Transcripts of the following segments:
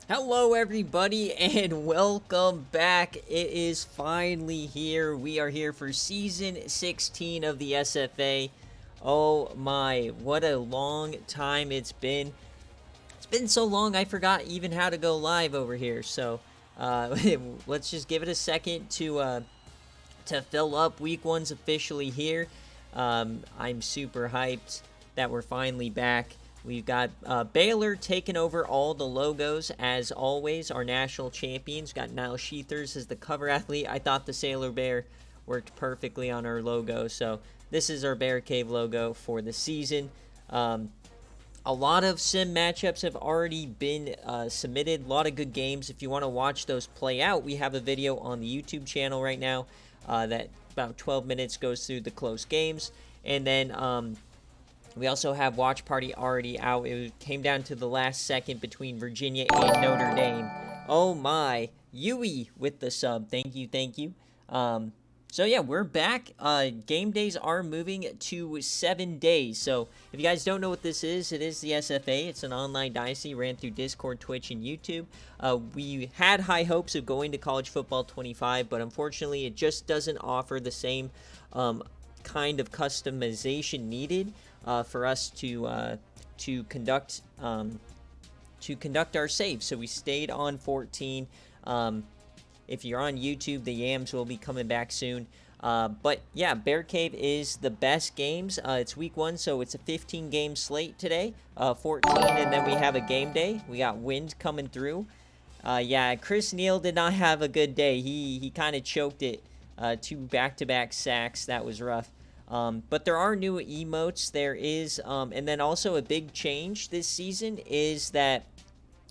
Hello everybody and welcome back. It is finally here. We are here for season 16 of the SFA. Oh my, what a long time it's been. It's been so long I forgot even how to go live over here. So let's just give it a second to fill up. Week one's officially here. I'm super hyped that we're finally back. We've got Baylor taking over all the logos, as always. Our national champions. Got Niall Sheethers as the cover athlete. I thought the Sailor Bear worked perfectly on our logo. So this is our BearCave logo for the season. A lot of sim matchups have already been submitted. A lot of good games. If you want to watch those play out, we have a video on the YouTube channel right now that about 12 minutes goes through the close games. And then we also have Watch Party already out. It came down to the last second between Virginia and Notre Dame. Oh my. Yui with the sub. Thank you, thank you. So yeah, we're back. Game days are moving to 7 days. So if you guys don't know what this is, it is the SFA. It's an online dynasty ran through Discord, Twitch, and YouTube. We had high hopes of going to College Football 25, but unfortunately it just doesn't offer the same kind of customization needed for us to conduct our saves. So we stayed on 14. If you're on YouTube, the Yams will be coming back soon. But yeah, BearCave is the best games. It's week one, so it's a 15-game slate today. 14, and then we have a game day. We got wind coming through. Yeah, Chris Neal did not have a good day. He kind of choked it. 2 back-to-back sacks. That was rough. But there are new emotes. There is, and then also a big change this season is that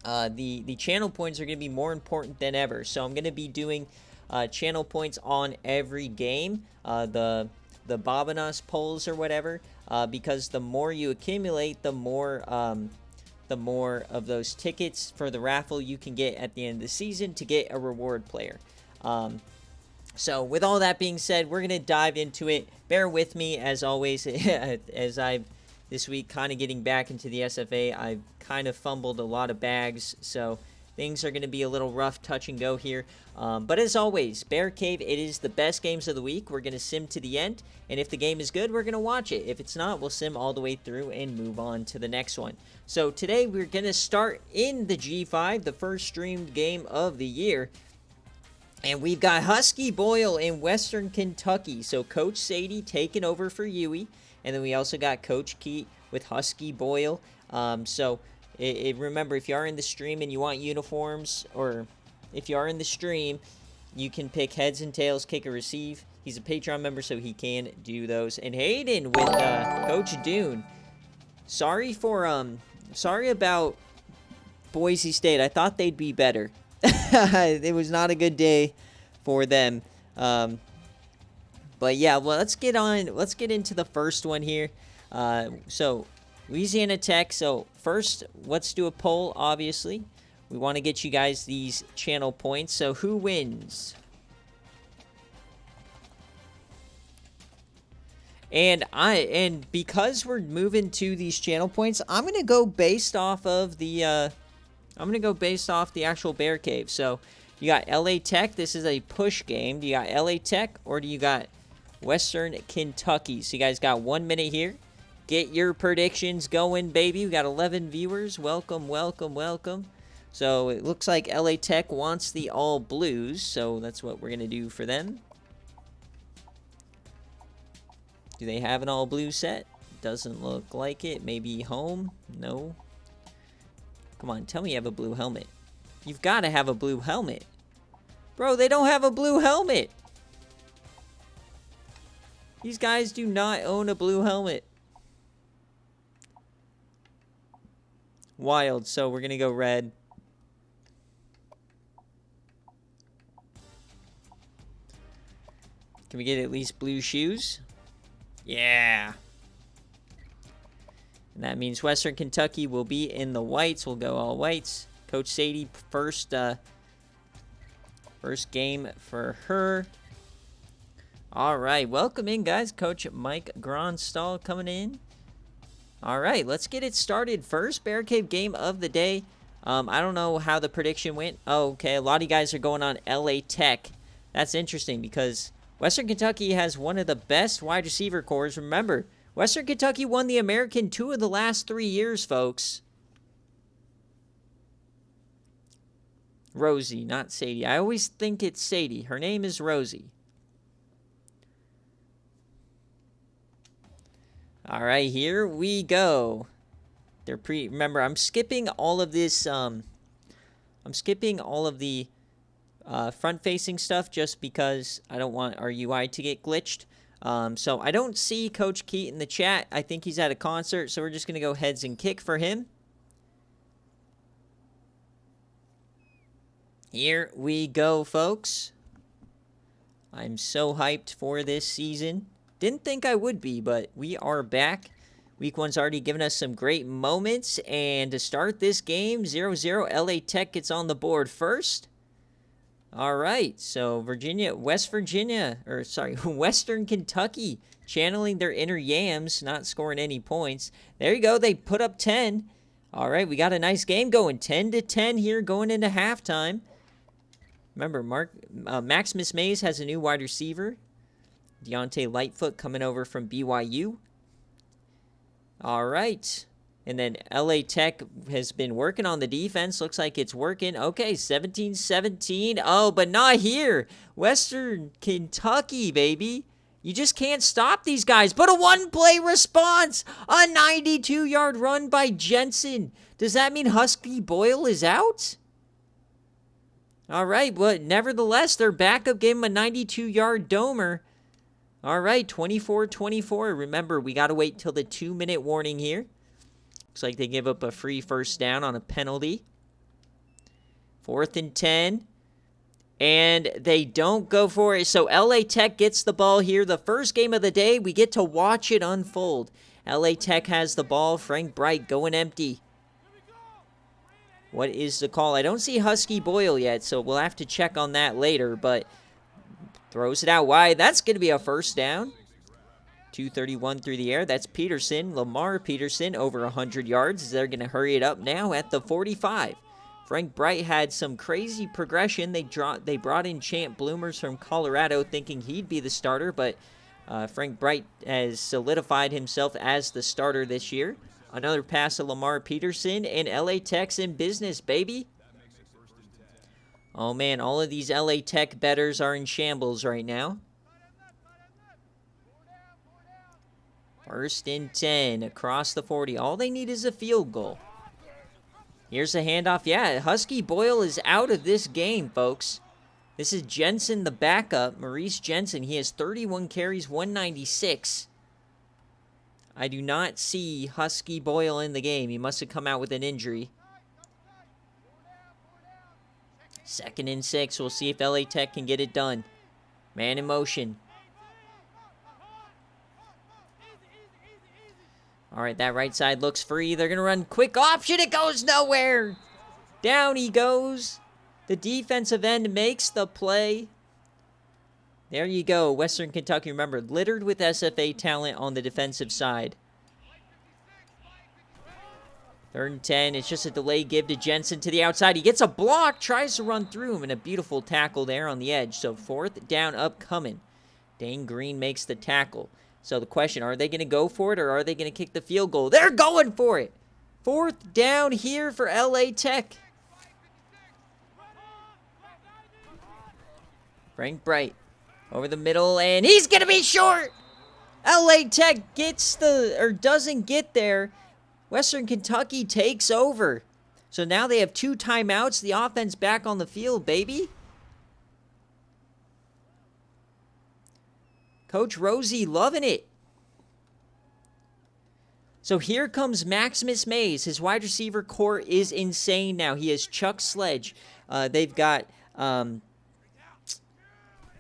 the channel points are going to be more important than ever. So I'm going to be doing channel points on every game, the Bobanos polls or whatever, because the more you accumulate, the more of those tickets for the raffle you can get at the end of the season to get a reward player. So with all that being said, we're going to dive into it. Bear with me, as always, as I've this week kind of getting back into the SFA. I've kind of fumbled a lot of bags, so things are going to be a little rough, touch and go here. But as always, BearCave, it is the best games of the week. We're going to sim to the end, and if the game is good, we're going to watch it. If it's not, we'll sim all the way through and move on to the next one. So today, we're going to start in the G5, the first streamed game of the year. And we've got Husky Boyle in Western Kentucky. So Coach Sadie taking over for Yui. And then we also got Coach Keat with Husky Boyle. Remember, if you are in the stream and you want uniforms, or if you are in the stream, you can pick heads and tails, kick or receive. He's a Patreon member, so he can do those. And Hayden with Coach Dune. Sorry about Boise State. I thought they'd be better. It was not a good day for them. But yeah, well, let's get into the first one here. So Louisiana Tech. So first, let's do a poll, obviously. We want to get you guys these channel points. So who wins? And because we're moving to these channel points, I'm going to go based off of the actual BearCave. So you got LA Tech. This is a push game. Do you got LA Tech or do you got Western Kentucky? So you guys got 1 minute here. Get your predictions going, baby. We got 11 viewers. Welcome, welcome, welcome. So it looks like LA Tech wants the all blues. So that's what we're going to do for them. Do they have an all blue set? Doesn't look like it. Maybe home? No. Come on, tell me you have a blue helmet. You've got to have a blue helmet. Bro, they don't have a blue helmet. These guys do not own a blue helmet. Wild, so we're going to go red. Can we get at least blue shoes? Yeah. And that means Western Kentucky will be in the whites. We'll go all whites. Coach Sadie, first game for her. All right, welcome in, guys. Coach Mike Gronstall coming in. All right, let's get it started. First BearCave game of the day. I don't know how the prediction went. Oh, okay. A lot of you guys are going on LA Tech. That's interesting because Western Kentucky has one of the best wide receiver cores. Remember, Western Kentucky won the American 2 of the last 3 years, folks. Rosie, not Sadie. I always think it's Sadie. Her name is Rosie. All right, here we go. Remember, I'm skipping all of this. I'm skipping all of the front-facing stuff just because I don't want our UI to get glitched. So I don't see Coach Keat in the chat. I think he's at a concert, so we're just gonna go heads and kick for him. Here we go, folks. I'm so hyped for this season. Didn't think I would be, but we are back. Week 1's already given us some great moments. And to start this game, 0-0, LA Tech gets on the board first. All right, so Western Kentucky channeling their inner yams, not scoring any points. There you go, they put up 10. All right, we got a nice game going, 10-10 here going into halftime. Remember, Maximus Mays has a new wide receiver. Deontay Lightfoot coming over from BYU. All right. And then LA Tech has been working on the defense. Looks like it's working. Okay, 17-17. Oh, but not here. Western Kentucky, baby. You just can't stop these guys. But a one-play response. A 92-yard run by Jensen. Does that mean Husky Boyle is out? All right, but nevertheless, their backup gave him a 92-yard domer. All right, 24-24. Remember, we got to wait till the 2-minute warning here. Looks like they give up a free first down on a penalty. 4th and 10. And they don't go for it. So LA Tech gets the ball here. The first game of the day, we get to watch it unfold. LA Tech has the ball. Frank Bright going empty. What is the call? I don't see Husky Boyle yet, so we'll have to check on that later, but throws it out wide. That's going to be a first down. 231 through the air. That's Peterson. Lamar Peterson over 100 yards. They're going to hurry it up now at the 45. Frank Bright had some crazy progression. They brought in Champ Bloomers from Colorado thinking he'd be the starter, but Frank Bright has solidified himself as the starter this year. Another pass to Lamar Peterson, and LA Tech's in business, baby. Oh, man, all of these LA Tech bettors are in shambles right now. 1st and 10 across the 40. All they need is a field goal. Here's a handoff. Yeah, Husky Boyle is out of this game, folks. This is Jensen, the backup. Maurice Jensen, he has 31 carries, 196. I do not see Husky Boyle in the game. He must have come out with an injury. 2nd and 6. We'll see if LA Tech can get it done. Man in motion. All right, that right side looks free. They're going to run quick option. It goes nowhere. Down he goes. The defensive end makes the play. There you go. Western Kentucky, remember, littered with SFA talent on the defensive side. 3rd and 10. It's just a delay give to Jensen to the outside. He gets a block, tries to run through him, and a beautiful tackle there on the edge. So 4th down upcoming. Dane Green makes the tackle. So the question, are they going to go for it or are they going to kick the field goal? They're going for it. 4th down here for LA Tech. Frank Bright. Over the middle, and he's going to be short. LA Tech doesn't get there. Western Kentucky takes over. So now they have 2 timeouts. The offense back on the field, baby. Coach Rosie loving it. So here comes Maximus Mays. His wide receiver core is insane now. He has Chuck Sledge. They've got...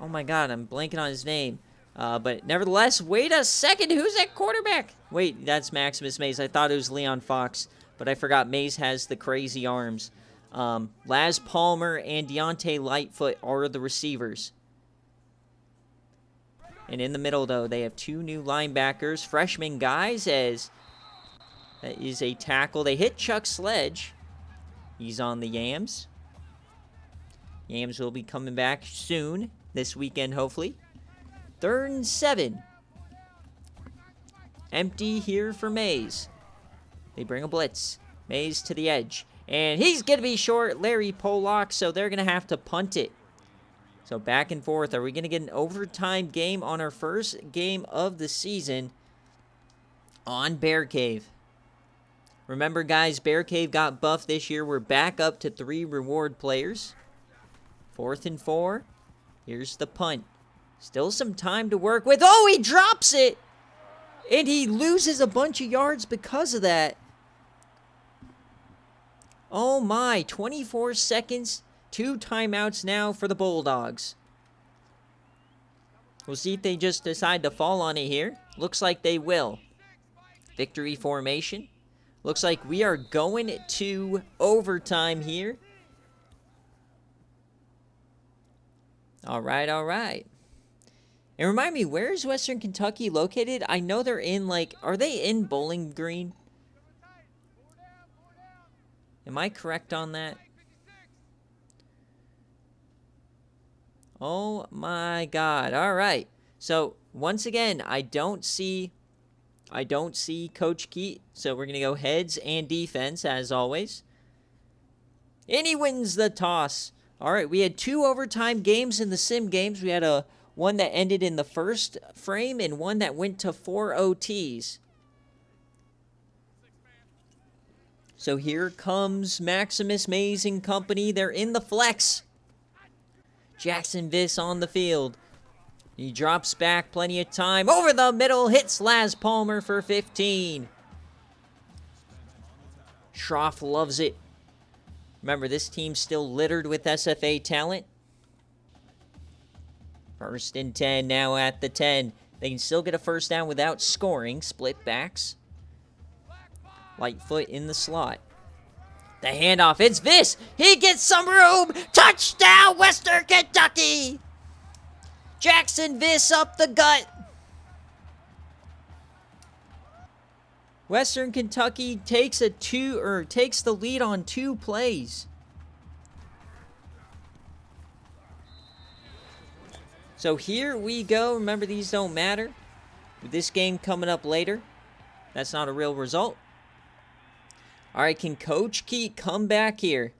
oh my God, I'm blanking on his name. But nevertheless, wait a second. Who's that quarterback? Wait, that's Maximus Mays. I thought it was Leon Fox, but I forgot Mays has the crazy arms. Laz Palmer and Deontay Lightfoot are the receivers. And in the middle, though, they have 2 new linebackers. Freshman guys, as that is a tackle. They hit Chuck Sledge. He's on the Yams. Yams will be coming back soon. This weekend, hopefully. 3rd and 7. Empty here for Mays. They bring a blitz. Mays to the edge. And he's going to be short. Larry Pollock, so they're going to have to punt it. So back and forth. Are we going to get an overtime game on our first game of the season on BearCave? Remember, guys, BearCave got buffed this year. We're back up to 3 reward players. 4th and 4. Here's the punt. Still some time to work with. Oh, he drops it! And he loses a bunch of yards because of that. Oh my, 24 seconds. 2 timeouts now for the Bulldogs. We'll see if they just decide to fall on it here. Looks like they will. Victory formation. Looks like we are going to overtime here. All right, all right. And remind me, where is Western Kentucky located? I know they're in, like, are they in Bowling Green? Am I correct on that? Oh my God. All right. So, once again, I don't see Coach Keat. So, we're going to go heads and defense, as always. And he wins the toss. All right, we had 2 overtime games in the sim games. We had one that ended in the first frame and one that went to 4 OTs. So here comes Maximus Mays and company. They're in the flex. Jackson Viss on the field. He drops back, plenty of time. Over the middle, hits Laz Palmer for 15. Schroff loves it. Remember, this team's still littered with SFA talent. 1st and 10 now at the 10. They can still get a first down without scoring. Split backs. Lightfoot in the slot. The handoff. It's Viss. He gets some room. Touchdown, Western Kentucky. Jackson Viss up the gut. Western Kentucky takes the lead on 2 plays. So here we go. Remember, these don't matter. With this game coming up later, that's not a real result. All right, can Coach Keat come back here?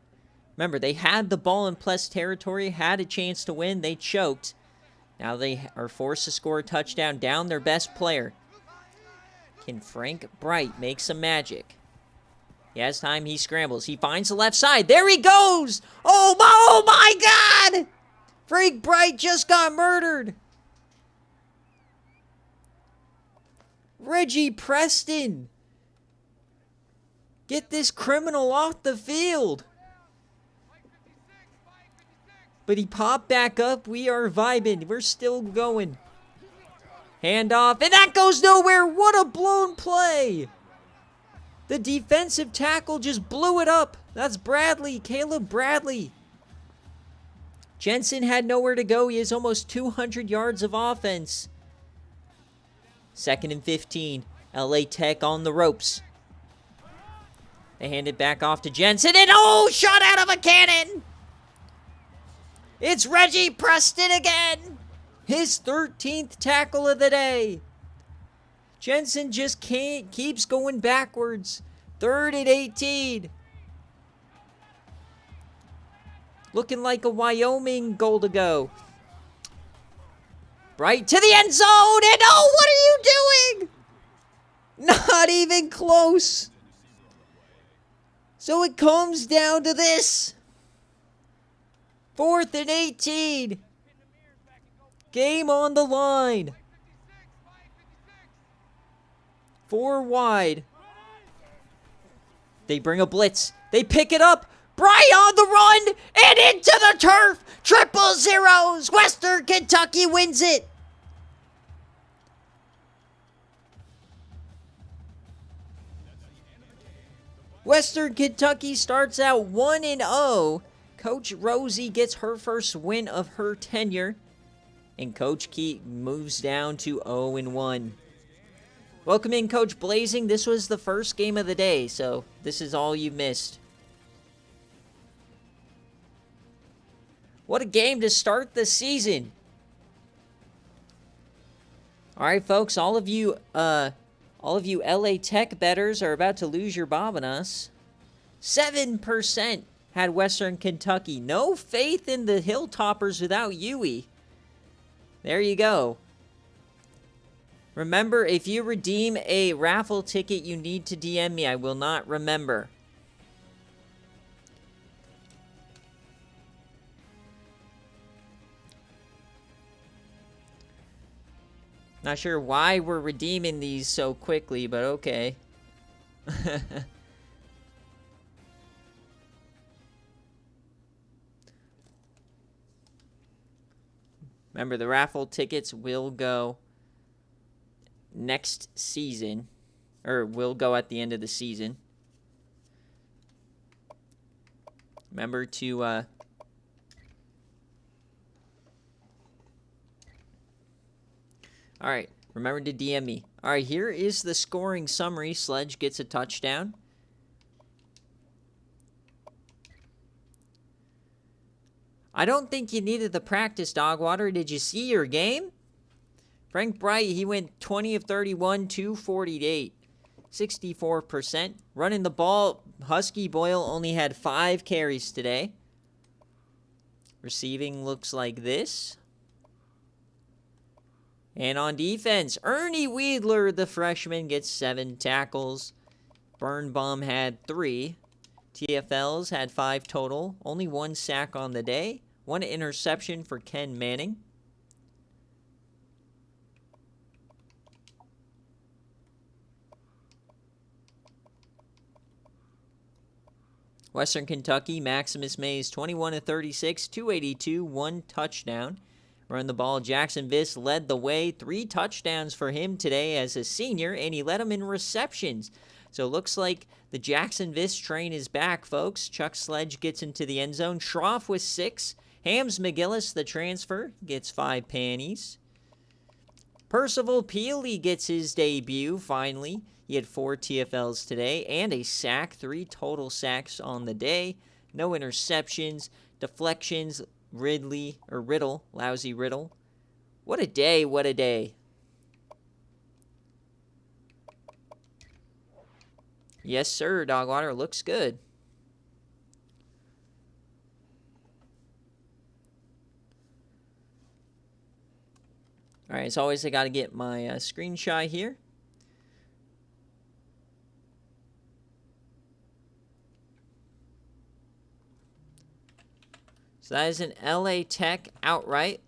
Remember, they had the ball in plus territory, had a chance to win. They choked. Now they are forced to score a touchdown, down their best player. Can Frank Bright make some magic? He has time. He scrambles. He finds the left side. There he goes! Oh my God! Frank Bright just got murdered. Reggie Preston. Get this criminal off the field. But he popped back up. We are vibing. We're still going. Handoff, and that goes nowhere. What a blown play. The defensive tackle just blew it up. That's Bradley, Caleb Bradley. Jensen had nowhere to go. He has almost 200 yards of offense. 2nd and 15. LA Tech on the ropes. They hand it back off to Jensen, and shot out of a cannon. It's Reggie Preston again. His 13th tackle of the day. Jensen just keeps going backwards. 3rd and 18. Looking like a Wyoming goal to go. Right to the end zone. And what are you doing? Not even close. So it comes down to this. 4th and 18. Game on the line. 4 wide. They bring a blitz. They pick it up. Bry on the run and into the turf. 000. Western Kentucky wins it. Western Kentucky starts out 1-0. Coach Rosie gets her first win of her tenure. And Coach Keat moves down to 0-1. Welcome in, Coach Blazing. This was the first game of the day, so this is all you missed. What a game to start the season. All right, folks, all of you LA Tech bettors are about to lose your bob on us. 7% had Western Kentucky. No faith in the Hilltoppers without Huey. There you go. Remember, if you redeem a raffle ticket, you need to DM me. I will not remember. Not sure why we're redeeming these so quickly, but okay. Remember, the raffle tickets will go next season, or will go at the end of the season. Remember to all right, remember to DM me. All right, here is the scoring summary. Sledge gets a touchdown. I don't think you needed the practice, Dogwater. Did you see your game? Frank Bright, he went 20 of 31, 248, 64%. Running the ball, Husky Boyle only had 5 carries today. Receiving looks like this. And on defense, Ernie Weidler, the freshman, gets 7 tackles. Birnbaum had 3. TFLs had 5 total. Only 1 sack on the day. 1 interception for Ken Manning. Western Kentucky, Maximus Mays, 21 of 36, 282, 1 touchdown. Run the ball, Jackson Viss led the way. 3 touchdowns for him today as a senior, and he led them in receptions. So it looks like the Jackson Viss train is back, folks. Chuck Sledge gets into the end zone. Schroff with 6. Hams McGillis, the transfer, gets 5 panties. Percival Peely gets his debut, finally. He had 4 TFLs today and a sack. 3 total sacks on the day. No interceptions, deflections. Riddle, lousy Riddle. What a day, what a day. Yes, sir, Dogwater, looks good. All right, as always, I got to get my screenshot here. So that is an LA Tech outright.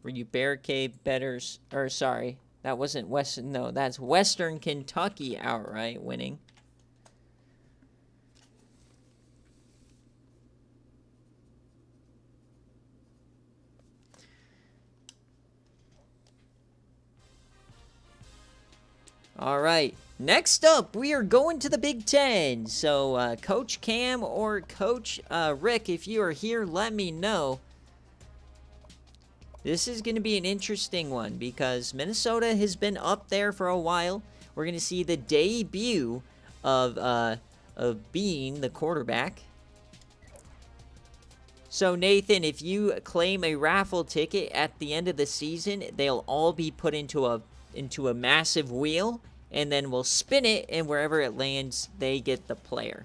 Were you BearCave bettors? Or sorry, that wasn't Western. No, that's Western Kentucky outright winning. All right. Next up, we are going to the Big Ten. So, Coach Cam or Coach Rick, if you are here, let me know. This is going to be an interesting one because Minnesota has been up there for a while. We're going to see the debut of Bean, the quarterback. So, Nathan, if you claim a raffle ticket at the end of the season, they'll all be put into a massive wheel. And then we'll spin it, and wherever it lands, they get the player.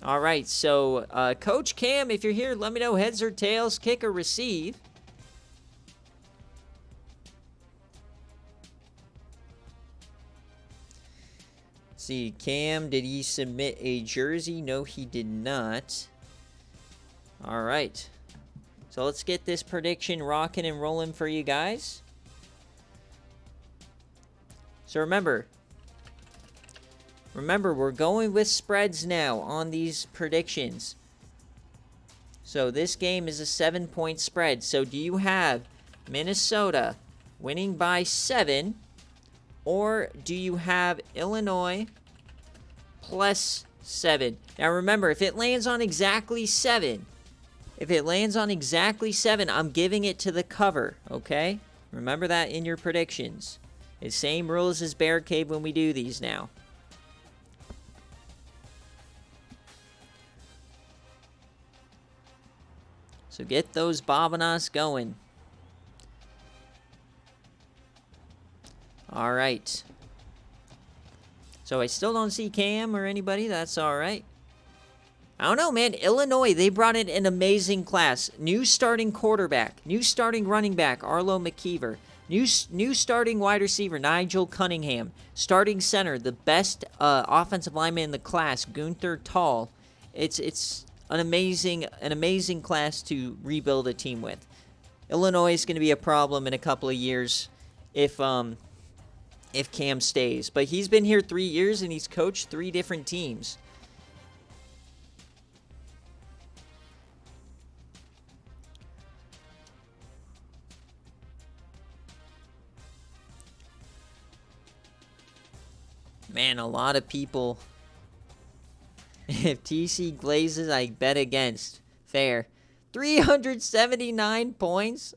All right, so Coach Cam, if you're here, let me know heads or tails, kick or receive. Let's see, Cam, did he submit a jersey? No, he did not. All right. So let's get this prediction rocking and rolling for you guys. So remember, we're going with spreads now on these predictions. So this game is a 7-point spread. So do you have Minnesota winning by 7, or do you have Illinois plus 7? Now remember, if it lands on exactly 7, I'm giving it to the cover, okay? Remember that in your predictions. It's same rules as BearCave when we do these now. So get those Bobanas going. All right. So I still don't see Cam or anybody. That's all right. I don't know, man. Illinois, they brought in an amazing class. New starting quarterback. New starting running back, Arlo McKeever. New starting wide receiver, Nigel Cunningham. Starting center, the best offensive lineman in the class, Gunther Tall. It's an amazing class to rebuild a team with. Illinois is going to be a problem in a couple of years if Cam stays. But he's been here 3 years and he's coached 3 different teams. Man, a lot of people. If TC glazes, I bet against. Fair. 379 points?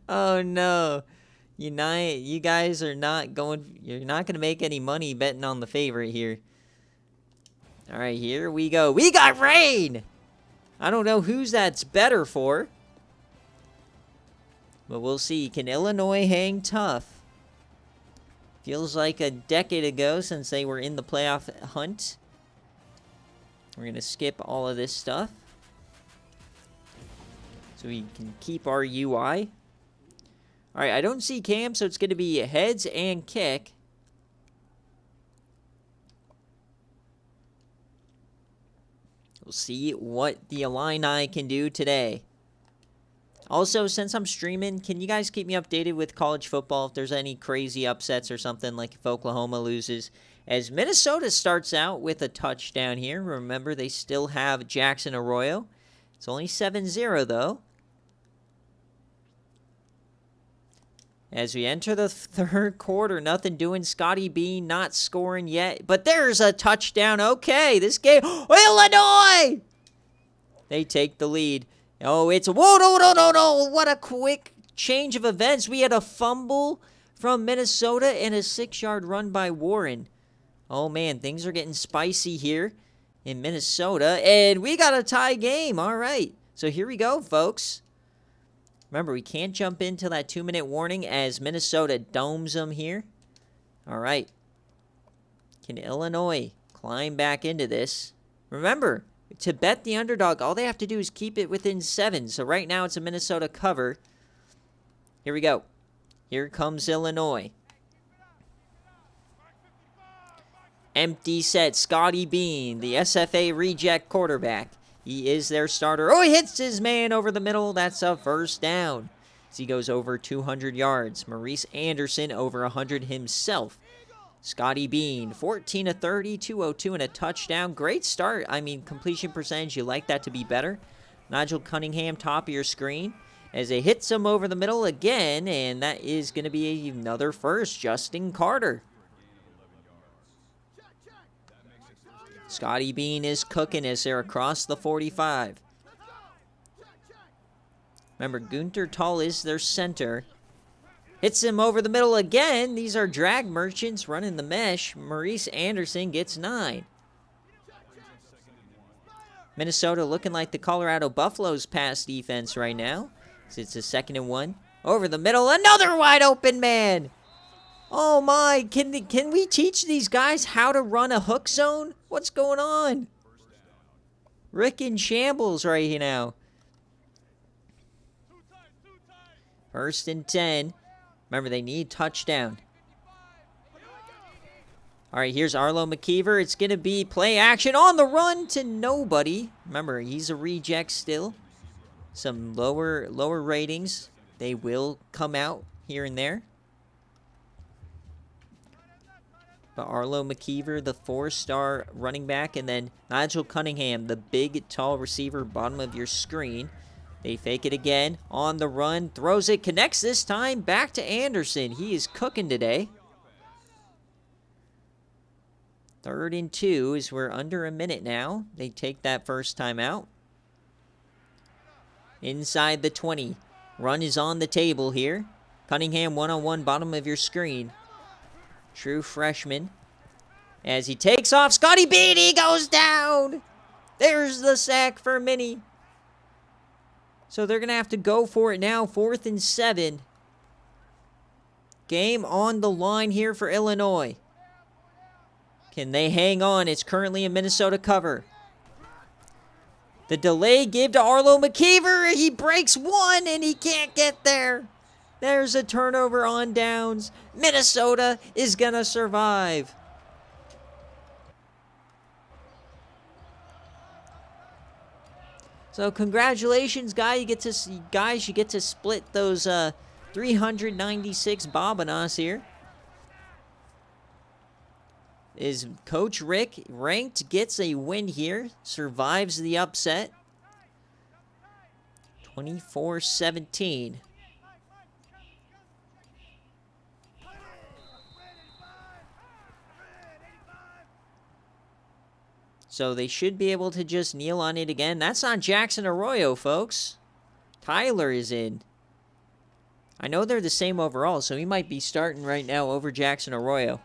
Oh, no. You guys are not going... You're not going to make any money betting on the favorite here. All right, here we go. We got rain! I don't know whose that's better for. But we'll see. Can Illinois hang tough? Feels like a decade ago since they were in the playoff hunt. We're going to skip all of this stuff so we can keep our UI. All right, I don't see Cam, so it's going to be heads and kick. We'll see what the Illini can do today. Also, since I'm streaming, can you guys keep me updated with college football if there's any crazy upsets or something, like if Oklahoma loses? As Minnesota starts out with a touchdown here. Remember, they still have Jackson Arroyo. It's only 7-0, though. As we enter the third quarter, nothing doing. Scotty Bean not scoring yet. But there's a touchdown. Okay, this game... Illinois! They take the lead. Oh, it's... Whoa, no. What a quick change of events. We had a fumble from Minnesota and a 6-yard run by Warren. Oh, man, things are getting spicy here in Minnesota. And we got a tie game. All right. So here we go, folks. Remember, we can't jump into that 2-minute warning as Minnesota domes them here. All right. Can Illinois climb back into this? Remember, to bet the underdog, all they have to do is keep it within 7. So right now it's a Minnesota cover. Here we go. Here comes Illinois. Empty set. Scotty Bean, the SFA reject quarterback. He is their starter. Oh, he hits his man over the middle. That's a first down. As he goes over 200 yards. Maurice Anderson over 100 himself. Scotty Bean, 14 of 30, 202 and a touchdown. Great start. I mean, completion percentage, you like that to be better. Nigel Cunningham, top of your screen. As they hits him over the middle again, and that is going to be another first. Justin Carter. Scotty Bean is cooking as they're across the 45. Remember, Gunther Tall is their center. Hits him over the middle again. These are drag merchants running the mesh. Maurice Anderson gets 9. Minnesota looking like the Colorado Buffaloes pass defense right now. It's a 2nd and 1. Over the middle, another wide open man. Oh my, can we teach these guys how to run a hook zone? What's going on? Rick in shambles right here now. 1st and 10. Remember, they need touchdown. All right, here's Arlo McKeever. It's going to be play action on the run to nobody. Remember, he's a reject still. Some lower ratings. They will come out here and there. But Arlo McKeever, the 4-star running back, and then Nigel Cunningham, the big, tall receiver, bottom of your screen. They fake it again. On the run. Throws it. Connects this time. Back to Anderson. He is cooking today. 3rd and 2 as we're under a minute now. They take that first time out. Inside the 20. Run is on the table here. Cunningham one-on-one, bottom of your screen. True freshman. As he takes off, Scotty Bean, he goes down! There's the sack for Minnie. So they're going to have to go for it now, 4th and 7. Game on the line here for Illinois. Can they hang on? It's currently a Minnesota cover. The delay give to Arlo McKeever. He breaks one and he can't get there. There's a turnover on downs. Minnesota is going to survive. So congratulations, guys. You get to split those 396 Bobanos here. Is Coach Rick ranked, gets a win here, survives the upset. 24-17. So they should be able to just kneel on it again. That's not Jackson Arroyo, folks. Tyler is in. I know they're the same overall, so he might be starting right now over Jackson Arroyo.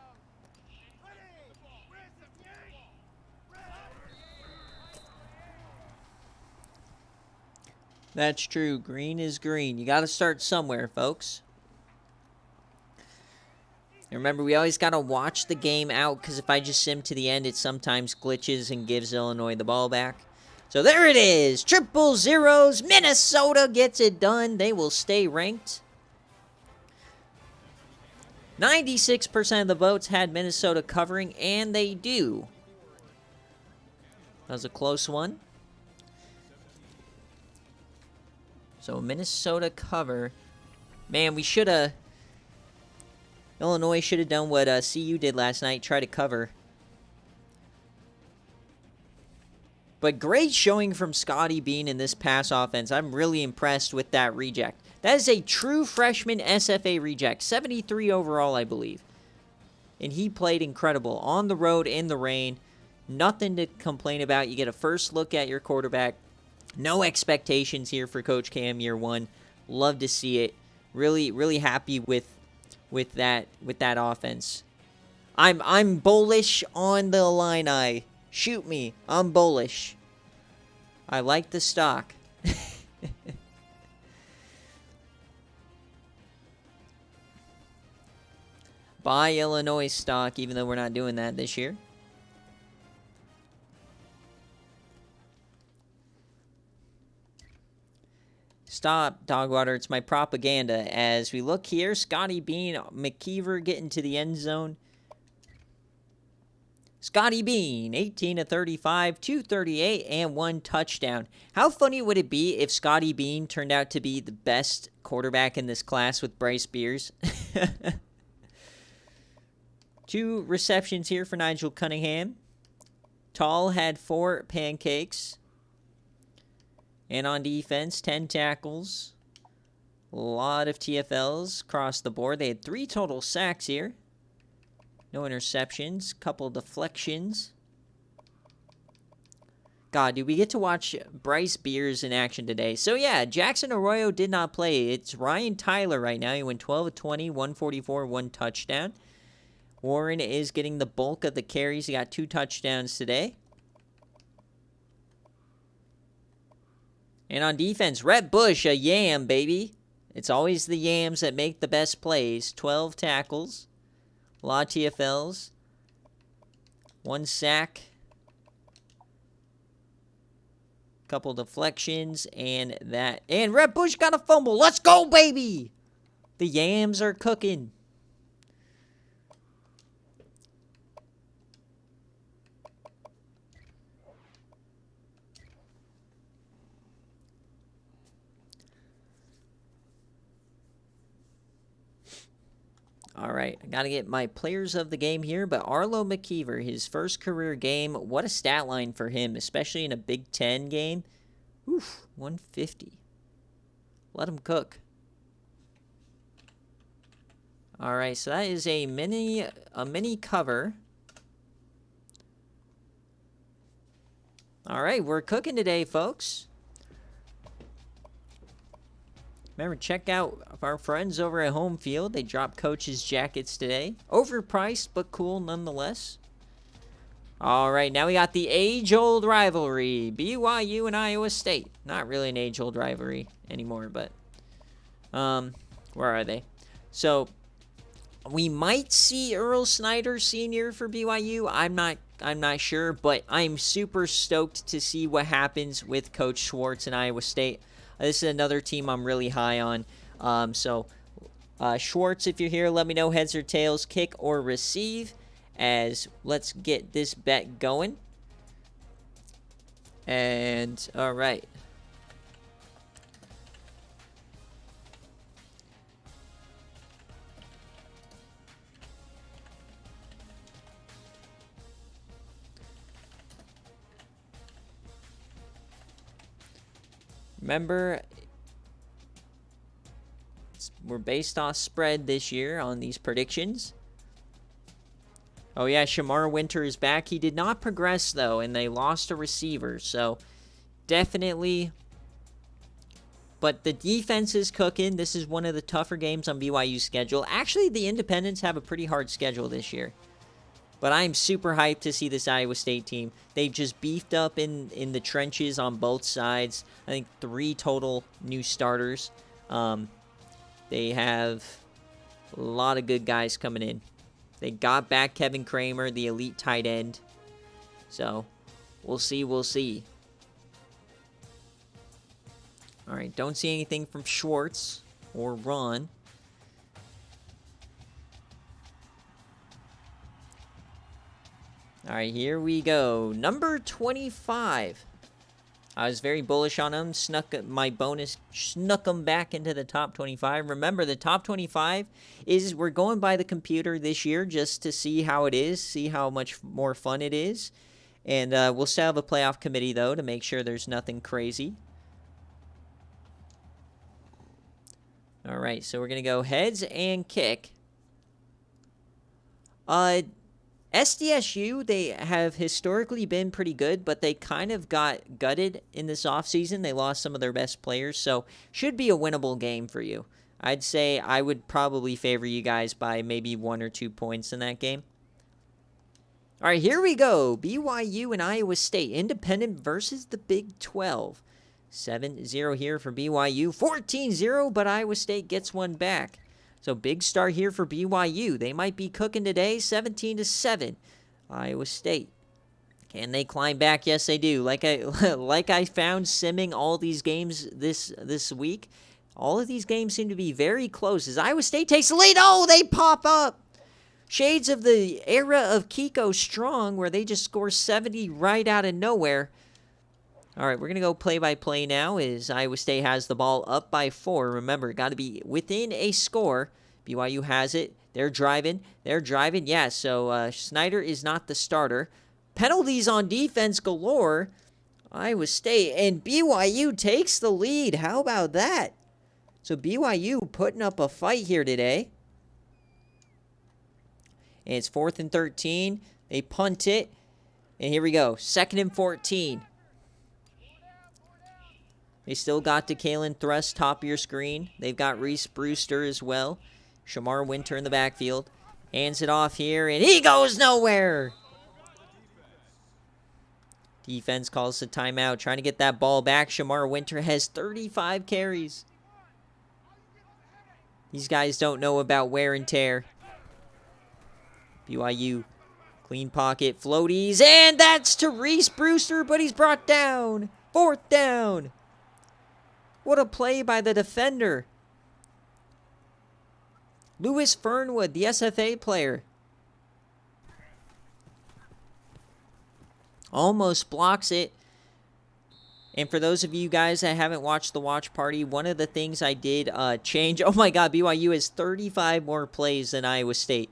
That's true. Green is green. You got to start somewhere, folks. And remember, we always got to watch the game out, because if I just sim to the end, it sometimes glitches and gives Illinois the ball back. So there it is. Triple zeros. Minnesota gets it done. They will stay ranked. 96% of the votes had Minnesota covering, and they do. That was a close one. So Minnesota cover. Man, we should have... Illinois should have done what CU did last night, try to cover. But great showing from Scotty Bean in this pass offense. I'm really impressed with that reject. That is a true freshman SFA reject. 73 overall, I believe. And he played incredible. On the road, in the rain. Nothing to complain about. You get a first look at your quarterback. No expectations here for Coach Cam year one. Love to see it. Really, really happy with that offense. I'm bullish on the Illini. Shoot me. I'm bullish. I like the stock. Buy Illinois stock, even though we're not doing that this year. Stop, Dogwater. It's my propaganda. As we look here, Scotty Bean, McKeever getting to the end zone. Scotty Bean, 18-35, 238, and 1 touchdown. How funny would it be if Scotty Bean turned out to be the best quarterback in this class with Bryce Beers? 2 receptions here for Nigel Cunningham. Tall had 4 pancakes. And on defense, 10 tackles. A lot of TFLs across the board. They had 3 total sacks here. No interceptions. Couple deflections. God, do we get to watch Bryce Beers in action today? So, yeah, Jackson Arroyo did not play. It's Ryan Tyler right now. He went 12-20, 144, 1 touchdown. Warren is getting the bulk of the carries. He got 2 touchdowns today. And on defense, Rhett Bush, a yam, baby. It's always the yams that make the best plays. 12 tackles. A lot of TFLs. 1 sack. Couple deflections. And that. And Rhett Bush got a fumble. Let's go, baby! The yams are cooking. All right, I got to get my players of the game here, but Arlo McKeever, his first career game, what a stat line for him, especially in a Big Ten game. Oof, 150. Let him cook. All right, so that is a mini cover. All right, we're cooking today, folks. Remember, check out our friends over at Home Field. They dropped coaches' jackets today. Overpriced, but cool nonetheless. All right, now we got the age-old rivalry. BYU and Iowa State. Not really an age-old rivalry anymore, but... where are they? So, we might see Earl Snyder Sr. for BYU. I'm not sure, but I'm super stoked to see what happens with Coach Schwartz and Iowa State. This is another team I'm really high on. Schwartz, if you're here, let me know heads or tails, kick or receive. As let's get this bet going. And all right. Remember, we're based off spread this year on these predictions. Oh yeah, Shamar Winter is back. He did not progress though, and they lost a receiver, so definitely. But the defense is cooking. This is one of the tougher games on BYU's schedule. Actually, the Independents have a pretty hard schedule this year. But I'm super hyped to see this Iowa State team. They've just beefed up in the trenches on both sides. I think 3 total new starters. They have a lot of good guys coming in. They got back Kevin Kramer, the elite tight end. So, we'll see, we'll see. All right, don't see anything from Schwartz or Ron. All right, here we go. Number 25. I was very bullish on him. Snuck him back into the top 25. Remember, the top 25 is, we're going by the computer this year just to see how it is, see how much more fun it is. And we'll still have a playoff committee, though, to make sure there's nothing crazy. All right, so we're going to go heads and kick. SDSU, they have historically been pretty good, but they kind of got gutted in this offseason. They lost some of their best players, so should be a winnable game for you. I'd say I would probably favor you guys by maybe 1 or 2 points in that game. All right, here we go. BYU and Iowa State. Independent versus the Big 12. 7-0 here for BYU. 14-0, but Iowa State gets one back. So big start here for BYU. They might be cooking today, 17-7. Iowa State. Can they climb back? Yes, they do. Like I found simming all these games this week. All of these games seem to be very close. As Iowa State takes the lead, oh, they pop up. Shades of the era of Kiko Strong, where they just score 70 right out of nowhere. All right, we're going to go play-by-play now as Iowa State has the ball up by 4. Remember, got to be within a score. BYU has it. They're driving. Yeah, so Snyder is not the starter. Penalties on defense galore. Iowa State and BYU takes the lead. How about that? So BYU putting up a fight here today. And it's 4th and 13. They punt it. And here we go. 2nd and 14. They still got DeKalen Thrust top of your screen. They've got Reese Brewster as well. Shamar Winter in the backfield. Hands it off here, and he goes nowhere. Defense calls a timeout, trying to get that ball back. Shamar Winter has 35 carries. These guys don't know about wear and tear. BYU, clean pocket, floaties, and that's to Reese Brewster, but he's brought down. 4th down. What a play by the defender. Lewis Fernwood, the SFA player. Almost blocks it. And for those of you guys that haven't watched the watch party, one of the things I did change. Oh my God, BYU has 35 more plays than Iowa State.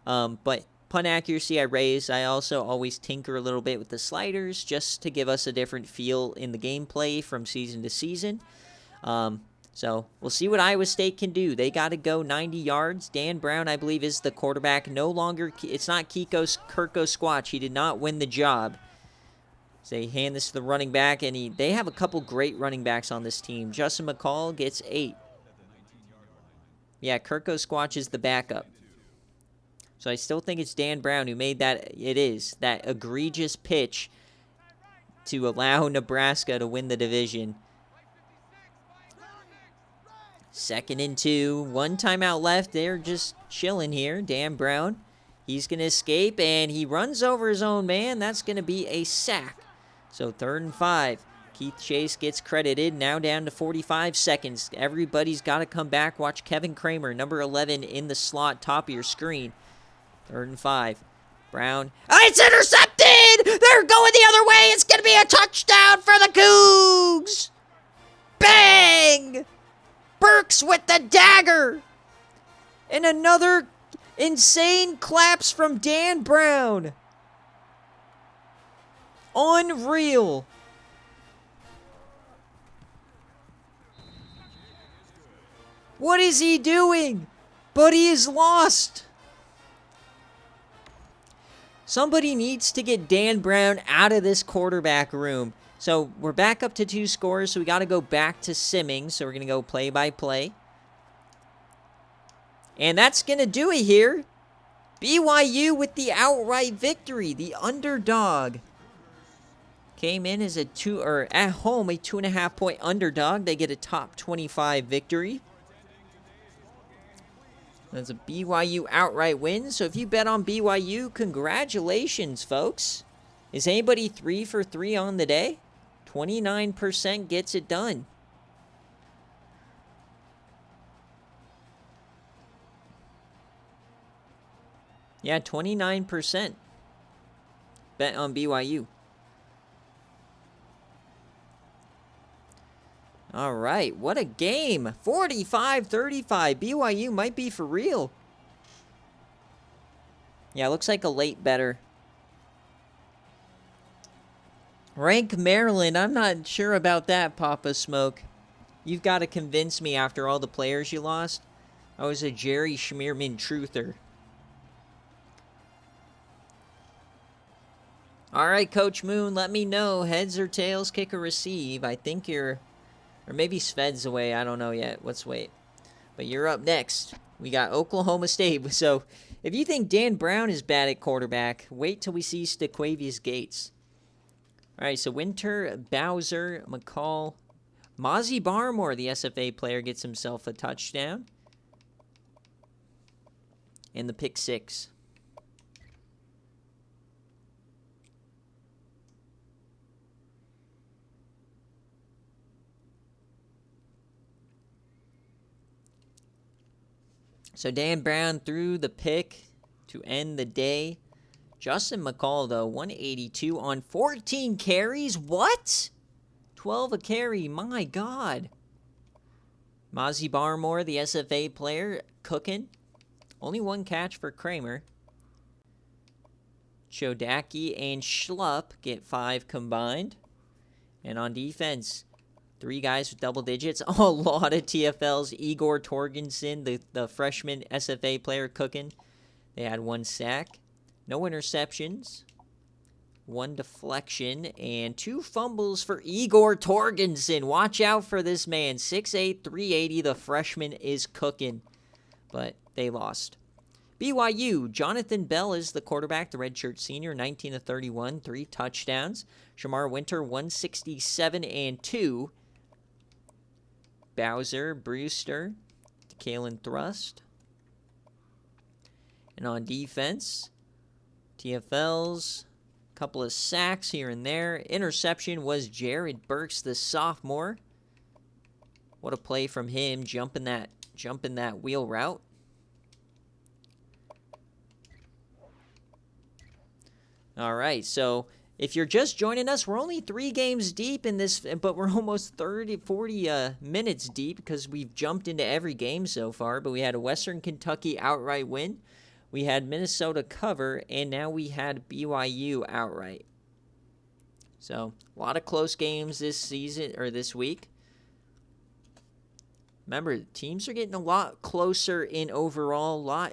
But punt accuracy I raised. I also always tinker a little bit with the sliders just to give us a different feel in the gameplay from season to season. So we'll see what Iowa State can do. They got to go 90 yards. Dan Brown, I believe, is the quarterback. No longer, it's not Kirko Squatch. He did not win the job. So they hand this to the running back, and they have a couple great running backs on this team. Justin McCall gets 8. Yeah, Kirko Squatch is the backup. So I still think it's Dan Brown who made that, that egregious pitch to allow Nebraska to win the division. 2nd and 2, 1 timeout left. They're just chilling here. Dan Brown, he's going to escape, and he runs over his own man. That's going to be a sack. So 3rd and 5. Keith Chase gets credited. Now down to 45 seconds. Everybody's got to come back. Watch Kevin Kramer, number 11, in the slot, top of your screen. 3rd and 5. Brown. Oh, it's intercepted! They're going the other way. It's going to be a touchdown for the Cougs! Bang! Burks with the dagger! And another insane claps from Dan Brown. Unreal. What is he doing? But he is lost. Somebody needs to get Dan Brown out of this quarterback room. So we're back up to 2 scores, so we got to go back to simming. So we're going to go play by play. And that's going to do it here. BYU with the outright victory. The underdog came in as at home a 2.5 point underdog. They get a top 25 victory. That's a BYU outright win. So if you bet on BYU, congratulations, folks. Is anybody 3 for 3 on the day? 29% gets it done. Yeah, 29% bet on BYU. All right, what a game. 45-35. BYU might be for real. Yeah, looks like a late better. Rank Maryland. I'm not sure about that, Papa Smoke. You've got to convince me after all the players you lost. I was a Jerry Schmierman truther. All right, Coach Moon, let me know. Heads or tails, kick or receive. I think you're... Or maybe Sved's away. I don't know yet. Let's wait. But you're up next. We got Oklahoma State. So if you think Dan Brown is bad at quarterback, wait till we see Stequavius Gates. All right, so Winter, Bowser, McCall. Mozzie Barmore, the SFA player, gets himself a touchdown. And the pick 6. So Dan Brown threw the pick to end the day. Justin McCall, though, 182 on 14 carries. What? 12 a carry. My God. Mozzie Barmore, the SFA player, cooking. Only 1 catch for Kramer. Chodacki and Schlupp get 5 combined. And on defense, 3 guys with double digits. A lot of TFLs. Igor Torgensen, the freshman SFA player, cooking. They had 1 sack. No interceptions. 1 deflection. And 2 fumbles for Igor Torgensen. Watch out for this man. 6'8", 380. The freshman is cooking. But they lost. BYU, Jonathan Bell is the quarterback, the redshirt senior, 19-31, 3 touchdowns. Shamar Winter, 167 and 2. Bowser, Brewster, Kalen Thrust. And on defense, TFLs, a couple of sacks here and there. Interception was Jared Burks, the sophomore. What a play from him, jumping that wheel route. All right, so if you're just joining us, we're only 3 games deep in this, but we're almost 40 minutes deep because we've jumped into every game so far. But we had a Western Kentucky outright win. We had Minnesota cover, and now we had BYU outright. So a lot of close games this season, or this week. Remember, teams are getting a lot closer in overall, a lot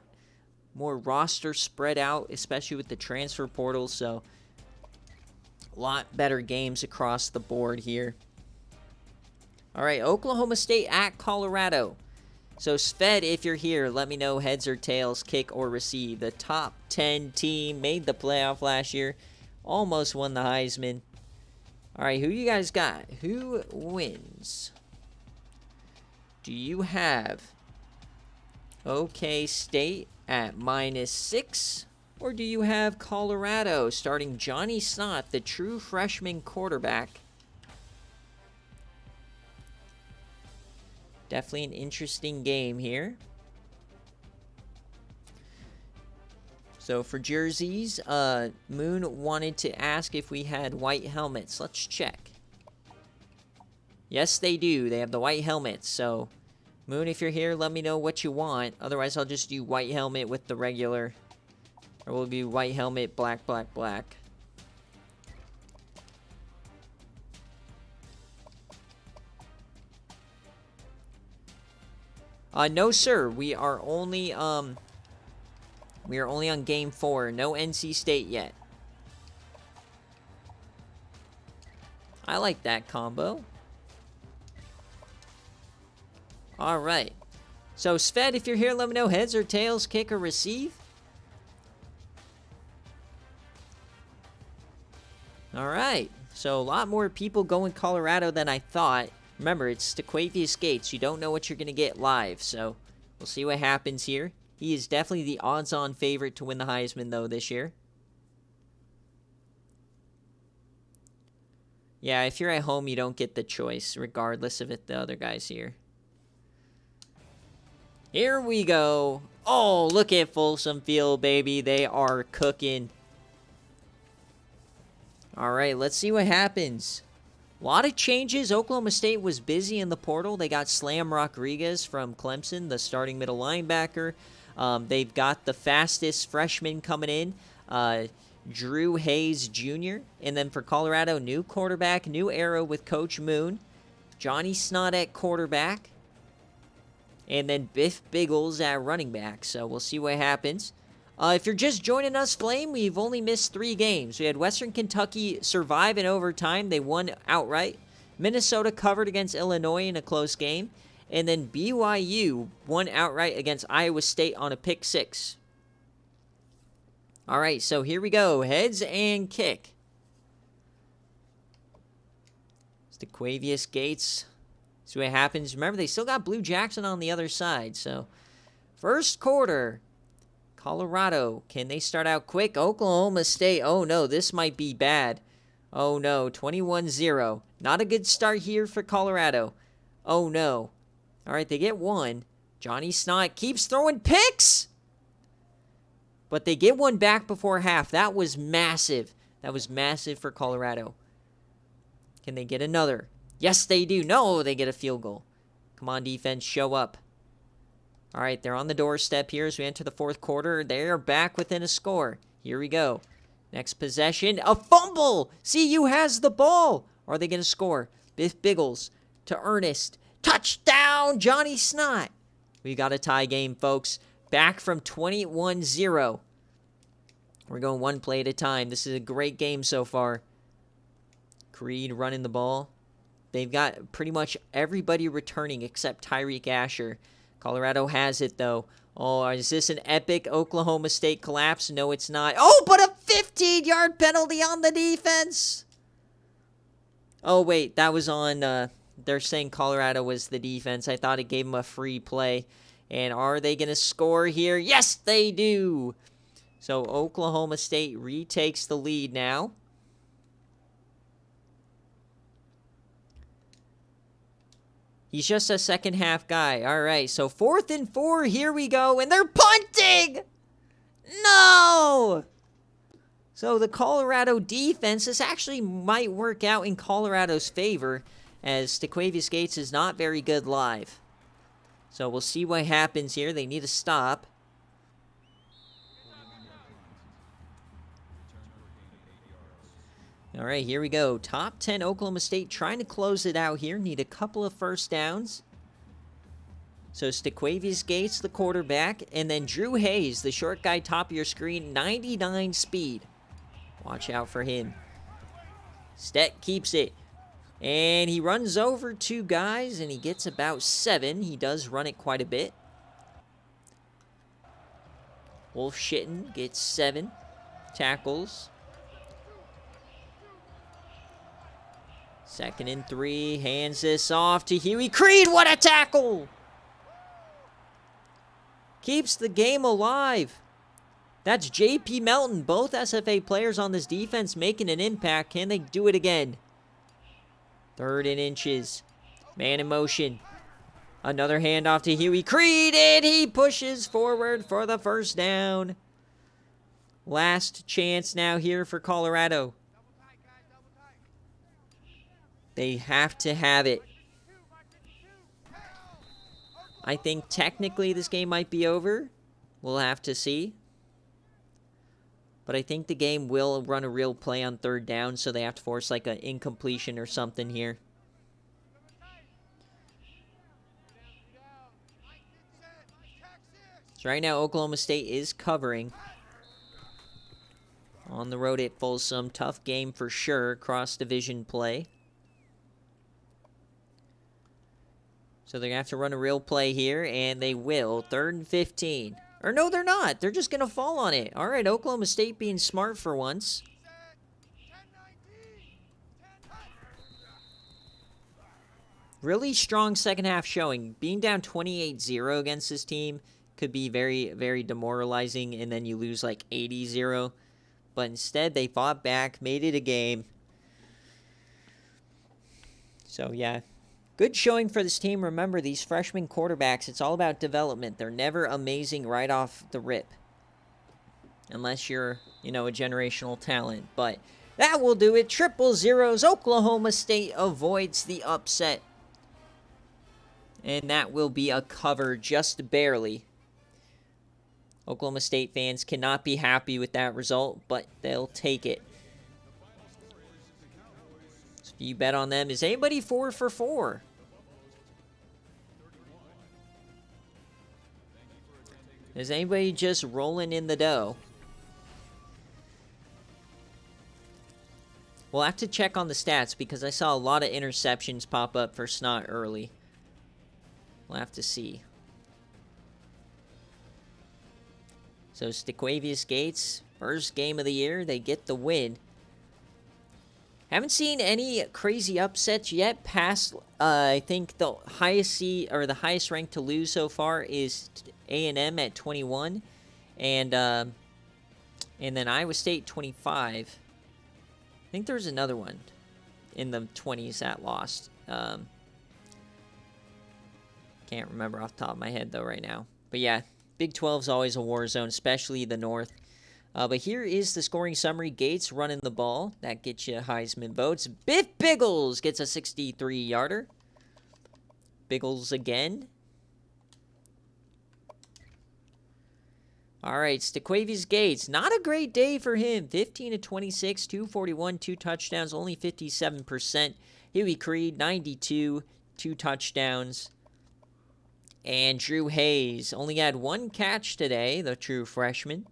more roster spread out, especially with the transfer portal. So A lot better games across the board here. All right, Oklahoma State at Colorado. So, Sved, if you're here, let me know heads or tails, kick or receive. The top 10 team made the playoff last year. Almost won the Heisman. All right, who you guys got? Who wins? Do you have OK State at -6? Or do you have Colorado starting Johnny Snott, the true freshman quarterback? Definitely an interesting game here. So for jerseys, Moon wanted to ask if we had white helmets. Let's check. Yes, they do. They have the white helmets. So, Moon, if you're here, let me know what you want. Otherwise, I'll just do white helmet with the regular. Or we'll do white helmet, black, black, black. No, sir. We are only on game 4. No NC State yet. I like that combo. All right. So, Sved, if you're here, let me know heads or tails, kick or receive. All right. So, a lot more people going Colorado than I thought. Remember, it's Stequavius Gates. You don't know what you're going to get live. So, we'll see what happens here. He is definitely the odds-on favorite to win the Heisman, though, this year. Yeah, if you're at home, you don't get the choice, regardless of if the other guy's here. Here we go. Oh, look at Folsom Field, baby. They are cooking. All right, let's see what happens. A lot of changes. Oklahoma State was busy in the portal. They got Slam Rodriguez from Clemson, the starting middle linebacker. They've got the fastest freshman coming in, Drew Hayes Jr. And then for Colorado, new quarterback, new era with Coach Moon. Johnny Snott at quarterback. And then Biff Biggles at running back. So we'll see what happens. If you're just joining us, Flame, we've only missed 3 games. We had Western Kentucky survive in overtime. They won outright. Minnesota covered against Illinois in a close game. And then BYU won outright against Iowa State on a pick 6. All right, so here we go. Heads and kick. Stequavius Gates. See what happens. Remember, they still got Blue Jackson on the other side. So, first quarter. Colorado, can they start out quick? Oklahoma State, oh no, this might be bad. Oh no, 21-0. Not a good start here for Colorado. Oh no. All right, they get 1. Johnny Snott keeps throwing picks! But they get 1 back before half. That was massive. That was massive for Colorado. Can they get another? Yes, they do. No, they get a field goal. Come on, defense, show up. All right, they're on the doorstep here as we enter the 4th quarter. They're back within a score. Here we go. Next possession, a fumble. CU has the ball. Are they going to score? Biff Biggles to Ernest. Touchdown, Johnny Snott. We got a tie game, folks. Back from 21-0. We're going 1 play at a time. This is a great game so far. Creed running the ball. They've got pretty much everybody returning except Tyreek Asher. Colorado has it, though. Oh, is this an epic Oklahoma State collapse? No, it's not. Oh, but a 15-yard penalty on the defense. Oh, wait, that was on, they're saying Colorado was the defense. I thought it gave them a free play. And are they going to score here? Yes, they do. So Oklahoma State retakes the lead now. He's just a second half guy. All right, so 4th and 4. Here we go, and they're punting. No! So the Colorado defense, this actually might work out in Colorado's favor, as Stequavius Gates is not very good live. So we'll see what happens here. They need to stop. All right, here we go. Top 10 Oklahoma State trying to close it out here. Need a couple of first downs. So Stequavius Gates, the quarterback, and then Drew Hayes, the short guy top of your screen, 99 speed. Watch out for him. Steck keeps it. And he runs over 2 guys, and he gets about 7. He does run it quite a bit. Wolf Shitten gets 7 tackles. 2nd and 3. Hands this off to Huey Creed. What a tackle! Keeps the game alive. That's J.P. Melton. Both SFA players on this defense making an impact. Can they do it again? 3rd and inches. Man in motion. Another handoff to Huey Creed, and he pushes forward for the first down. Last chance now here for Colorado. They have to have it. I think technically this game might be over. We'll have to see. But I think the game will run a real play on 3rd down, so they have to force like an incompletion or something here. So right now, Oklahoma State is covering. On the road at Folsom. Tough game for sure. Cross-division play. So they're going to have to run a real play here, and they will. 3rd and 15. Or no, they're not. They're just going to fall on it. All right, Oklahoma State being smart for once. Really strong second half showing. Being down 28-0 against this team could be very, very demoralizing, and then you lose like 80-0. But instead, they fought back, made it a game. So, yeah. Good showing for this team. Remember, these freshman quarterbacks, it's all about development. They're never amazing right off the rip. Unless you're, you know, a generational talent. But that will do it. 0-0. Oklahoma State avoids the upset. And that will be a cover just barely. Oklahoma State fans cannot be happy with that result, but they'll take it. So if you bet on them, is anybody 4 for 4? Is anybody just rolling in the dough? We'll have to check on the stats because I saw a lot of interceptions pop up for Snot early. We'll have to see. So Stequavius Gates, first game of the year, they get the win. Haven't seen any crazy upsets yet. Past, I think the highest seed or the highest rank to lose so far is A&M at 21, and then Iowa State 25. I think there's another one in the 20s that lost. Can't remember off the top of my head though right now. But yeah, Big 12 is always a war zone, especially the North. But here is the scoring summary. Gates running the ball. That gets you Heisman votes. Biff Biggles gets a 63-yarder. Biggles again. All right, Stequavius Gates. Not a great day for him. 15 of 26, 241, 2 touchdowns, only 57%. Huey Creed, 92, 2 touchdowns. And Drew Hayes only had 1 catch today, the true freshman.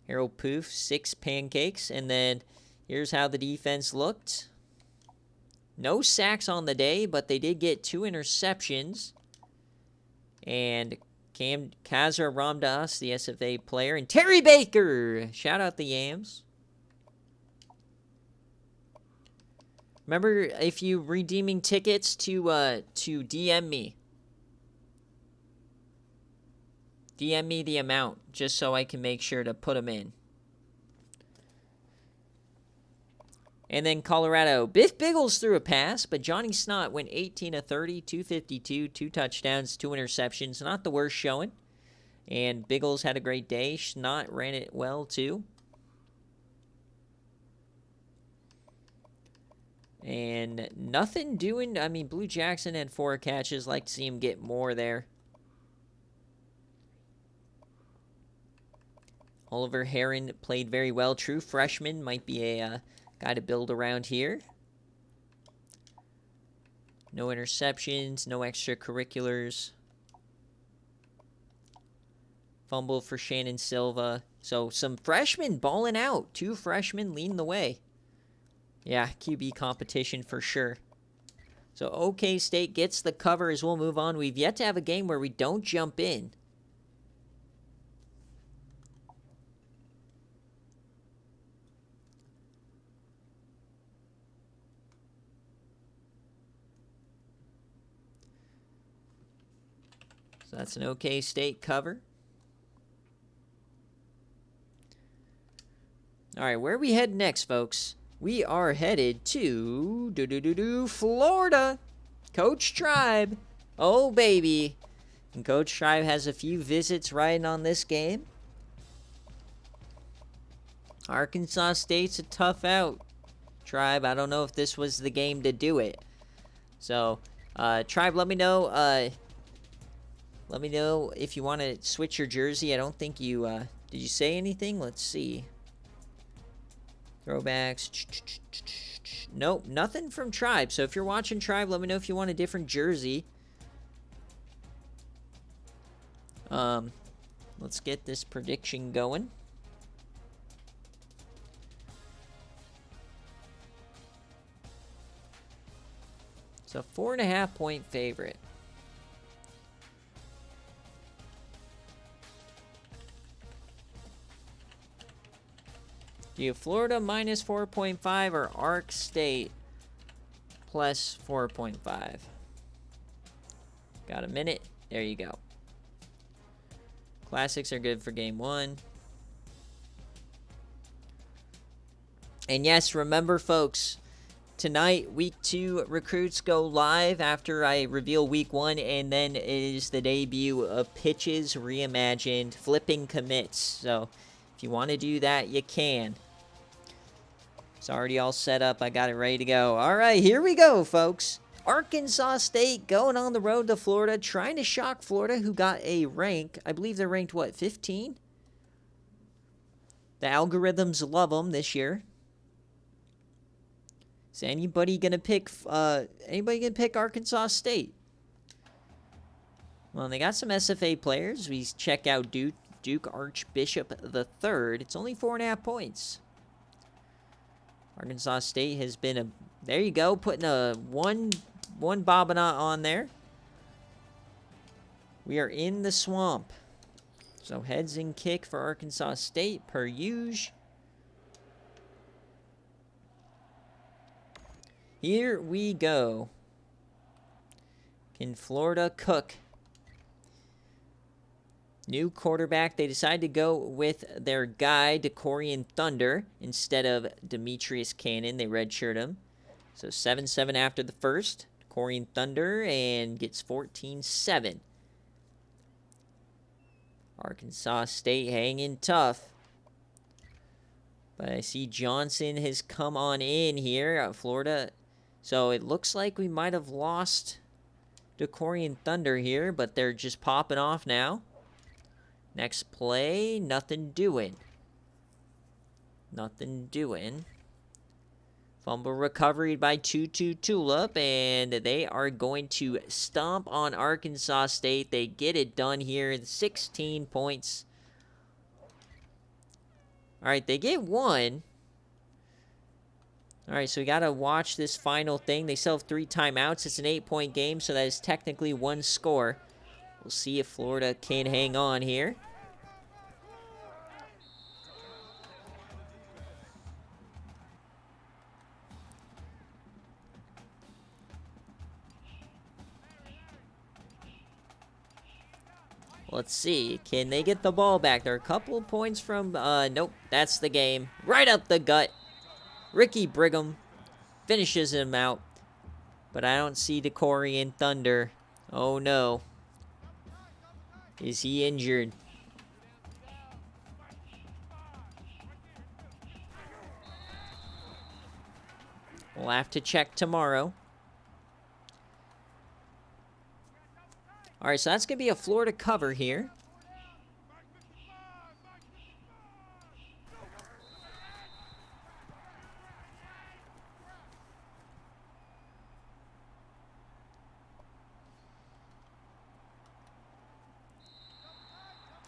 Harold Poof, 6 pancakes. And then here's how the defense looked. No sacks on the day, but they did get 2 interceptions. And Kazra Ramdas, the SFA player. And Terry Baker. Shout out the Yams. Remember, if you redeeming tickets to DM me. DM me the amount, just so I can make sure to put them in. And then Colorado. Biff Biggles threw a pass, but Johnny Snot went 18 of 30, 252, 2 touchdowns, 2 interceptions. Not the worst showing. And Biggles had a great day. Snot ran it well, too. And nothing doing. I mean, Blue Jackson had 4 catches. Like to see him get more there. Oliver Heron played very well. True freshman. Might be a guy to build around here. No interceptions. No extracurriculars. Fumble for Shannon Silva. So some freshmen balling out. 2 freshmen leading the way. Yeah, QB competition for sure. So OK State gets the cover as we'll move on. We've yet to have a game where we don't jump in. So that's an OK State cover. All right, where are we headed next, folks? We are headed to Florida. Coach Tribe. Oh, baby. And Coach Tribe has a few visits riding on this game. Arkansas State's a tough out. Tribe, I don't know if this was the game to do it. So, Tribe, let me know. Let me know if you want to switch your jersey. I don't think you, did you say anything? Let's see. Throwbacks. Nope, nothing from Tribe. So if you're watching Tribe, let me know if you want a different jersey. Let's get this prediction going. It's a 4.5-point favorite. Do you have Florida minus 4.5 or Ark State plus 4.5? Got a minute? There you go. Classics are good for game 1. And yes, remember, folks, tonight, week 2 recruits go live after I reveal week 1, and then it is the debut of Pitches Reimagined, Flipping Commits. So if you want to do that, you can. It's already all set up. I got it ready to go. All right, here we go, folks. Arkansas State going on the road to Florida, trying to shock Florida, who got a rank. I believe they're ranked, what, 15? The algorithms love them this year. Is anybody gonna pick Arkansas State? Well, they got some SFA players. We check out Duke Archbishop III. It's only 4.5 points. Arkansas State has been there you go, putting a one Bobanat on there. We are in the swamp. So heads and kick for Arkansas State per usual. Here we go. Can Florida cook? New quarterback. They decided to go with their guy, Decorian Thunder, instead of Demetrius Cannon. They redshirt him. So 7-7 after the first. Decorian Thunder and gets 14-7. Arkansas State hanging tough. But I see Johnson has come on in here. Florida. So it looks like we might have lost Decorian Thunder here, but they're just popping off now. Next play, nothing doing. Nothing doing. Fumble recovery by Tutu Tulip, and they are going to stomp on Arkansas State. They get it done here, 16 points. All right, they get 1. All right, so we got to watch this final thing. They still have 3 timeouts. It's an 8-point game, so that is technically 1 score. We'll see if Florida can hang on here. Let's see. Can they get the ball back? They're a couple points from... nope, that's the game. Right up the gut. Ricky Brigham finishes him out. But I don't see Decorian Thunder. Oh, no. Is he injured? We'll have to check tomorrow. All right, so that's going to be a Florida cover here.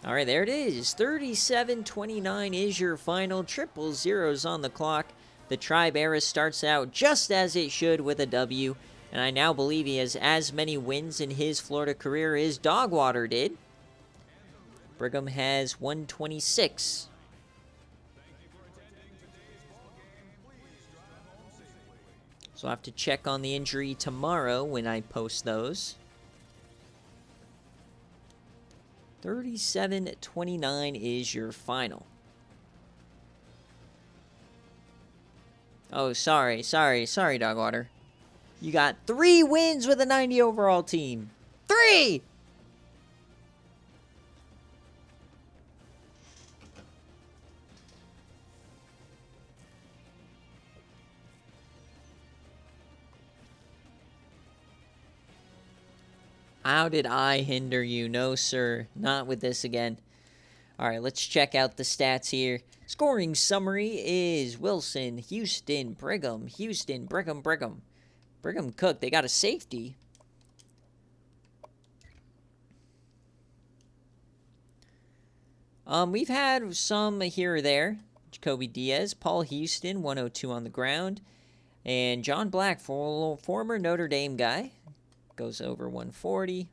All right, there it is. 37-29 is your final. Triple zeros on the clock. The Tribe era starts out just as it should with a W, and I now believe he has as many wins in his Florida career as Dogwater did. Brigham has 126. So I'll have to check on the injury tomorrow when I post those. 37-29 is your final. Oh, sorry, Dogwater. You got 3 wins with a 90 overall team. 3! How did I hinder you? No, sir. Not with this again. All right, let's check out the stats here. Scoring summary is Wilson, Houston, Brigham, Houston, Brigham, Brigham. Brigham Cook, they got a safety. We've had some here or there. Jacoby Diaz, Paul Houston, 102 on the ground. And John Black, former Notre Dame guy, goes over 140.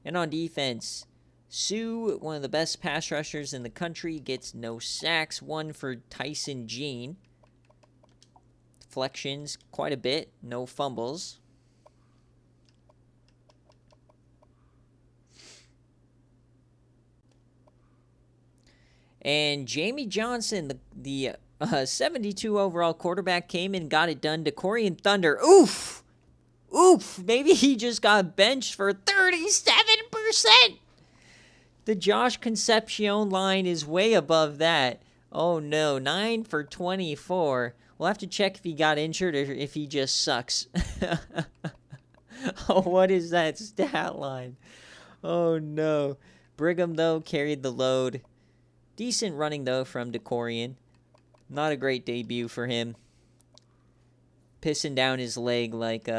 And on defense, Sue, one of the best pass rushers in the country, gets no sacks. 1 for Tyson Jean. Deflections, quite a bit. No fumbles. And Jamie Johnson, the 72 overall quarterback, came and got it done to Corian Thunder. Oof! Oof! Maybe he just got benched for 37%! The Josh Concepcion line is way above that. Oh no, 9 for 24. We'll have to check if he got injured or if he just sucks. Oh, what is that stat line? Oh no. Brigham, though, carried the load. Decent running, though, from DeCorian. Not a great debut for him. Pissing down his leg like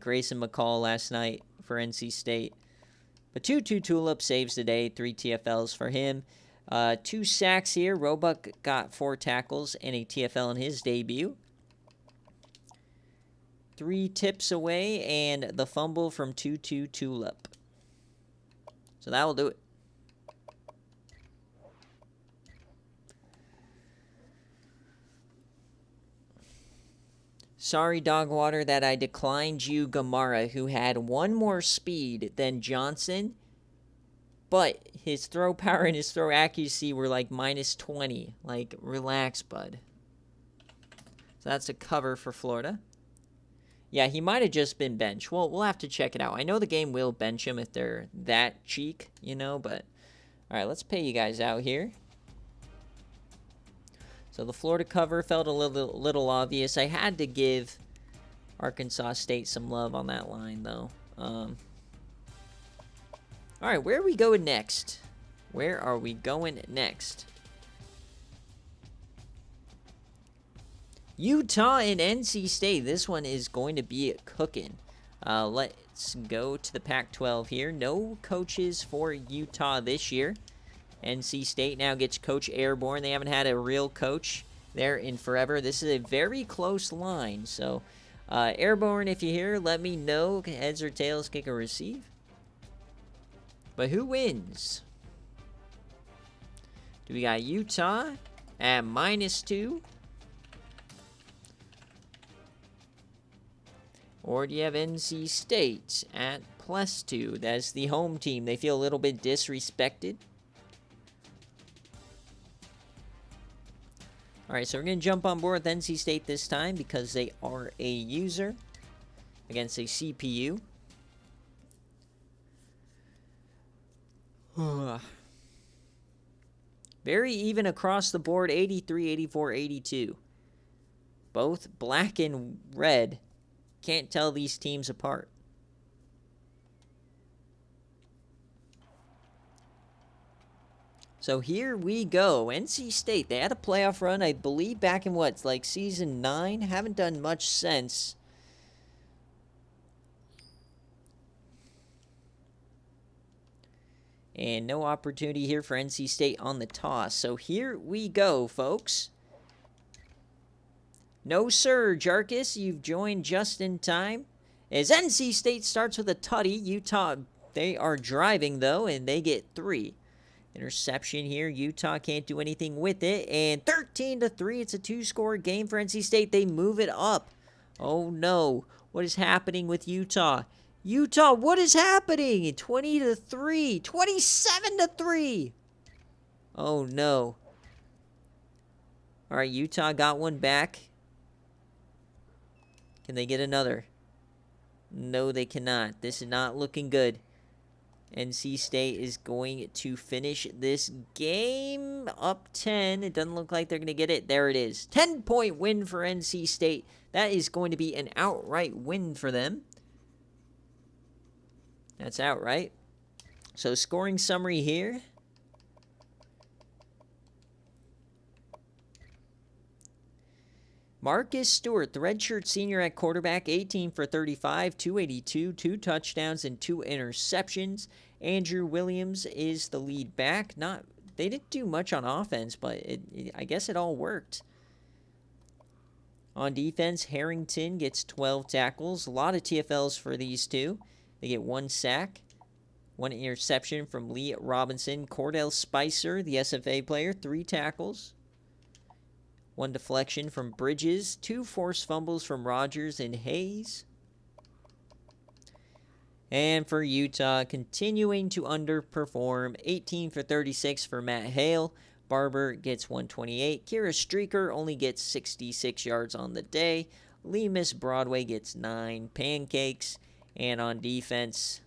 Grayson McCall last night for NC State. But 2 Tulip saves today, 3 TFLs for him. 2 sacks here. Roebuck got 4 tackles and a TFL in his debut. 3 tips away and the fumble from 2 Tulip. So that will do it. Sorry, Dogwater, that I declined you, Gamara, who had 1 more speed than Johnson, but his throw power and his throw accuracy were like minus 20. Like, relax, bud. So that's a cover for Florida. Yeah, he might have just been benched. Well, we'll have to check it out. I know the game will bench him if they're that cheek, you know, but... All right, let's pay you guys out here. So the Florida cover felt a little obvious. I had to give Arkansas State some love on that line, though. All right, where are we going next? Where are we going next? Utah and NC State. This one is going to be cooking. Let's go to the Pac-12 here. No coaches for Utah this year. NC State now gets Coach Airborne. They haven't had a real coach there in forever. This is a very close line. So, Airborne, if you're here, let me know. Heads or tails, kick or receive. But who wins? Do we got Utah at -2? Or do you have NC State at +2? That's the home team. They feel a little bit disrespected. Alright, so we're going to jump on board with NC State this time because they are a user against a CPU. Very even across the board, 83, 84, 82. Both black and red. Can't tell these teams apart. So here we go. NC State, they had a playoff run, I believe, back in what, like season 9? Haven't done much since. And no opportunity here for NC State on the toss. So here we go, folks. No, sir, Jarkus, you've joined just in time. As NC State starts with a tutty, Utah, they are driving, though, and they get 3. Interception here. Utah can't do anything with it. And 13-3, it's a 2-score game for NC State. They move it up. Oh, no. What is happening with Utah? Utah, what is happening? 20-3. 27-3. Oh, no. All right, Utah got one back. Can they get another? No, they cannot. This is not looking good. NC State is going to finish this game up 10. It doesn't look like they're going to get it. There it is. 10-point win for NC State. That is going to be an outright win for them. That's outright. So scoring summary here. Marcus Stewart, the redshirt senior at quarterback, 18 for 35, 282, 2 touchdowns, and 2 interceptions. Andrew Williams is the lead back. They didn't do much on offense, but I guess it all worked. On defense, Harrington gets 12 tackles. A lot of TFLs for these two. They get 1 sack, 1 interception from Lee Robinson. Cordell Spicer, the SFA player, 3 tackles. 1 deflection from Bridges, 2 forced fumbles from Rogers and Hayes. And for Utah, continuing to underperform, 18 for 36 for Matt Hale. Barber gets 128. Kira Streaker only gets 66 yards on the day. Lemus Broadway gets 9 pancakes. And on defense,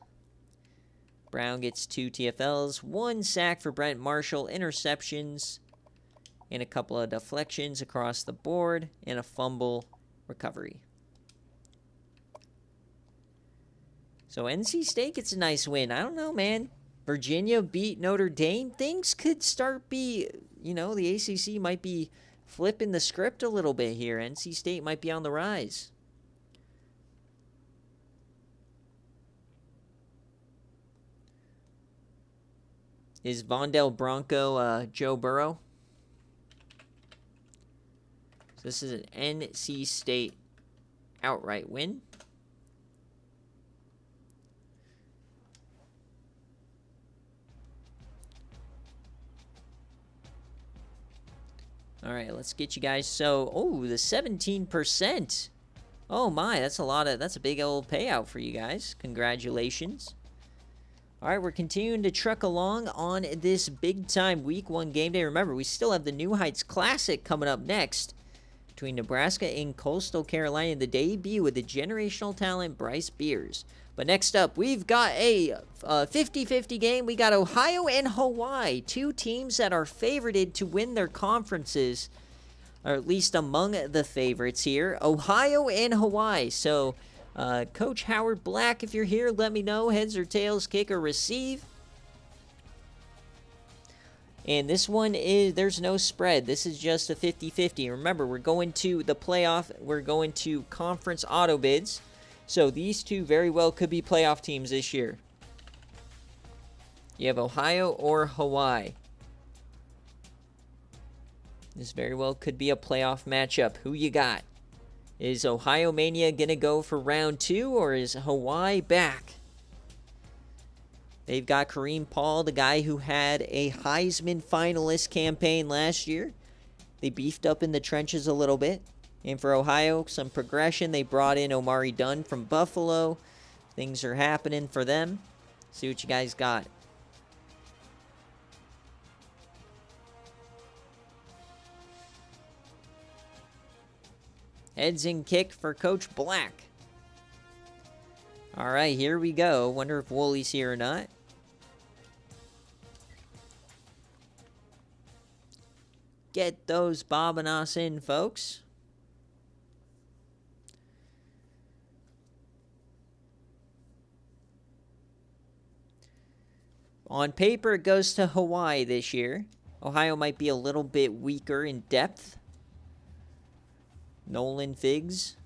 Brown gets 2 TFLs, 1 sack for Brent Marshall, interceptions, and a couple of deflections across the board, and a fumble recovery. So NC State gets a nice win. I don't know, man. Virginia beat Notre Dame. Things could start the ACC might be flipping the script a little bit here. NC State might be on the rise. Is Vondell Bronco Joe Burrow? This is an NC State outright win. All right, let's get you guys. So, the 17%. Oh my, that's a big old payout for you guys. Congratulations. All right, we're continuing to truck along on this big-time Week 1 game day. Remember, we still have the New Heights Classic coming up next between Nebraska and Coastal Carolina, the debut of the generational talent Bryce Beers. But next up, we've got a 50-50 game. We got Ohio and Hawaii, 2 teams that are favorited to win their conferences, or at least among the favorites here. Ohio and Hawaii. So, Coach Howard Black, if you're here, let me know. Heads or tails, kick or receive. And this one there's no spread. This is just a 50-50. Remember, we're going to the playoff. We're going to conference auto bids. So these two very well could be playoff teams this year. You have Ohio or Hawaii. This very well could be a playoff matchup. Who you got? Is Ohio Mania going to go for round 2, or is Hawaii back? They've got Kareem Paul, the guy who had a Heisman finalist campaign last year. They beefed up in the trenches a little bit. And for Ohio, some progression. They brought in Omari Dunn from Buffalo. Things are happening for them. See what you guys got. Heads and kick for Coach Black. All right, here we go. Wonder if Woolie's here or not. Get those Bobinas in, folks. On paper, it goes to Hawaii this year. Ohio might be a little bit weaker in depth. Nolan Figs.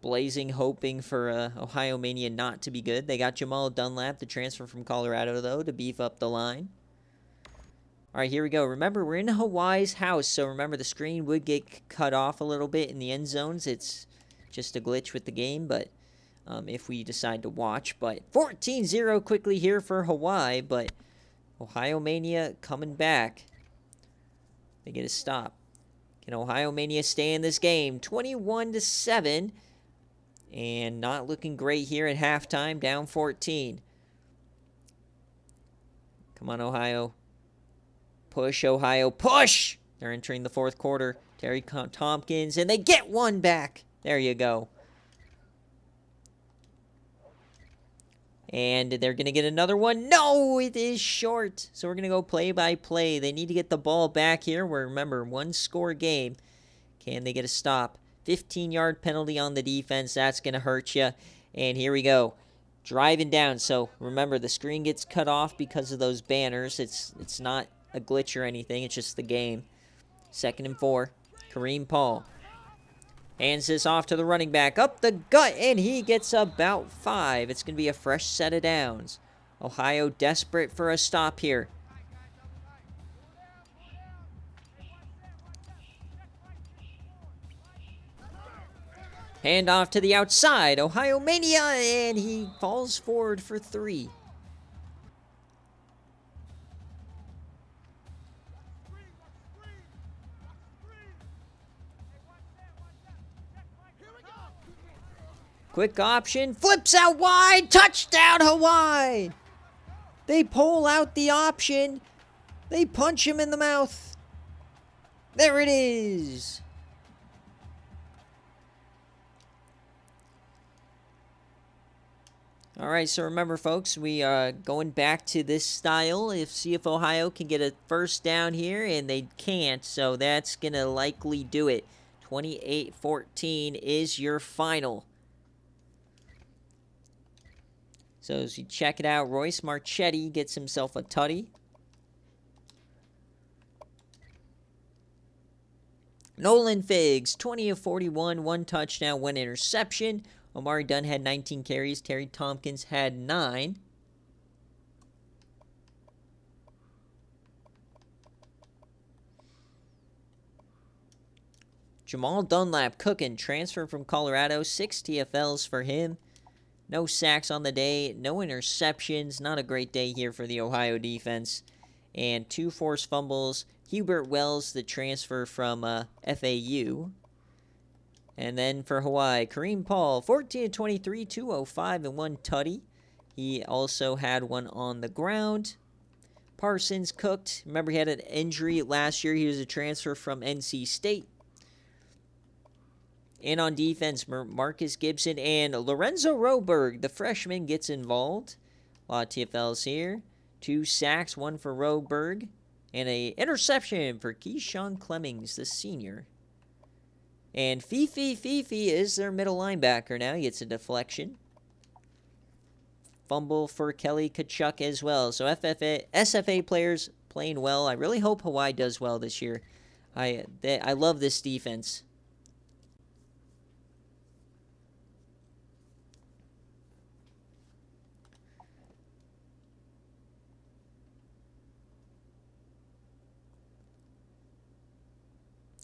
Blazing, hoping for Ohio Mania not to be good. They got Jamal Dunlap, the transfer from Colorado, though, to beef up the line. All right, here we go. Remember, we're in Hawaii's house, so remember the screen would get cut off a little bit in the end zones. It's just a glitch with the game, but if we decide to watch. But 14-0 quickly here for Hawaii, but Ohio Mania coming back. They get a stop. Can Ohio Mania stay in this game? 21-7, and not looking great here at halftime, down 14. Come on, Ohio. Push, Ohio, push! They're entering the fourth quarter. Terry Tompkins, and they get one back. There you go. And they're going to get another one. No, it is short. So we're going to go play by play. They need to get the ball back here. Where, remember, one-score game. Can they get a stop? 15-yard penalty on the defense. That's going to hurt you. And here we go. Driving down. So remember, the screen gets cut off because of those banners. It's not a glitch or anything. It's just the game. 2nd and 4. Kareem Paul hands this off to the running back. Up the gut, and he gets about 5. It's going to be a fresh set of downs. Ohio desperate for a stop here. Hand off to the outside. Ohio Mania, and he falls forward for 3. Quick option, flips out wide, touchdown Hawaii! They pull out the option, they punch him in the mouth. There it is! Alright, so remember folks, we are going back to this style. See if Ohio can get a first down here, and they can't, so that's going to likely do it. 28-14 is your final. So as you check it out, Royce Marchetti gets himself a tutty. Nolan Figs, 20 of 41, 1 touchdown, 1 interception. Omari Dunn had 19 carries. Terry Tompkins had 9. Jamal Dunlap cooking, transfer from Colorado, 6 TFLs for him. No sacks on the day, no interceptions. Not a great day here for the Ohio defense. And 2 forced fumbles. Hubert Wells, the transfer from FAU. And then for Hawaii, Kareem Paul, 14 of 23, 205, and 1 tutty. He also had 1 on the ground. Parsons cooked. Remember, he had an injury last year. He was a transfer from NC State. And on defense, Marcus Gibson and Lorenzo Roberg, the freshman, gets involved. A lot of TFLs here. 2 sacks, 1 for Roberg. And an interception for Keyshawn Clemmings, the senior. And Fifi is their middle linebacker now. He gets a deflection. Fumble for Kelly Kachuk as well. So SFA players playing well. I really hope Hawaii does well this year. I love this defense.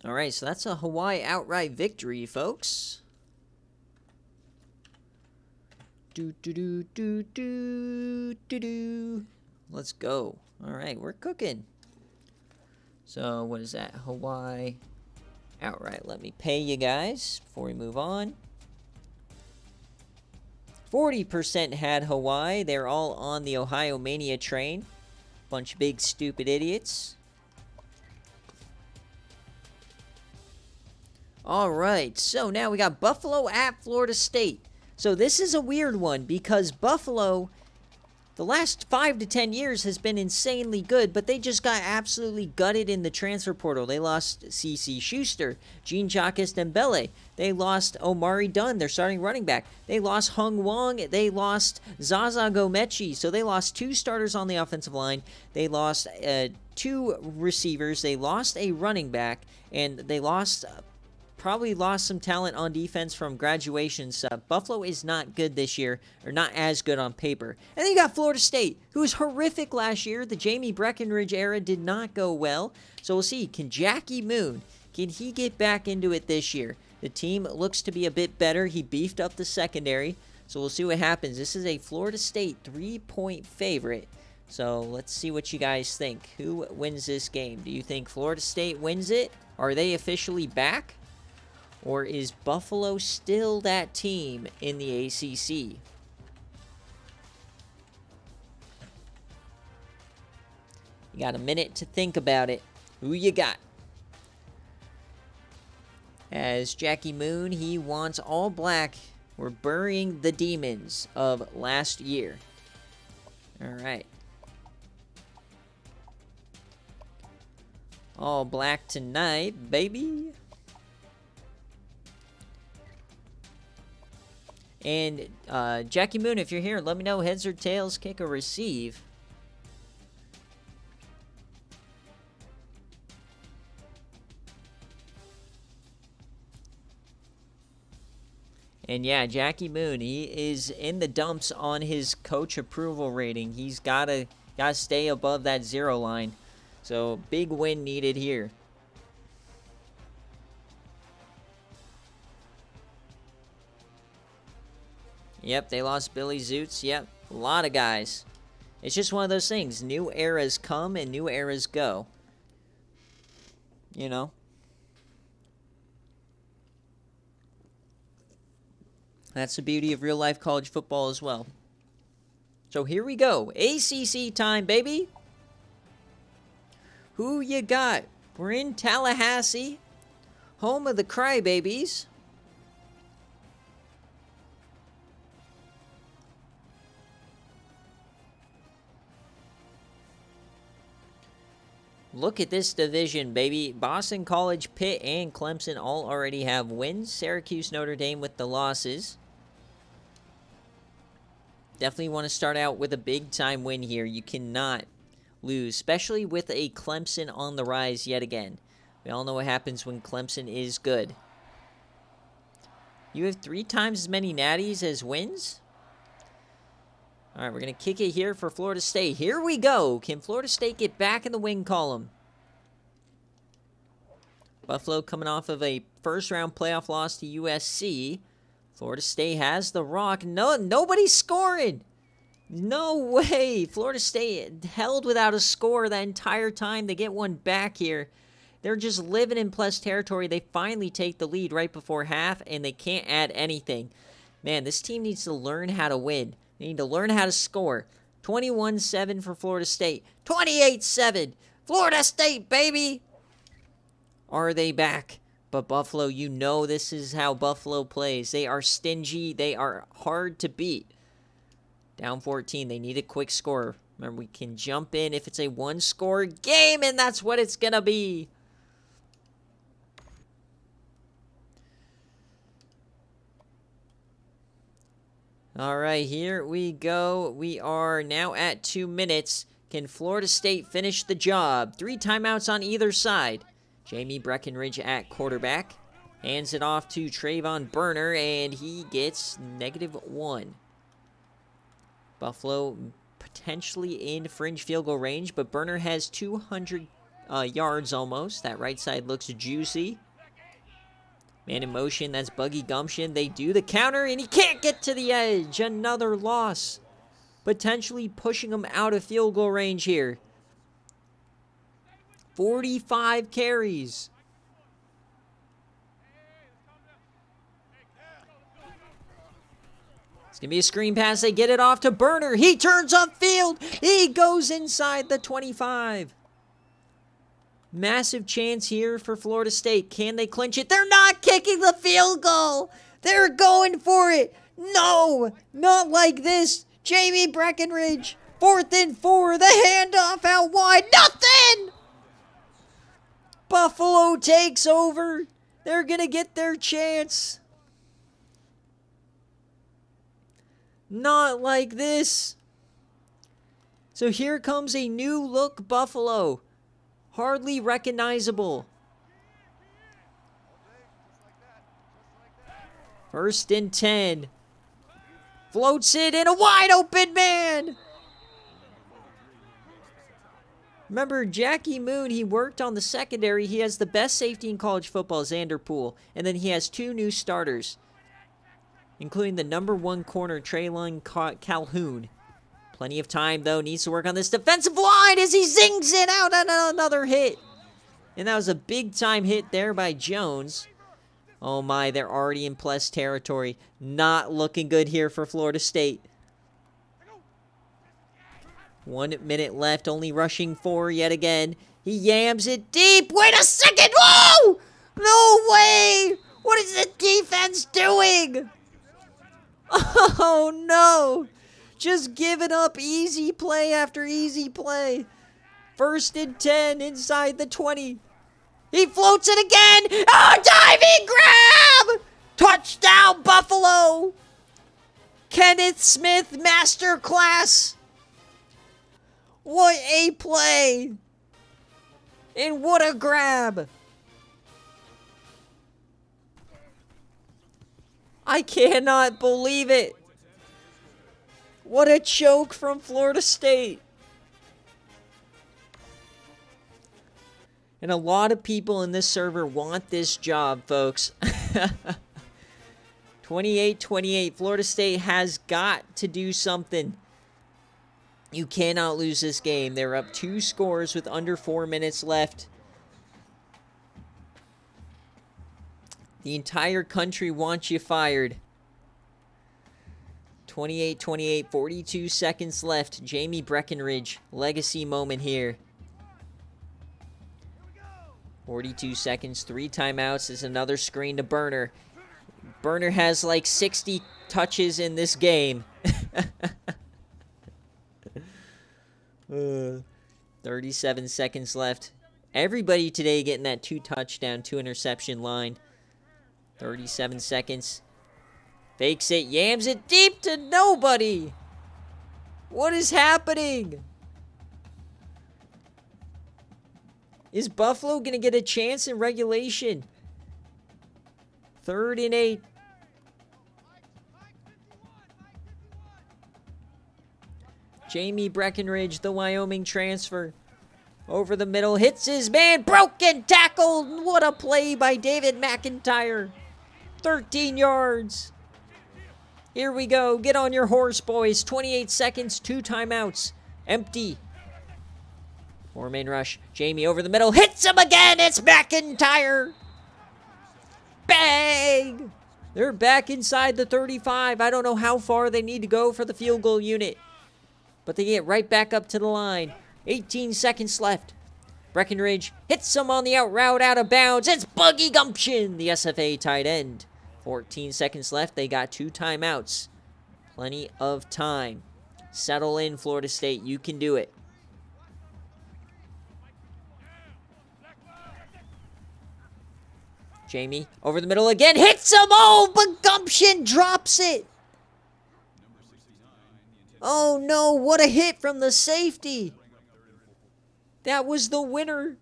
All right, so that's a Hawaii outright victory, folks. Let's go. All right, we're cooking. So what is that? Hawaii outright. Let me pay you guys before we move on. 40% had Hawaii. They're all on the Ohio Mania train. Bunch of big stupid idiots. All right, so now we got Buffalo at Florida State. So this is a weird one because Buffalo, the last 5 to 10 years has been insanely good, but they just got absolutely gutted in the transfer portal. They lost C.C. Schuster, Jean-Jacques Dembele. They lost Omari Dunn, their starting running back. They lost Hung Wong. They lost Zaza Gomechi. So they lost 2 starters on the offensive line. They lost 2 receivers. They lost a running back, and they lost probably lost some talent on defense from graduation stuff. Buffalo is not good this year, or not as good on paper. And then you got Florida State, who was horrific last year. The Jamie Breckenridge era did not go well. So we'll see. Can Jackie Moon, can he get back into it this year? The team looks to be a bit better. He beefed up the secondary. So we'll see what happens. This is a Florida State 3-point favorite. So let's see what you guys think. Who wins this game? Do you think Florida State wins it? Are they officially back? Or is Buffalo still that team in the ACC? You got a minute to think about it. Who you got? As Jackie Moon, he wants all black. We're burying the demons of last year. All right. All black tonight, baby. And Jackie Moon, if you're here, let me know heads or tails, kick or receive. And yeah, Jackie Moon, he is in the dumps on his coach approval rating. He's gotta stay above that 0 line. So big win needed here. Yep, they lost Billy Zoots. Yep, a lot of guys. It's just one of those things. New eras come and new eras go. You know? That's the beauty of real-life college football as well. So here we go. ACC time, baby. Who you got? We're in Tallahassee, home of the Crybabies. Look at this division, baby. Boston College, Pitt, and Clemson all already have wins. Syracuse, Notre Dame with the losses. Definitely want to start out with a big-time win here. You cannot lose, especially with a Clemson on the rise yet again. We all know what happens when Clemson is good. You have 3 times as many natties as wins? All right, we're going to kick it here for Florida State. Here we go. Can Florida State get back in the win column? Buffalo coming off of a first-round playoff loss to USC. Florida State has the rock. No, nobody's scoring. No way. Florida State held without a score that entire time. They get one back here. They're just living in plus territory. They finally take the lead right before half, and they can't add anything. Man, this team needs to learn how to win. They need to learn how to score. 21-7 for Florida State. 28-7. Florida State, baby. Are they back? But Buffalo, you know this is how Buffalo plays. They are stingy. They are hard to beat. Down 14. They need a quick score. Remember, we can jump in if it's a one-score game, and that's what it's going to be. All right, here we go. We are now at 2 minutes. Can Florida State finish the job? 3 timeouts on either side. Jamie Breckenridge at quarterback. Hands it off to Trayvon Burner, and he gets -1. Buffalo potentially in fringe field goal range, but Burner has 200 yards almost. That right side looks juicy. Man in motion, that's Buggy Gumption. They do the counter, and he can't get to the edge. Another loss. Potentially pushing him out of field goal range here. 45 carries. It's going to be a screen pass. They get it off to Burner. He turns upfield. He goes inside the 25. Massive chance here for Florida State. Can they clinch it? They're not kicking the field goal. They're going for it. No, not like this. Jamie Breckenridge, 4th and 4. The handoff out wide. Nothing. Buffalo takes over. They're going to get their chance. Not like this. So here comes a new look Buffalo. Hardly recognizable. First and 10. Floats it in a wide open man. Remember, Jackie Moon, he worked on the secondary. He has the best safety in college football, Xanderpool. And then he has 2 new starters, including the #1 corner, Traylon Calhoun. Plenty of time, though. Needs to work on this defensive line as he zings it out on another hit. And that was a big-time hit there by Jones. Oh, my, they're already in plus territory. Not looking good here for Florida State. 1 minute left, only rushing 4 yet again. He yams it deep. Wait a second. Whoa! No way! What is the defense doing? Oh, no. Just giving up easy play after easy play. First and 10 inside the 20. He floats it again. Oh, diving grab! Touchdown, Buffalo! Kenneth Smith masterclass. What a play! And what a grab! I cannot believe it! What a choke from Florida State! And a lot of people in this server want this job, folks. 28-28. Florida State has got to do something. You cannot lose this game. They're up 2 scores with under 4 minutes left. The entire country wants you fired. 28-28, 42 seconds left. Jamie Breckenridge, legacy moment here. 42 seconds, 3 timeouts. Is another screen to Burner. Burner has like 60 touches in this game. 37 seconds left. Everybody today getting that 2 touchdown, 2 interception line. 37 seconds. Fakes it, yams it deep to nobody. What is happening? Is Buffalo going to get a chance in regulation? 3rd and 8. Jamie Breckenridge, the Wyoming transfer. Over the middle, hits his man, broken tackle. What a play by David McIntyre. 13 yards. Here we go. Get on your horse, boys. 28 seconds, 2 timeouts. Empty. 4-man rush. Jamie over the middle, hits him again. It's McIntyre. Bang! They're back inside the 35. I don't know how far they need to go for the field goal unit, but they get right back up to the line. 18 seconds left. Breckenridge hits him on the out route, out of bounds. It's Buggy Gumption, the SFA tight end. 14 seconds left. They got 2 timeouts. Plenty of time. Settle in, Florida State. You can do it. Jamie over the middle again. Hits him. Oh, but Gumption drops it. Oh, no. What a hit from the safety. That was the winner.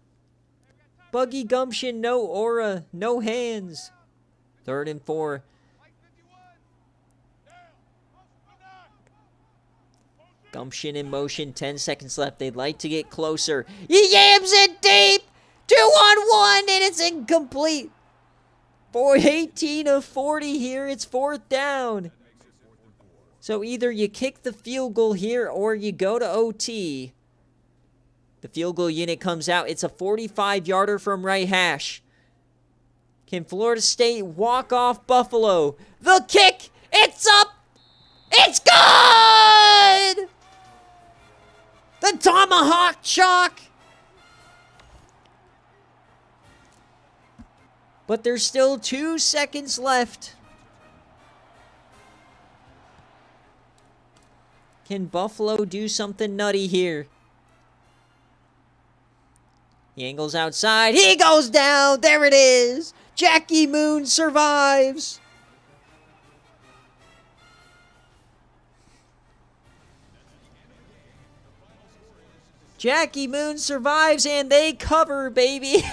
Buggy Gumption, no aura, no hands. 3rd and 4. Gumption in motion, 10 seconds left. They'd like to get closer. He yams it deep. 2-on-1, and it's incomplete. For 18 of 40 here, it's 4th down. So either you kick the field goal here or you go to OT. The field goal unit comes out. It's a 45-yarder from right hash. Can Florida State walk off Buffalo? The kick, it's up. It's good! The tomahawk chalk. But there's still 2 seconds left. Can Buffalo do something nutty here? He angles outside. He goes down. There it is. Jackie Moon survives. Jackie Moon survives, and they cover, baby.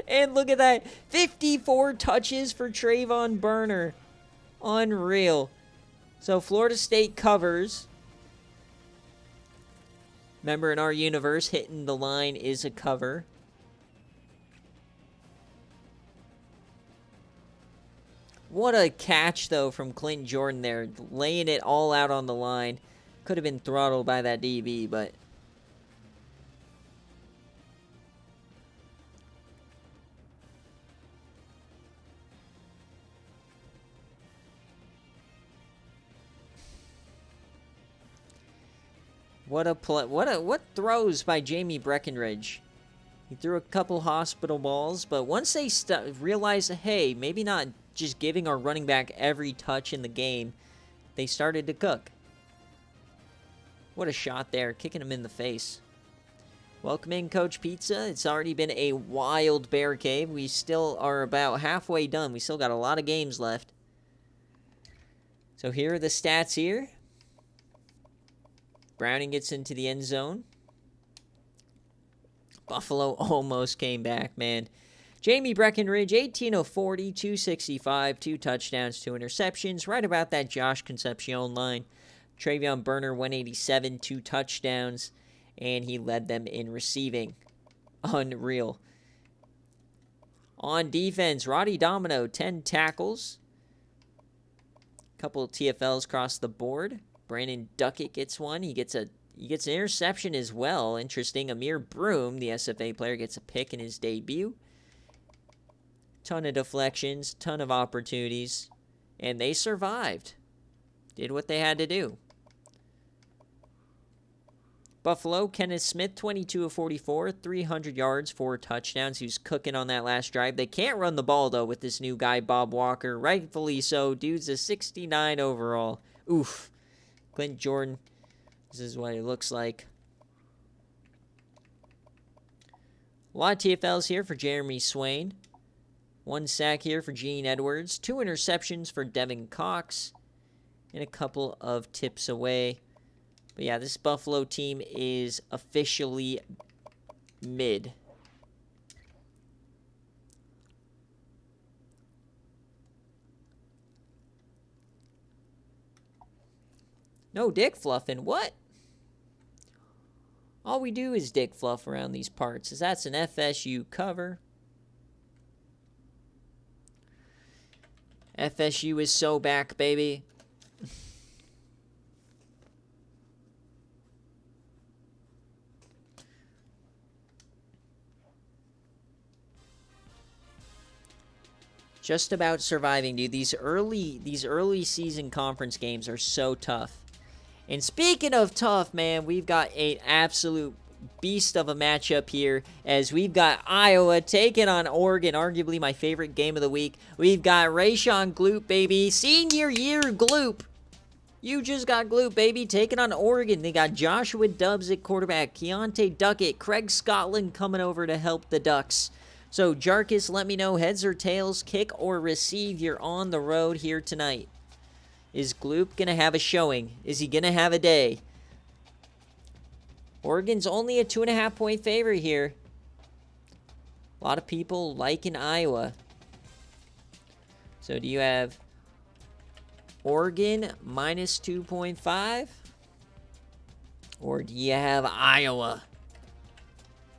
And look at that. 54 touches for Trayvon Burner. Unreal. So Florida State covers. Remember, in our universe, hitting the line is a cover. What a catch, though, from Clinton Jordan there. Laying it all out on the line. Could have been throttled by that DB, but... What a play! What throws by Jamie Breckenridge? He threw a couple hospital balls, but once they realized, hey, maybe not just giving our running back every touch in the game, they started to cook. What a shot there, kicking him in the face. Welcome in, Coach Pizza. It's already been a wild BearCave. We still are about halfway done. We still got a lot of games left. So here are the stats here. Browning gets into the end zone. Buffalo almost came back, man. Jamie Breckenridge, 18 of 40, 265, 2 touchdowns, 2 interceptions. Right about that Josh Concepcion line. Trayvon Burner, 187, 2 touchdowns. And he led them in receiving. Unreal. On defense, Roddy Domino, 10 tackles. Couple of TFLs across the board. Brandon Duckett gets one. He gets an interception as well. Interesting. Amir Broom, the SFA player, gets a pick in his debut. Ton of deflections, ton of opportunities, and they survived. Did what they had to do. Buffalo, Kenneth Smith, 22 of 44, 300 yards, 4 touchdowns. He was cooking on that last drive. They can't run the ball, though, with this new guy, Bob Walker. Rightfully so. Dude's a 69 overall. Oof. Clint Jordan, this is what it looks like. A lot of TFLs here for Jeremy Swain. 1 sack here for Gene Edwards. 2 interceptions for Devin Cox. And a couple of tips away. But yeah, this Buffalo team is officially mid. No dick fluffing. What? All we do is dick fluff around these parts. As that's an FSU cover. FSU is so back, baby. Just about surviving, dude. These early season conference games are so tough. And speaking of tough, man, we've got an absolute beast of a matchup here as we've got Iowa taking on Oregon, arguably my favorite game of the week. We've got Rayshon Gloop, baby. Senior year Gloop. You just got Gloop, baby, taking on Oregon. They got Joshua Dobbs at quarterback, Keontae Duckett, Craig Scotland coming over to help the Ducks. So, Jarkus, let me know, heads or tails, kick or receive. You're on the road here tonight. Is Gloop going to have a showing? Is he going to have a day? Oregon's only a 2.5-point favorite here. A lot of people liking Iowa. So, do you have Oregon minus 2.5? Or do you have Iowa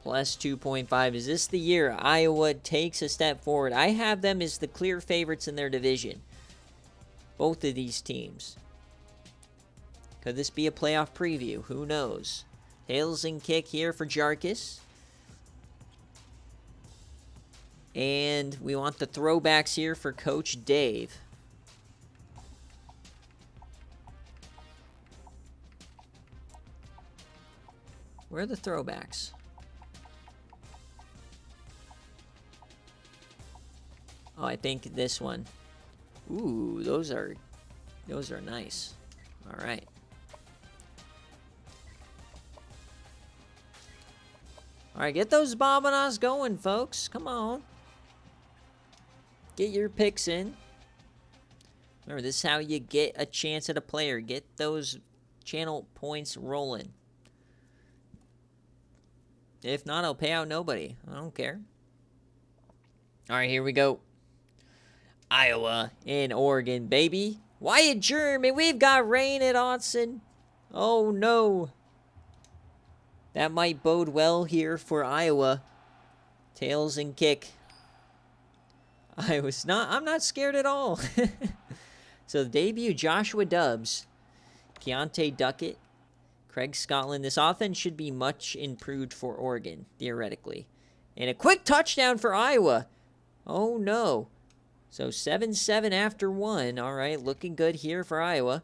plus 2.5? Is this the year Iowa takes a step forward? I have them as the clear favorites in their division. Both of these teams. Could this be a playoff preview? Who knows? Tails and kick here for Jarkus. And we want the throwbacks here for Coach Dave. Where are the throwbacks? Oh, I think this one. Ooh, those are nice. All right. All right, get those bombing-ons going, folks. Come on. Get your picks in. Remember, this is how you get a chance at a player. Get those channel points rolling. If not, I'll pay out nobody. I don't care. All right, here we go. Iowa and Oregon, baby. Wyatt German, we've got rain at Autzen. Oh, no. That might bode well here for Iowa. Tails and kick. I'm not scared at all. So the debut, Joshua Dobbs, Keontae Duckett, Craig Scotland. This offense should be much improved for Oregon, theoretically. And a quick touchdown for Iowa. Oh, no. So 7-7 after one. All right, looking good here for Iowa.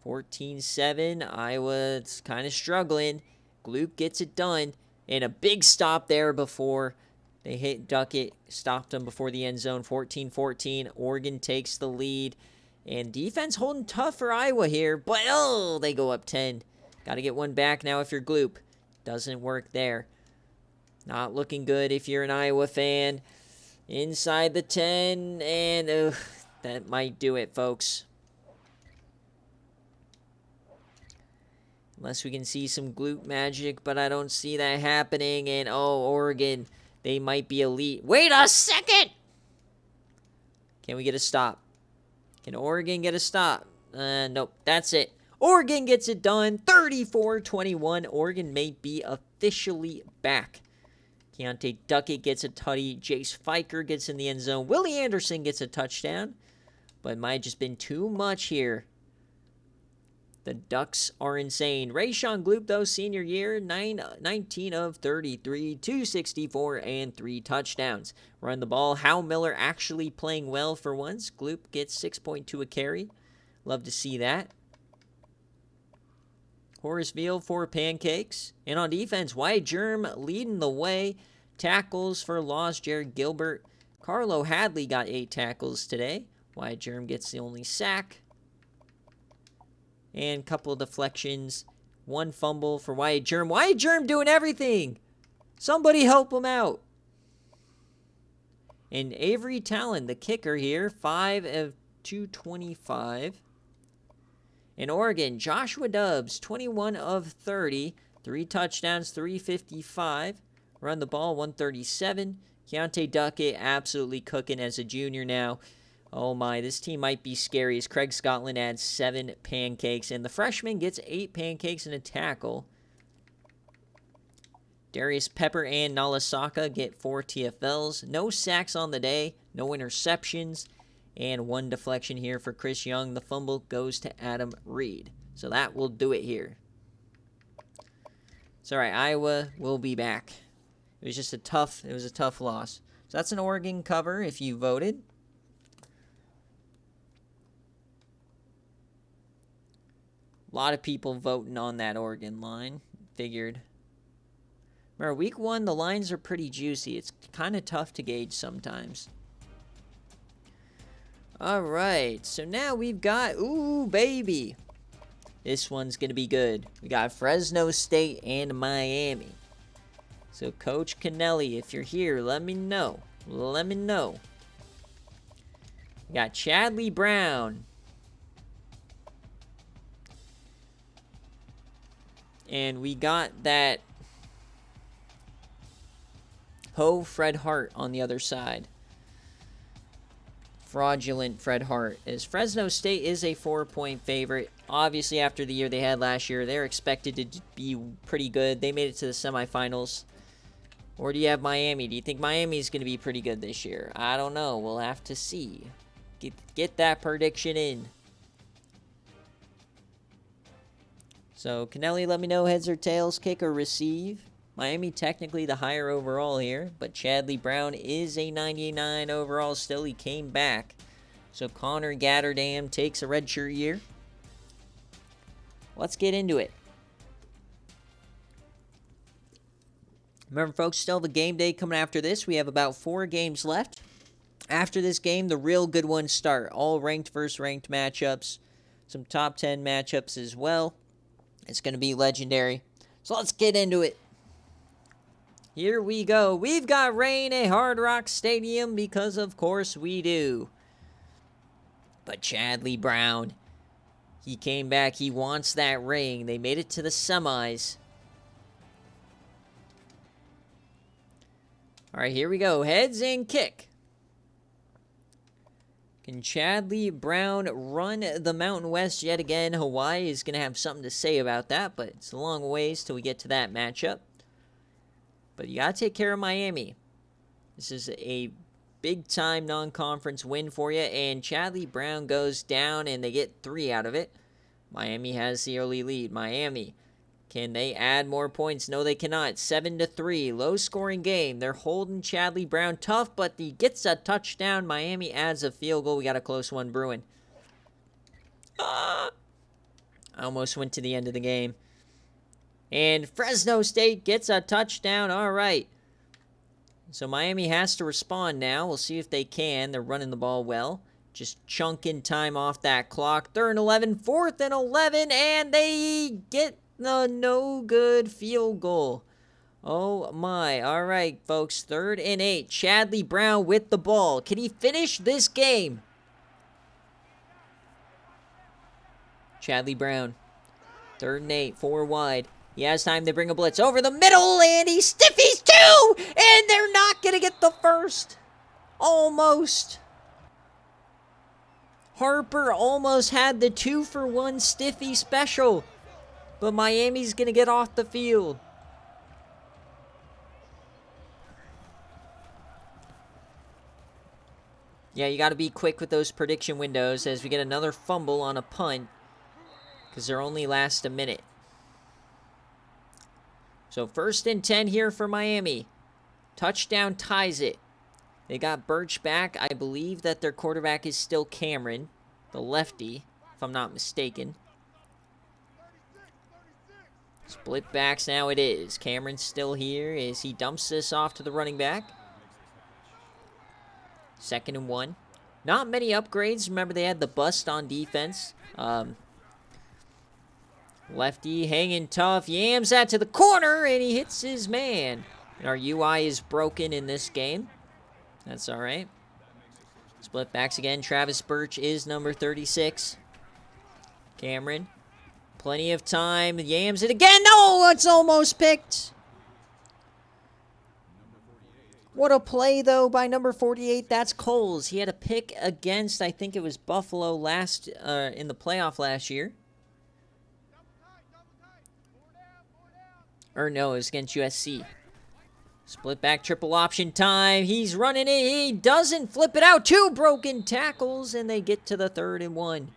14-7. Iowa's kind of struggling. Gloop gets it done. And a big stop there before they hit Duckett. Stopped them before the end zone. 14-14. Oregon takes the lead. And defense holding tough for Iowa here. But, oh, they go up 10. Got to get one back now if you're Gloop. Doesn't work there. Not looking good if you're an Iowa fan. Inside the 10. And that might do it, folks. Unless we can see some Gloop magic, but I don't see that happening. And, oh, Oregon, they might be elite. Wait a second! Can we get a stop? Can Oregon get a stop? Nope, that's it. Oregon gets it done. 34-21. Oregon may be officially back. Keontae Duckett gets a tutty. Jace Fiker gets in the end zone. Willie Anderson gets a touchdown. But it might have just been too much here. The Ducks are insane. Rayshon Gloop, though, senior year, 19 of 33, 264, and 3 touchdowns. Run the ball. Hal Miller actually playing well for once. Gloop gets 6.2 a carry. Love to see that. Horace Veal, 4 pancakes. And on defense, Wyatt Germ leading the way. Tackles for loss, Jared Gilbert. Carlo Hadley got 8 tackles today. Wyatt Germ gets the only sack. And a couple of deflections. 1 fumble for Wyatt Germ. Wyatt Germ doing everything. Somebody help him out. And Avery Talon, the kicker here, 5 of 225. In Oregon, Joshua Dobbs, 21 of 30. 3 touchdowns, 355. Run the ball, 137. Keontae Duckett absolutely cooking as a junior now. Oh my, this team might be scary as Craig Scotland adds 7 pancakes. And the freshman gets 8 pancakes and a tackle. Darius Pepper and Nalasaka get 4 TFLs. No sacks on the day. No interceptions. And 1 deflection here for Chris Young. The fumble goes to Adam Reed. So that will do it here. It's all right. Iowa will be back. It was just a tough loss. So that's an Oregon cover if you voted. A lot of people voting on that Oregon line. Figured. Remember, week 1, the lines are pretty juicy. It's kind of tough to gauge sometimes. All right. So now we've got, ooh, baby. This one's going to be good. We got Fresno State and Miami. So, Coach Kennelly, if you're here, let me know. Let me know. We got Chadley Brown. And we got that Fred Hart on the other side. Fraudulent Fred Hart. As Fresno State is a 4-point favorite. Obviously, after the year they had last year, they're expected to be pretty good. They made it to the semifinals. Or do you have Miami? Do you think Miami's going to be pretty good this year? I don't know. We'll have to see. Get that prediction in. So, Kennelly, let me know heads or tails, kick or receive. Miami technically the higher overall here, but Chadley Brown is a 99 overall still. He came back. So, Connor Gatterdam takes a redshirt year. Let's get into it. Remember, folks, still have a game day coming after this. We have about 4 games left. After this game, the real good ones start. All ranked versus ranked matchups. Some top 10 matchups as well. It's going to be legendary. So let's get into it. Here we go. We've got rain at Hard Rock Stadium because, of course, we do. But Chadley Brown, he came back. He wants that ring. They made it to the semis. All right, here we go. Heads and kick. Can Chadley Brown run the Mountain West yet again? Hawaii is going to have something to say about that, but it's a long ways till we get to that matchup. But you got to take care of Miami. This is a big-time non-conference win for you, and Chadley Brown goes down, and they get 3 out of it. Miami has the early lead. Miami, can they add more points? No, they cannot. 7-3, low-scoring game. They're holding Chadley Brown tough, but he gets a touchdown. Miami adds a field goal. We got a close one brewing. I almost went to the end of the game. And Fresno State gets a touchdown. All right. So Miami has to respond now. We'll see if they can. They're running the ball well. Just chunking time off that clock. 3rd and 11, 4th and 11, and they get the no-good field goal. Oh, my. All right, folks. 3rd and 8. Chadley Brown with the ball. Can he finish this game? Chadley Brown. 3rd and 8. 4 wide. He has time to bring a blitz over the middle, and he stiffies 2, and they're not going to get the first. Almost. Harper almost had the 2-for-1 stiffy special, but Miami's going to get off the field. Yeah, you got to be quick with those prediction windows as we get another fumble on a punt because they're only last a minute. So 1st and 10 here for Miami. Touchdown ties it. They got Birch back. I believe that their quarterback is still Cameron, the lefty, if I'm not mistaken. Split backs now it is. Cameron's still here as he dumps this off to the running back. 2nd and 1. Not many upgrades. Remember, they had the bust on defense. Lefty hanging tough. Yams that to the corner, and he hits his man. And our UI is broken in this game. That's all right. Split backs again. Travis Birch is number 36. Cameron. Plenty of time. Yams it again. No, it's almost picked. What a play, though, by number 48. That's Coles. He had a pick against, I think it was Buffalo in the playoff last year. Or no, it was against USC. Split back, triple option time. He's running it. He doesn't flip it out. 2 broken tackles, and they get to the 3rd and 1.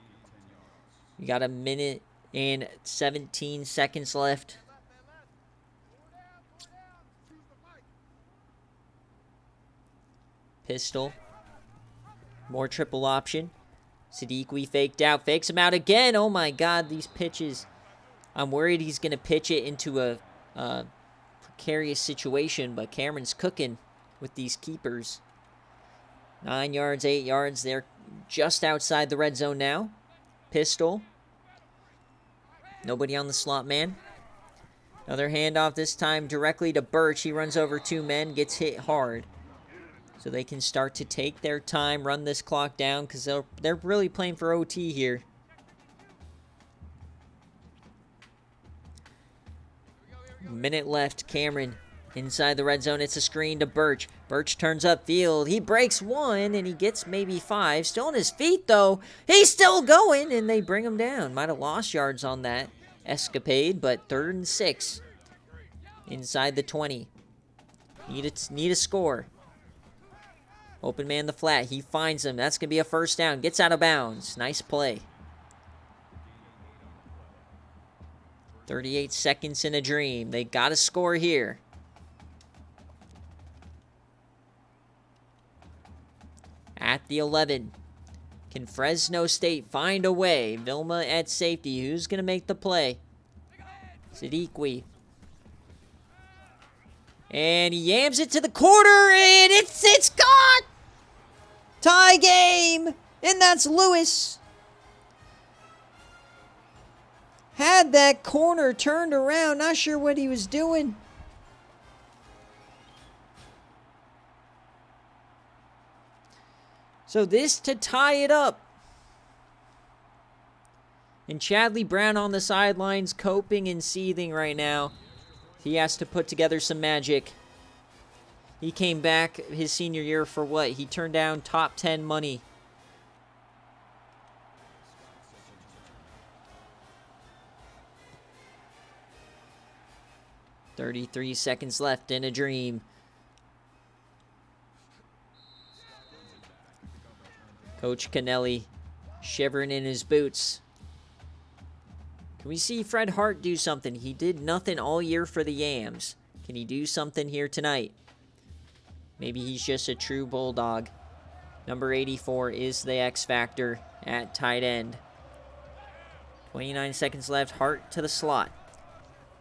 We got 1 minute and 17 seconds left. Pistol. More triple option. Sadiq faked out. Fakes him out again. Oh, my God, these pitches. I'm worried he's going to pitch it into a precarious situation, but Cameron's cooking with these keepers. 9 yards, 8 yards. They're just outside the red zone now. Pistol. Nobody on the slot man. Another handoff, this time directly to Birch. He runs over 2 men, gets hit hard. So they can start to take their time, run this clock down, because they're really playing for OT here. Minute left. Cameron inside the red zone. It's a screen to Birch. Birch turns upfield. He breaks 1, and he gets maybe 5. Still on his feet, though. He's still going, and they bring him down. Might have lost yards on that escapade, but 3rd and 6. Inside the 20. Need a score. Open man the flat. He finds him. That's going to be a first down. Gets out of bounds. Nice play. 38 seconds in a dream. They got to score here. At the 11. Can Fresno State find a way? Vilma at safety. Who's going to make the play? Sadiq. And he yams it to the corner, and it's gone! Tie game! And that's Lewis. Had that corner turned around. Not sure what he was doing. So this to tie it up. And Chadley Brown on the sidelines coping and seething right now. He has to put together some magic. He came back his senior year for what? He turned down top 10 money. "33 seconds left in a dream." Coach Kennelly shivering in his boots. Can we see Fred Hart do something? He did nothing all year for the Yams. Can he do something here tonight? Maybe he's just a true bulldog. Number 84 is the X factor at tight end. 29 seconds left. Hart to the slot.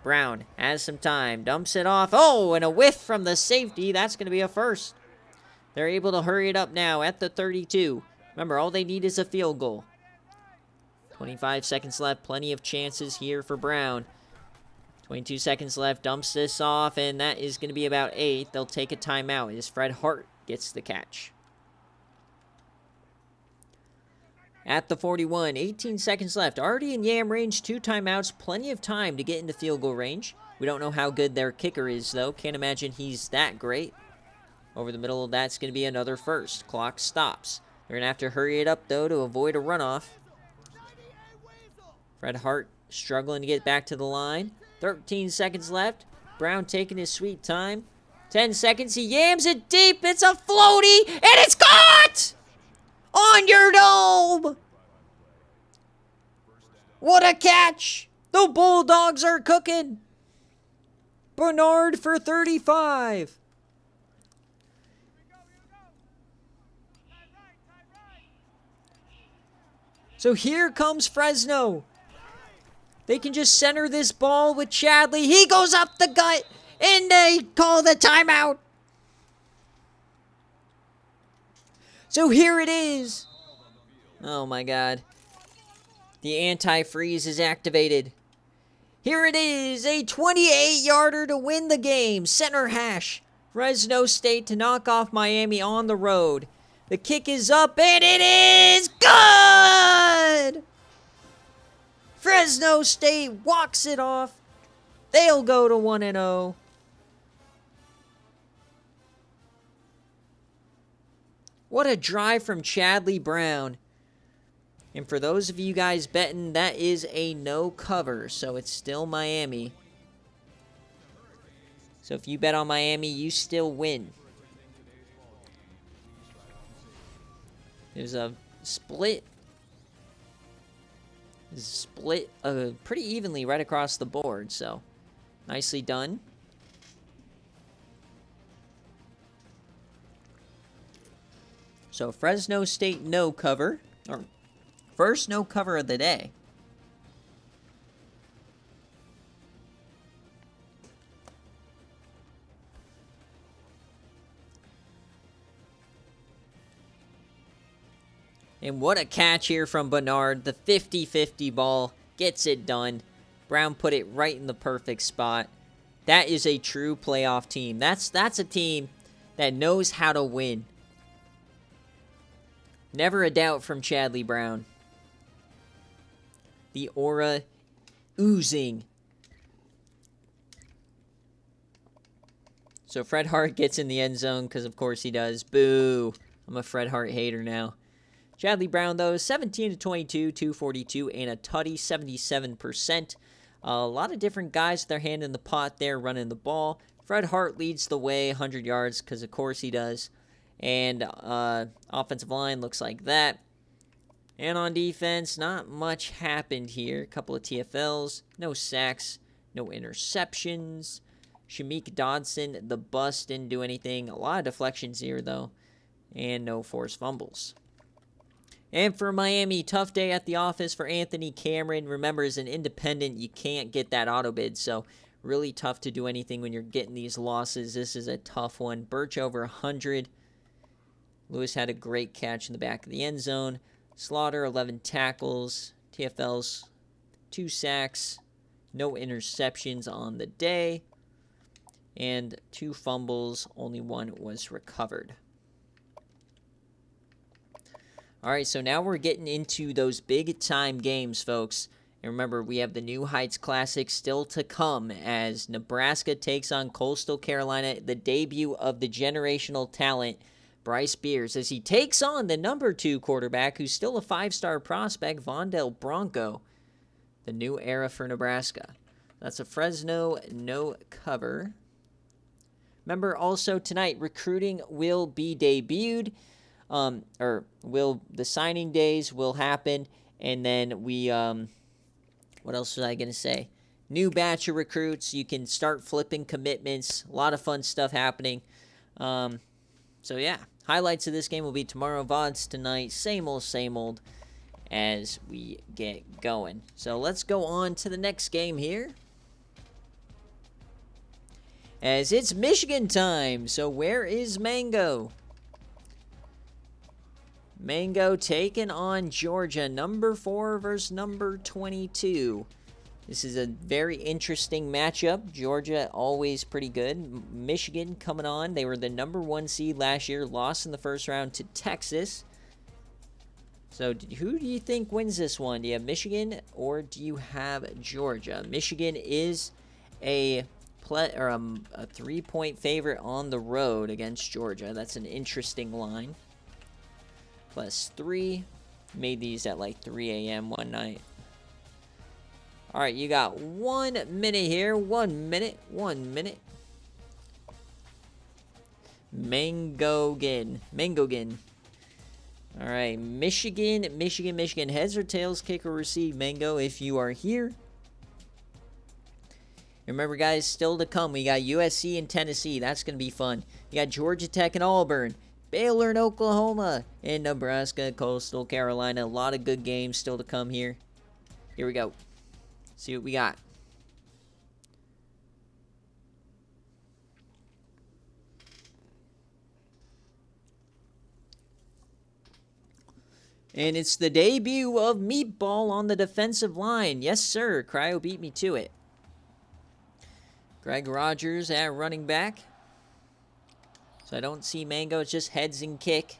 Brown has some time. Dumps it off. Oh, and a whiff from the safety. That's going to be a first. They're able to hurry it up now at the 32. Remember, all they need is a field goal. 25 seconds left. Plenty of chances here for Brown. 22 seconds left. Dumps this off, and that is going to be about 8. They'll take a timeout as Fred Hart gets the catch. At the 41, 18 seconds left. Already in Yam range, 2 timeouts. Plenty of time to get into field goal range. We don't know how good their kicker is, though. Can't imagine he's that great. Over the middle, that's going to be another first. Clock stops. They're going to have to hurry it up, though, to avoid a runoff. Fred Hart struggling to get back to the line. 13 seconds left. Brown taking his sweet time. 10 seconds. He yams it deep. It's a floaty, and it's caught! On your dome! What a catch! The Bulldogs are cooking! Bernard for 35. So here comes Fresno. They can just center this ball with Chadley. He goes up the gut, and they call the timeout. So here it is. Oh my God. The anti-freeze is activated. Here it is, a 28-yarder to win the game. Center hash. Fresno State to knock off Miami on the road. The kick is up, and it is good! Fresno State walks it off. They'll go to 1-0. What a drive from Chadley Brown. And for those of you guys betting, that is a no cover, so it's still Miami. So if you bet on Miami, you still win. There's a split. Pretty evenly right across the board, so nicely done. So Fresno State no cover, or first no cover of the day. And what a catch here from Bernard. The 50-50 ball gets it done. Brown put it right in the perfect spot. That is a true playoff team. That's a team that knows how to win. Never a doubt from Chadley Brown. The aura oozing. So Fred Hart gets in the end zone because of course he does. Boo. I'm a Fred Hart hater now. Chadley Brown, though, 17-22, 242, and a tutty, 77%. A lot of different guys with their hand in the pot there running the ball. Fred Hart leads the way, 100 yards, because of course he does. And offensive line looks like that. And on defense, not much happened here. A couple of TFLs, no sacks, no interceptions. Shameik Dodson, the bust, didn't do anything. A lot of deflections here, though. And no forced fumbles. And for Miami, tough day at the office for Anthony Cameron. Remember, as an independent, you can't get that auto bid, so really tough to do anything when you're getting these losses. This is a tough one. Birch over 100. Lewis had a great catch in the back of the end zone. Slaughter, 11 tackles. TFLs, 2 sacks. No interceptions on the day. And 2 fumbles. Only 1 was recovered. All right, so now we're getting into those big-time games, folks. And remember, we have the New Heights Classic still to come as Nebraska takes on Coastal Carolina, the debut of the generational talent, Bryce Beers, as he takes on the number 2 quarterback, who's still a 5-star prospect, Vondell Bronco. The new era for Nebraska. That's a Fresno no cover. Remember, also tonight, recruiting will be debuted. The signing days will happen. And then we, what else was I going to say? New batch of recruits. You can start flipping commitments. A lot of fun stuff happening. So, yeah. Highlights of this game will be tomorrow. VODs tonight. Same old as we get going. So, let's go on to the next game here. As it's Michigan time. So, where is Mango? Mango taking on Georgia. Number 4 versus number 22. This is a very interesting matchup. Georgia always pretty good. Michigan coming on. They were the number 1 seed last year. Lost in the first round to Texas. So who do you think wins this one? Do you have Michigan or do you have Georgia? Michigan is a 3-point favorite on the road against Georgia. That's an interesting line. +3. Made these at like 3 a.m. one night. All right, you got 1 minute here. 1 minute. Mangogan. All right, Michigan. Heads or tails, kick or receive. Mango, if you are here. Remember, guys, still to come, we got USC and Tennessee. That's going to be fun. You got Georgia Tech and Auburn. Baylor and Oklahoma. And Nebraska, Coastal Carolina. A lot of good games still to come here. Here we go. See what we got. And it's the debut of Meatball on the defensive line. Yes, sir. Cryo beat me to it. Greg Rogers at running back. So I don't see Mango. It's just heads and kick.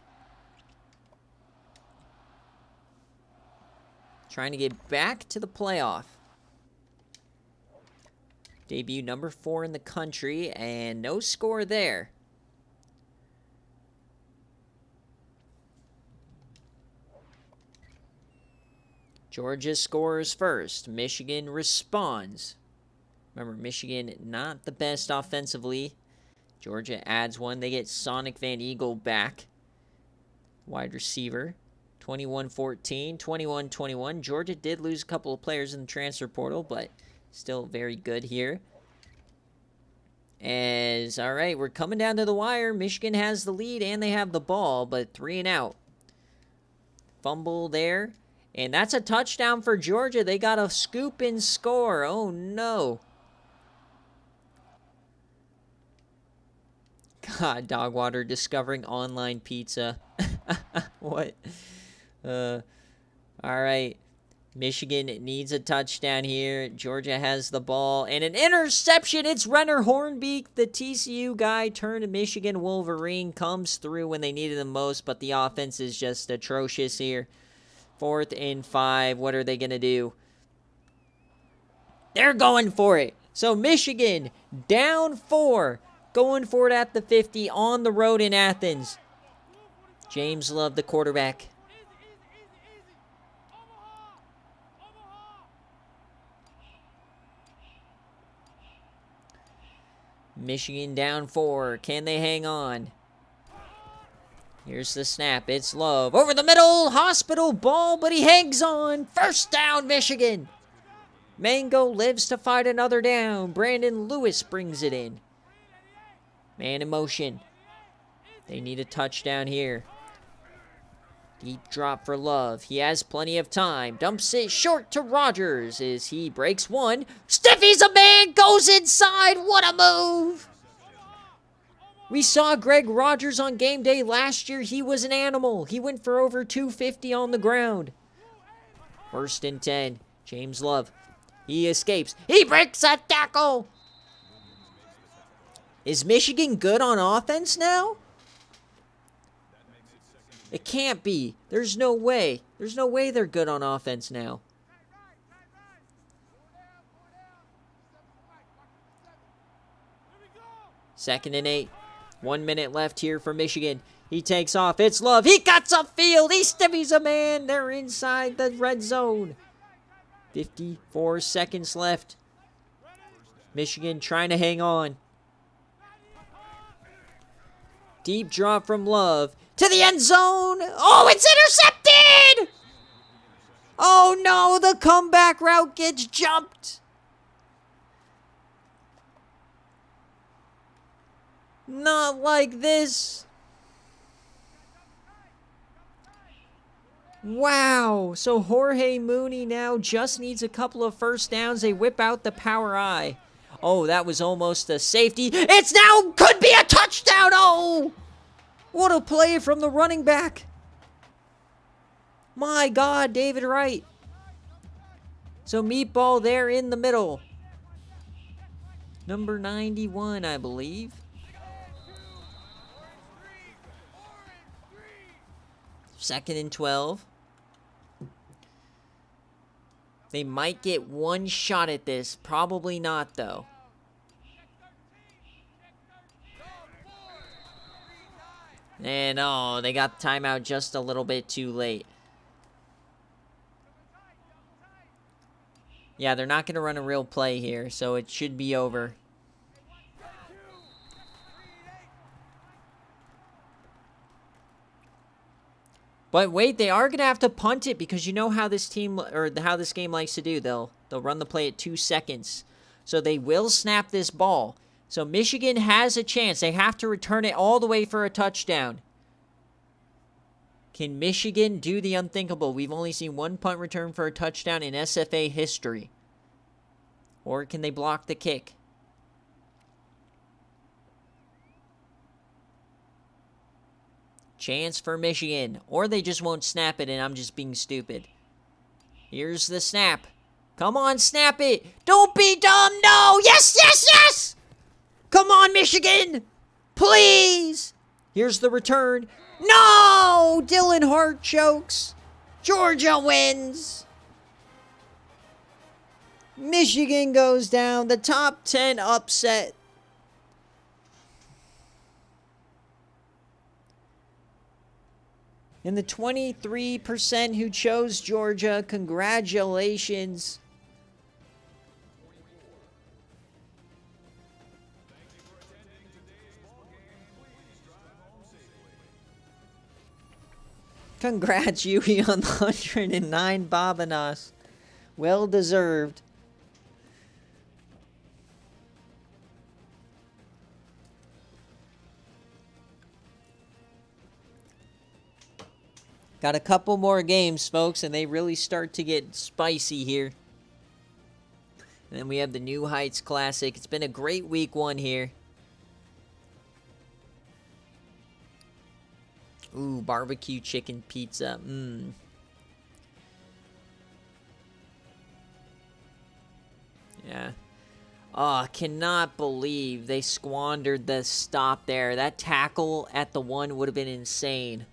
Trying to get back to the playoff. Debut number 4 in the country. And no score there. Georgia scores first. Michigan responds. Remember, Michigan not the best offensively. Georgia adds one. They get Sonic Van Eagle back. Wide receiver. 21-14, 21-21. Georgia did lose a couple of players in the transfer portal, but still very good here. All right, we're coming down to the wire. Michigan has the lead, and they have the ball, but 3 and out. Fumble there. And that's a touchdown for Georgia. They got a scoop and score. Oh, no. God, Dogwater discovering online pizza. What? All right. Michigan needs a touchdown here. Georgia has the ball. And an interception. It's Renner Hornbeak. The TCU guy turned Michigan Wolverine. Comes through when they needed him most. But the offense is just atrocious here. 4th and 5. What are they going to do? They're going for it. So Michigan down 4. Going for it at the 50 on the road in Athens. James Love, the quarterback. Michigan down 4. Can they hang on? Here's the snap. It's Love. Over the middle. Hospital ball, but he hangs on. First down, Michigan. Mango lives to fight another down. Brandon Lewis brings it in. Man in motion. They need a touchdown here. Deep drop for Love. He has plenty of time. Dumps it short to Rogers as he breaks one. Stiffy's a man. Goes inside. What a move. We saw Greg Rogers on game day last year. He was an animal. He went for over 250 on the ground. 1st and 10. James Love. He escapes. He breaks a tackle. Is Michigan good on offense now? It can't be. There's no way. There's no way they're good on offense now. 2nd and 8. 1 minute left here for Michigan. He takes off. It's Love. He cuts upfield. He stiffies a man. They're inside the red zone. 54 seconds left. Michigan trying to hang on. Deep drop from Love. To the end zone. Oh, it's intercepted! Oh, no. The comeback route gets jumped. Not like this. Wow. So Jorge Mooney now just needs a couple of first downs. They whip out the power I. Oh, that was almost a safety. It's now could be a touchdown. Oh, what a play from the running back. My God, David Wright. So Meatball there in the middle. Number 91, I believe. Second and 12. They might get one shot at this. Probably not, though. And, oh, they got the timeout just a little bit too late. Yeah, they're not going to run a real play here, so it should be over. But wait, they are going to have to punt it because you know how this team, or how this game likes to do. They'll run the play at 2 seconds. So they will snap this ball. So Michigan has a chance. They have to return it all the way for a touchdown. Can Michigan do the unthinkable? We've only seen one punt return for a touchdown in SFA history. Or can they block the kick? Chance for Michigan. Or they just won't snap it and I'm just being stupid. Here's the snap. Come on, snap it. Don't be dumb. No. Yes, yes, yes. Come on, Michigan. Please. Here's the return. No. Dylan Hart chokes. Georgia wins. Michigan goes down. The top 10 upset. And the 23% who chose Georgia, congratulations. Congrats, Yui, on the 109 Babanas. Well deserved. Got a couple more games, folks, and they really start to get spicy here. And then we have the New Heights Classic. It's been a great week 1 here. Ooh, barbecue chicken pizza. Yeah. Oh, cannot believe they squandered the stop there. That tackle at the 1 would have been insane.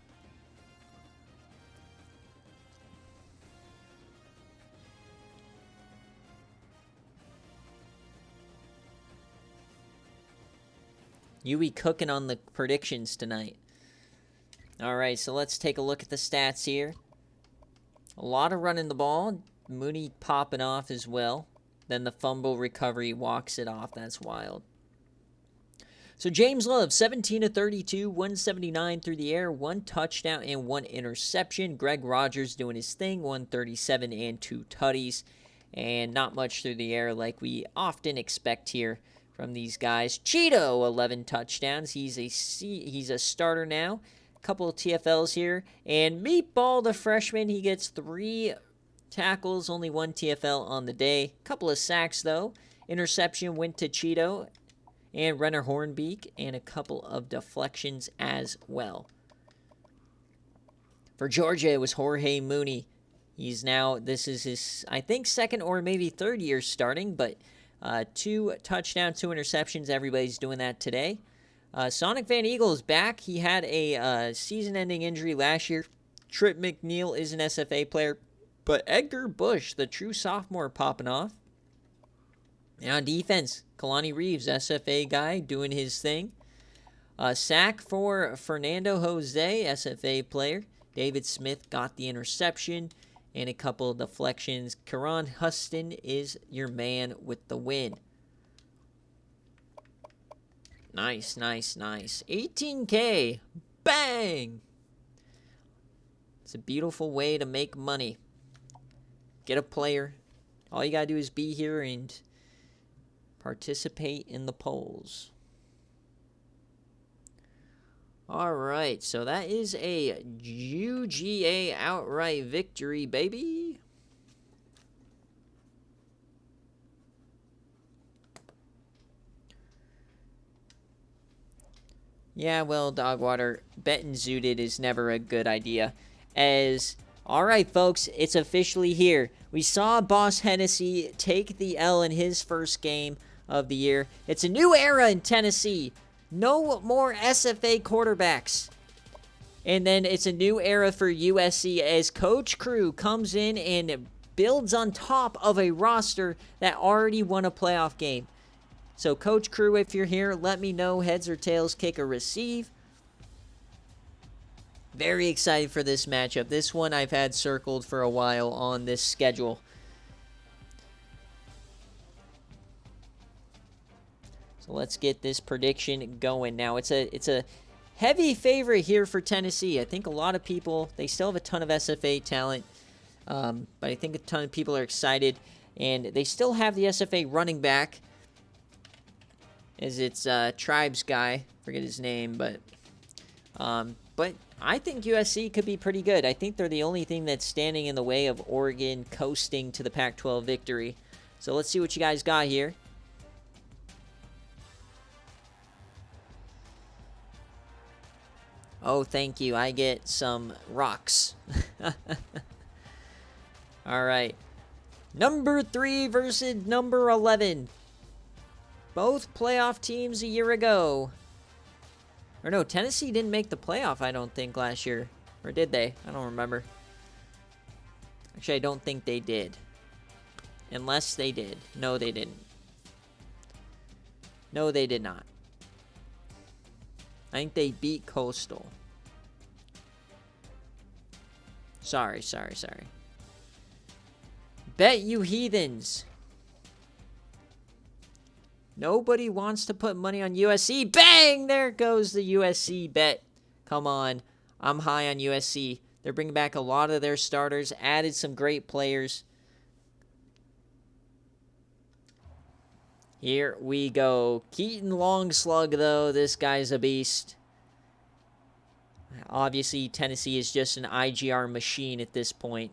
Yui cooking on the predictions tonight. Alright, so let's take a look at the stats here. A lot of running the ball. Mooney popping off as well. Then the fumble recovery walks it off. That's wild. So James Love, 17 of 32, 179 through the air, 1 touchdown and 1 interception. Greg Rogers doing his thing, 137 and 2 tutties. And not much through the air like we often expect here from these guys. Cheeto, 11 touchdowns. He's a starter now. A couple of TFLs here. And Meatball, the freshman, he gets 3 tackles, only 1 TFL on the day. Couple of sacks, though. Interception went to Cheeto and Renner Hornbeak, and a couple of deflections as well. For Georgia, it was Jorge Mooney. He's now, this is his, I think, 2nd or maybe 3rd year starting, but 2 touchdowns, 2 interceptions. Everybody's doing that today. Sonic Van Eagle is back. He had a season-ending injury last year. Trip McNeil is an SFA player, but Edgar Bush, the true sophomore, popping off. And on defense, Kalani Reeves, SFA guy, doing his thing. Sack for Fernando Jose, SFA player. David Smith got the interception and a couple of deflections. Karan Huston is your man with the win. Nice, nice, nice. 18K. Bang! It's a beautiful way to make money. Get a player. All you gotta do is be here and participate in the polls. Alright, so that is a UGA outright victory, baby. Yeah, well, Dogwater, betting zooted is never a good idea. Alright, folks, it's officially here. We saw Boss Hennessy take the L in his first game of the year. It's a new era in Tennessee. No more SFA quarterbacks. And then it's a new era for USC as Coach Crew comes in and builds on top of a roster that already won a playoff game. So, Coach Crew, if you're here, let me know, heads or tails, kick or receive. Very excited for this matchup. This one I've had circled for a while on this schedule. So let's get this prediction going. Now, it's a heavy favorite here for Tennessee. I think a lot of people, they still have a ton of SFA talent, but I think a ton of people are excited. And they still have the SFA running back, as it's Tribes guy. Forget his name, but I think USC could be pretty good. I think they're the only thing that's standing in the way of Oregon coasting to the Pac-12 victory. So let's see what you guys got here. Oh, thank you. I get some rocks. All right. Number 3 versus number 11. Both playoff teams a year ago. Or no, Tennessee didn't make the playoff, I don't think, last year. Or did they? I don't remember. Actually, I don't think they did. Unless they did. No, they didn't. No, they did not. I think they beat Coastal. Sorry. Bet you heathens. Nobody wants to put money on USC. Bang! There goes the USC bet. Come on. I'm high on USC. They're bringing back a lot of their starters. Added some great players. Here we go. Keaton Longslug, though. This guy's a beast. Obviously, Tennessee is just an IGR machine at this point.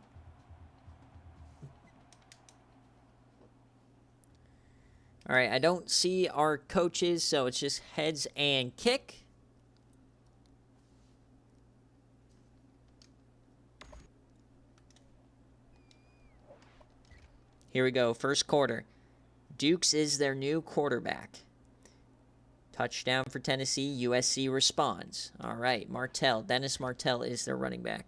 All right, I don't see our coaches, so it's just heads and kick. Here we go, first quarter. Dukes is their new quarterback. Touchdown for Tennessee. USC responds. All right, Dennis Martell is their running back.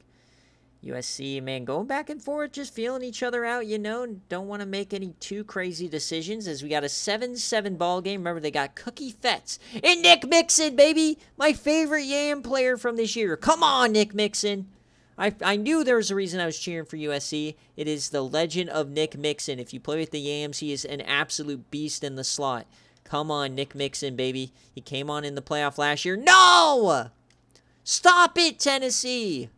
USC, man, going back and forth, just feeling each other out, you know. Don't want to make any too crazy decisions as we got a 7-7 ball game. Remember, they got Cookie Fetts and Nick Mixon, baby. My favorite Yam player from this year. Come on, Nick Mixon. I knew there was a reason I was cheering for USC. It is the legend of Nick Mixon. If you play with the Yams, he is an absolute beast in the slot. Come on, Nick Mixon, baby. He came on in the playoff last year. No! Stop it, Tennessee.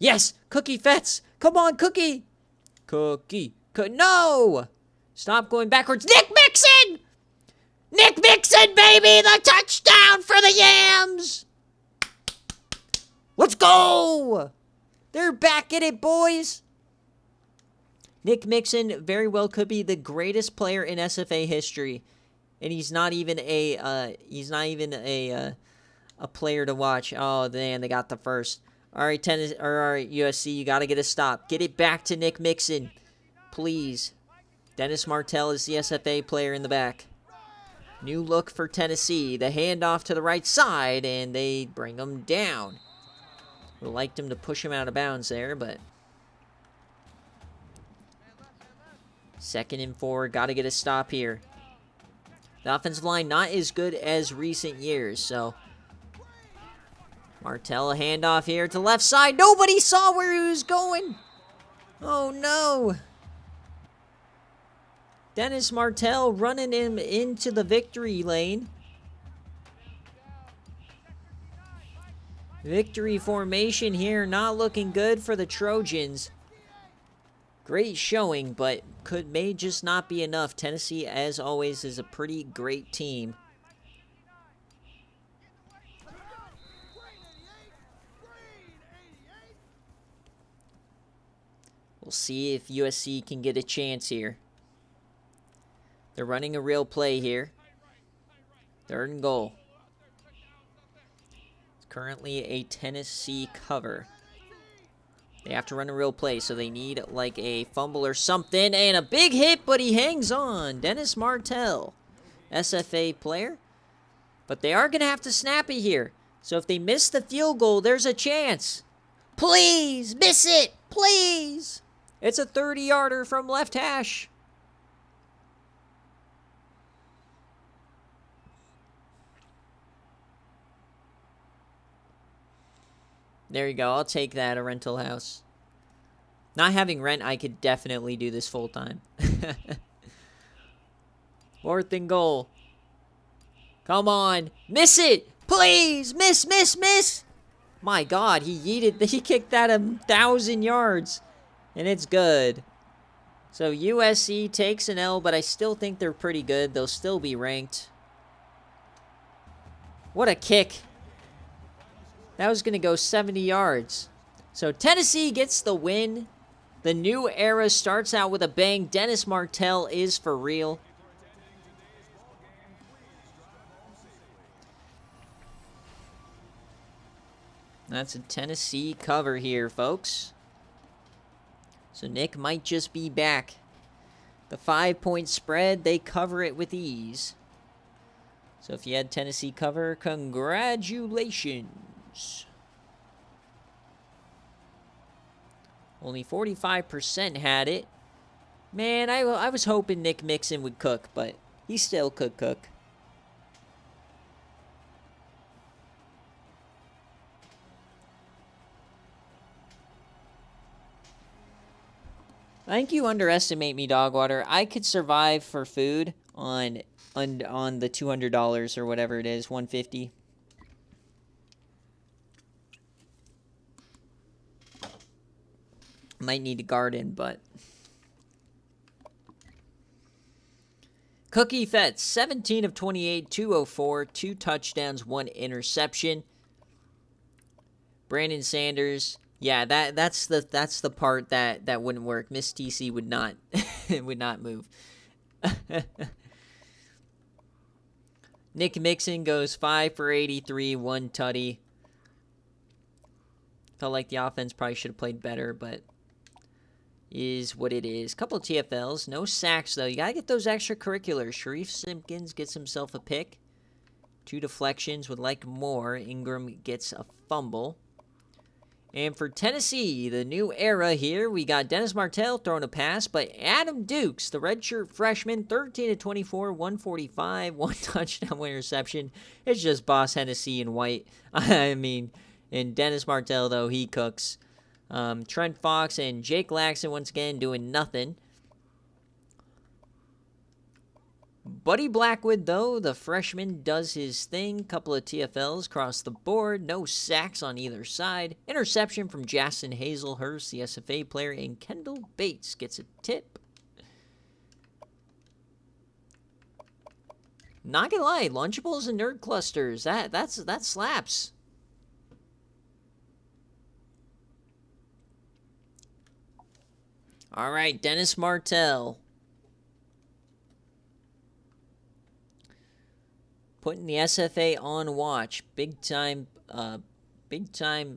Yes, Cookie Fetts. Come on, Cookie. No! Stop going backwards. Nick Mixon! Nick Mixon, baby! The touchdown for the Yams! Let's go! They're back in it, boys. Nick Mixon very well could be the greatest player in SFA history, and he's not even a player to watch. Oh man, they got the first. All right, USC, you got to get a stop. Get it back to Nick Mixon, please. Dennis Martell is the SFA player in the back. New look for Tennessee. The handoff to the right side, and they bring him down. Would have liked him to push him out of bounds there, but 2nd and 4. Got to get a stop here. The offensive line not as good as recent years, so Martell, a handoff here to left side. Nobody saw where he was going. Oh, no. Dennis Martell running him into the victory lane. Victory formation here, not looking good for the Trojans. Great showing, but may just not be enough. Tennessee, as always, is a pretty great team. We'll see if USC can get a chance here. They're running a real play here. 3rd and goal. It's currently a Tennessee cover. They have to run a real play, so they need like a fumble or something. And a big hit, but he hangs on. Dennis Martell, SFA player. But they are going to have to snap it here. So if they miss the field goal, there's a chance. Please, miss it. Please. It's a 30-yarder from left hash. There you go. I'll take that, a rental house. Not having rent, I could definitely do this full time. 4th and goal. Come on. Miss it. Please. Miss, miss, miss. My God, he kicked that 1,000 yards. And it's good. So USC takes an L, but I still think they're pretty good. They'll still be ranked. What a kick. That was going to go 70 yards. So Tennessee gets the win. The new era starts out with a bang. Dennis Martell is for real. That's a Tennessee cover here, folks. So Nick might just be back. The 5-point spread, they cover it with ease. So if you had Tennessee cover, congratulations. Only 45% had it. Man, I was hoping Nick Mixon would cook, but he still could cook. I think you underestimate me, Dogwater. I could survive for food on the $200 or whatever it is, $150. Might need a garden, but Cookie Fetz, 17 of 28, 204, 2 touchdowns, 1 interception. Brandon Sanders, yeah, that's the part that wouldn't work. Miss TC would not would not move. Nick Mixon goes 5 for 83, 1 tutty. Felt like the offense probably should have played better, but is what it is. Couple of TFLs, no sacks though. You gotta get those extracurriculars. Sharif Simpkins gets himself a pick. 2 deflections, would like more. Ingram gets a fumble. And for Tennessee, the new era here, we got Dennis Martell throwing a pass, but Adam Dukes, the redshirt freshman, 13 of 24, 145, 1 touchdown, 1 interception. It's just Boss Hennessy in white. I mean, and Dennis Martell, though, he cooks. Trent Fox and Jake Laxton once again doing nothing. Buddy Blackwood, though, the freshman, does his thing. Couple of TFLs across the board. No sacks on either side. Interception from Jason Hazelhurst, the SFA player. And Kendall Bates gets a tip. Not gonna lie, Lunchables and Nerd Clusters. That slaps. All right, Dennis Martell. Putting the SFA on watch. Big time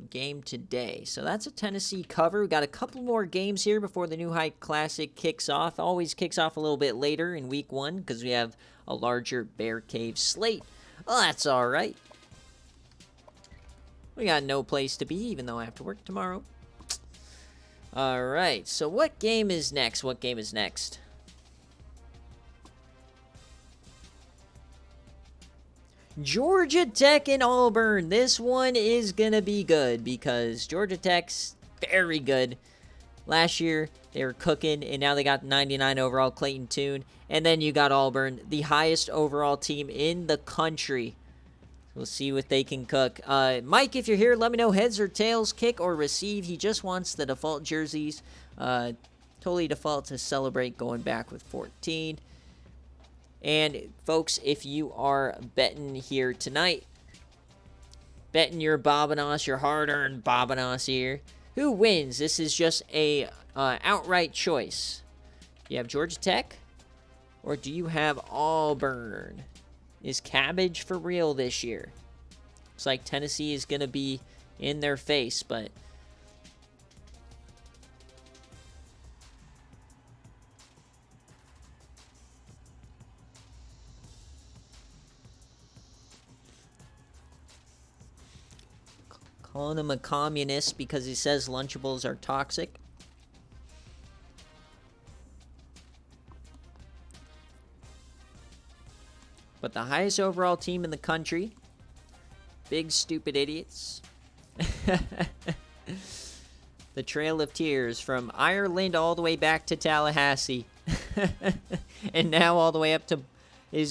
game today. So that's a Tennessee cover. We got a couple more games here before the New Height Classic kicks off. Always kicks off a little bit later in week 1 because we have a larger BearCave slate. Well, that's all right. We got no place to be, even though I have to work tomorrow. All right. So what game is next? What game is next? Georgia Tech and Auburn. This one is going to be good because Georgia Tech's very good. Last year, they were cooking, and now they got 99 overall, Clayton Tune. And then you got Auburn, the highest overall team in the country. We'll see what they can cook. Mike, if you're here, let me know heads or tails, kick or receive. He just wants the default jerseys. Totally default to celebrate going back with 14. And, folks, if you are betting here tonight, betting your Bobanos, your hard-earned Bobanos here, who wins? This is just a outright choice. Do you have Georgia Tech? Or do you have Auburn? Is Cabbage for real this year? Looks like Tennessee is going to be in their face, but... calling him a communist because he says Lunchables are toxic. But the highest overall team in the country. Big stupid idiots. The Trail of Tears from Ireland all the way back to Tallahassee. And now all the way up to...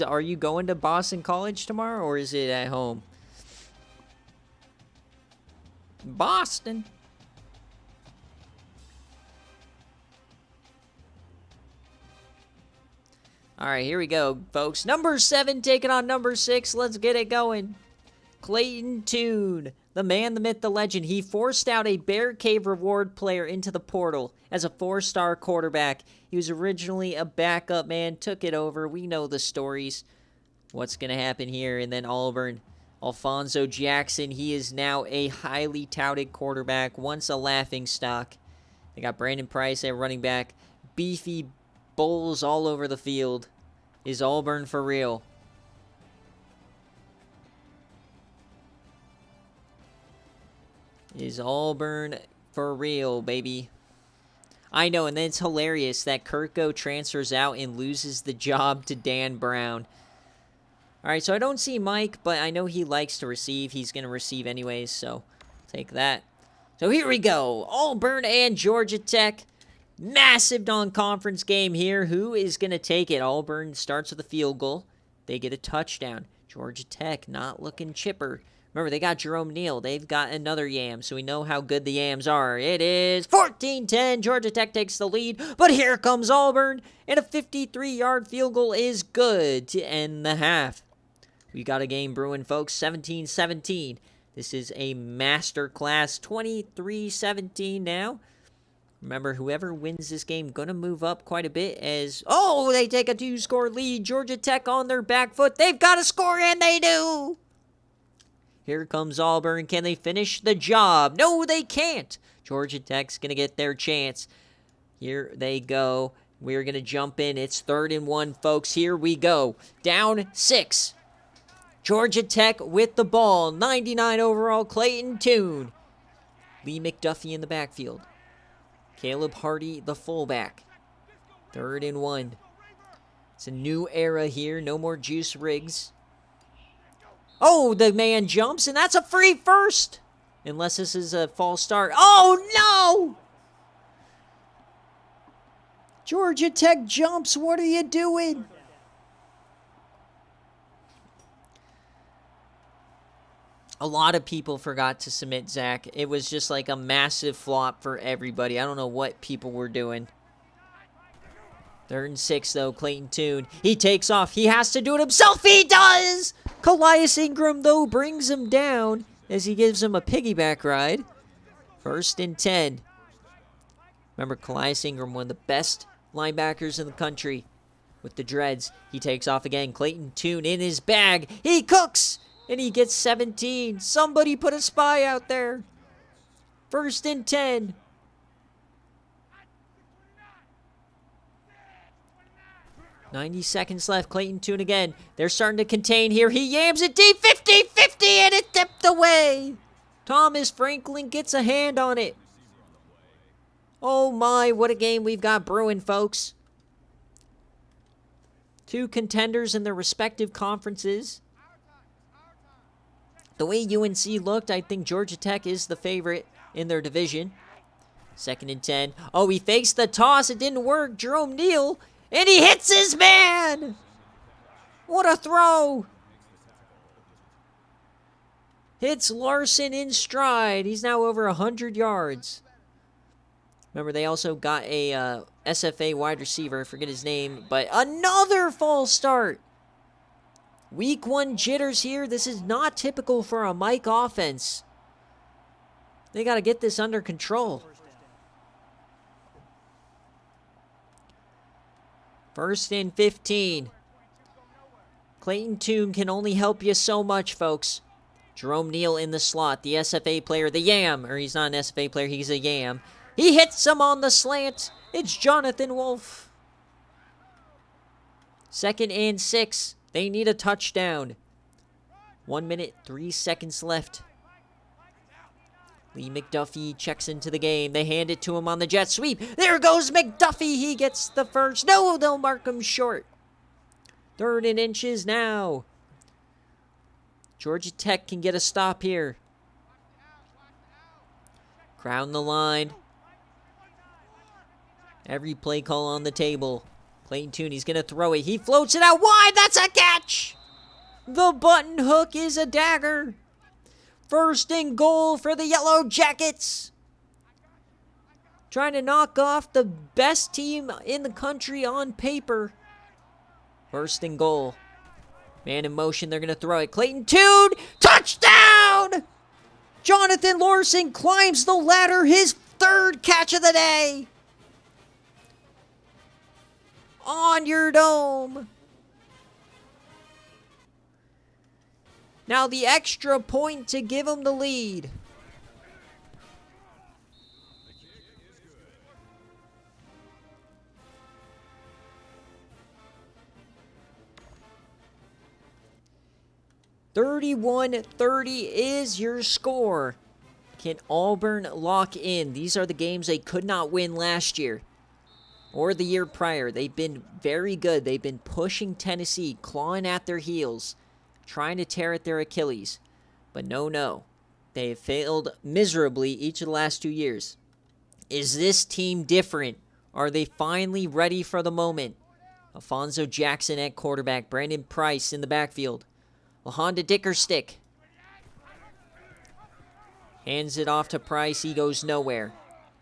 Are you going to Boston College tomorrow or is it at home? Boston. All right, here we go, folks. Number 7 taking on number 6. Let's get it going. Clayton Tune, the man, the myth, the legend. He forced out a BearCave reward player into the portal as a 4-star quarterback. He was originally a backup man, took it over. We know the stories. What's going to happen here? And then Auburn. Alfonso Jackson, he is now a highly touted quarterback, once a laughingstock. They got Brandon Price at running back. Beefy bulls all over the field. Is Auburn for real? Is Auburn for real, baby? I know, and then it's hilarious that Kirko transfers out and loses the job to Dan Brown. All right, so I don't see Mike, but I know he likes to receive. He's going to receive anyways, so take that. So here we go. Auburn and Georgia Tech. Massive non-conference game here. Who is going to take it? Auburn starts with a field goal. They get a touchdown. Georgia Tech not looking chipper. Remember, they got Jerome Neal. They've got another Yam, so we know how good the Yams are. It is 14-10. Georgia Tech takes the lead, but here comes Auburn, and a 53-yard field goal is good to end the half. We got a game brewing, folks. 17-17. This is a masterclass. 23-17 now. Remember, whoever wins this game going to move up quite a bit as... Oh, they take a 2-score lead. Georgia Tech on their back foot. They've got to score, and they do. Here comes Auburn. Can they finish the job? No, they can't. Georgia Tech's going to get their chance. Here they go. We're going to jump in. It's 3rd and 1, folks. Here we go. Down 6. Georgia Tech with the ball. 99 overall, Clayton Tune. Lee McDuffie in the backfield. Caleb Hardy, the fullback. 3rd and 1. It's a new era here. No more Juice Riggs. Oh, the man jumps, and that's a free first. Unless this is a false start. Oh, no! Georgia Tech jumps. What are you doing? A lot of people forgot to submit Zach. It was just like a massive flop for everybody. I don't know what people were doing. 3rd and 6, though. Clayton Tune. He takes off. He has to do it himself. He does! Calais Ingram, though, brings him down as he gives him a piggyback ride. 1st and 10. Remember, Calais Ingram, one of the best linebackers in the country with the dreads. He takes off again. Clayton Tune in his bag. He cooks! And he gets 17. Somebody put a spy out there. 1st and 10. .90 seconds left. Clayton Tune again. They're starting to contain here. He yams it deep. 50-50, and it tipped away. Thomas Franklin gets a hand on it. Oh my, what a game we've got brewing, folks. 2 contenders in their respective conferences. The way UNC looked, I think Georgia Tech is the favorite in their division. 2nd and 10. Oh, he fakes the toss. It didn't work. Jerome Neal. And he hits his man. What a throw. Hits Larson in stride. He's now over 100 yards. Remember, they also got a SFA wide receiver. I forget his name. But another false start. Week 1 jitters here. This is not typical for a Mike offense. They got to get this under control. 1st and 15. Clayton Tune can only help you so much, folks. Jerome Neal in the slot. The SFA player, the Yam. Or he's not an SFA player, he's a Yam. He hits him on the slant. It's Jonathan Wolf. 2nd and 6. They need a touchdown. 1 minute, 3 seconds left. Lee McDuffie checks into the game. They hand it to him on the jet sweep. There goes McDuffie. He gets the first. No, they'll mark him short. 3rd and inches now. Georgia Tech can get a stop here. Crown the line. Every play call on the table. Clayton Tune, he's going to throw it. He floats it out wide. That's a catch. The button hook is a dagger. 1st and goal for the Yellow Jackets. Trying to knock off the best team in the country on paper. 1st and goal. Man in motion, they're going to throw it. Clayton Tune, touchdown! Jonathan Larson climbs the ladder, his 3rd catch of the day. On your dome. Now the extra point to give him the lead. (31-30) is your score. Can Auburn lock in? These are the games they could not win last year or the year prior. They've been very good. They've been pushing Tennessee, clawing at their heels, trying to tear at their Achilles. But no. They have failed miserably each of the last 2 years. Is this team different? Are they finally ready for the moment? Alfonso Jackson at quarterback. Brandon Price in the backfield. LaHonda Dickerstick. Hands it off to Price. He goes nowhere.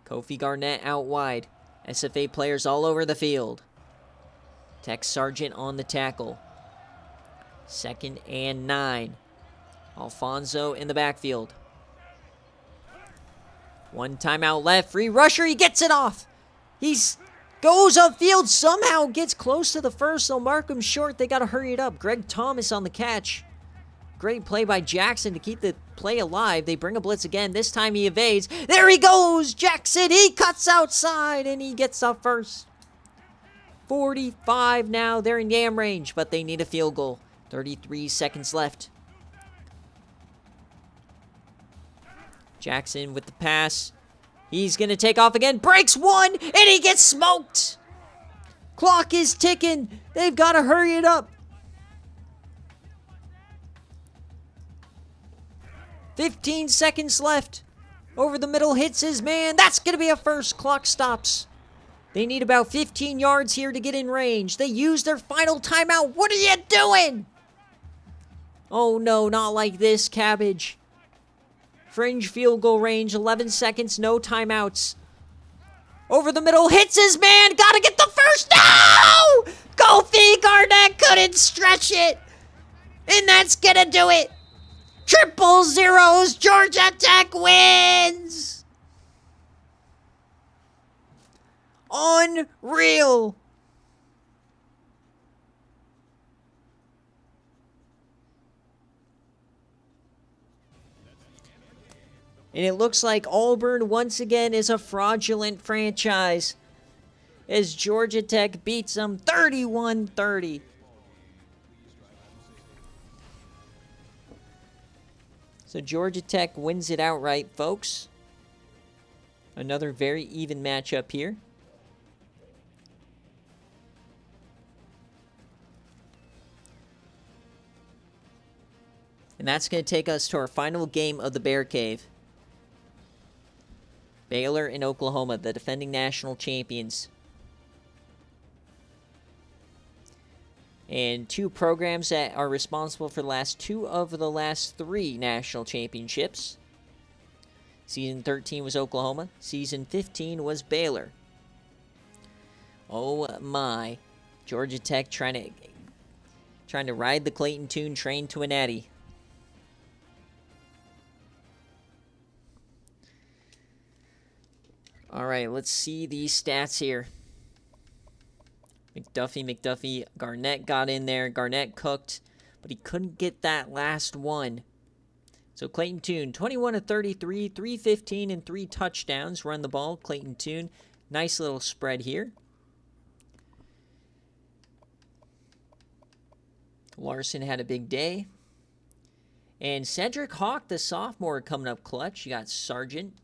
Kofi Garnett out wide. SFA players all over the field. Tech Sargent on the tackle. 2nd and 9. Alfonso in the backfield. 1 timeout left. Free rusher. He gets it off. Goes upfield. Somehow gets close to the first. They'll mark him short. They got to hurry it up. Greg Thomas on the catch. Great play by Jackson to keep the play alive. They bring a blitz again. This time he evades. There he goes. Jackson. He cuts outside and he gets up first. 45 now. They're in Yam range, but they need a field goal. 33 seconds left. Jackson with the pass. He's going to take off again. Breaks one, and he gets smoked. Clock is ticking. They've got to hurry it up. 15 seconds left. Over the middle, hits his man. That's going to be a first. Clock stops. They need about 15 yards here to get in range. They use their final timeout. What are you doing? Oh, no, not like this, Cabbage. Fringe field goal range, 11 seconds, no timeouts. Over the middle, hits his man. Gotta get the first. No! Kofi Garnett couldn't stretch it. And that's gonna do it. 0-0. Georgia Tech wins. Unreal. And it looks like Auburn once again is a fraudulent franchise as Georgia Tech beats them 31-30. So Georgia Tech wins it outright, folks. Another very even matchup here. And And that's going to take us to our final game of the BearCave. Baylor and Oklahoma, the defending national champions. And two programs that are responsible for the last two of the last three national championships. Season 13 was Oklahoma. Season 15 was Baylor. Oh my. Georgia Tech trying to ride the Clayton Tune train to a natty. All right, let's see these stats here. McDuffie, Garnett got in there. Garnett cooked, but he couldn't get that last one. So Clayton Tune, 21 of 33, 315 and 3 touchdowns. Run the ball, Clayton Tune. Nice little spread here. Larson had a big day. And Cedric Hawk, the sophomore, coming up clutch. You got Sargent.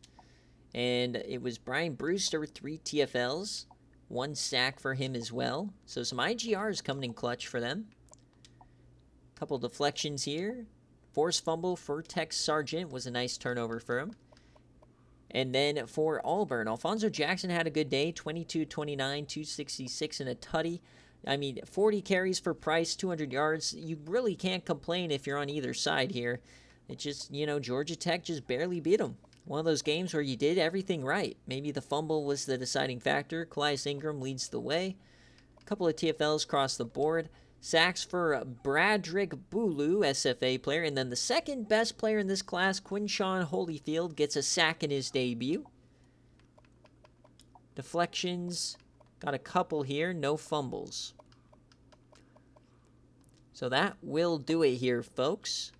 And it was Brian Brewster with 3 TFLs. 1 sack for him as well. So some IGRs coming in clutch for them. Couple deflections here. Forced fumble for Tex Sargent was a nice turnover for him. And then for Auburn, Alfonso Jackson had a good day. 22-29, 266 and a tutty. I mean, 40 carries for Price, 200 yards. You really can't complain if you're on either side here. It just, Georgia Tech just barely beat them. One of those games where you did everything right. Maybe the fumble was the deciding factor. Calais Ingram leads the way. A couple of TFLs across the board. Sacks for Bradrick Bulu, SFA player. And then the second best player in this class, Quinshawn Holyfield, gets a sack in his debut. Deflections. Got a couple here. No fumbles. So that will do it here, folks.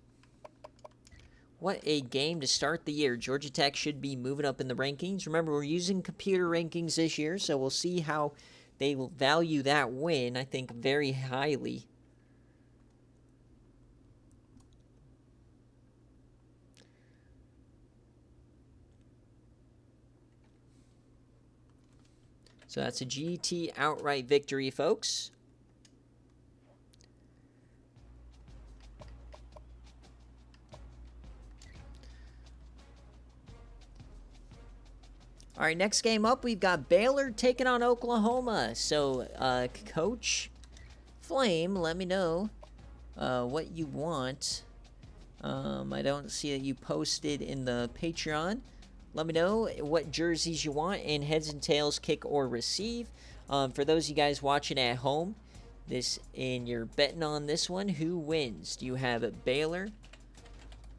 What a game to start the year. Georgia Tech should be moving up in the rankings. Remember, we're using computer rankings this year, so we'll see how they will value that win, I think, very highly. So that's a GT outright victory, folks. All right, next game up, we've got Baylor taking on Oklahoma. So, Coach Flame, let me know what you want. I don't see that you posted in the Patreon. Let me know what jerseys you want in heads and tails, kick or receive. For those of you guys watching at home, you're betting on this one, who wins? Do you have Baylor,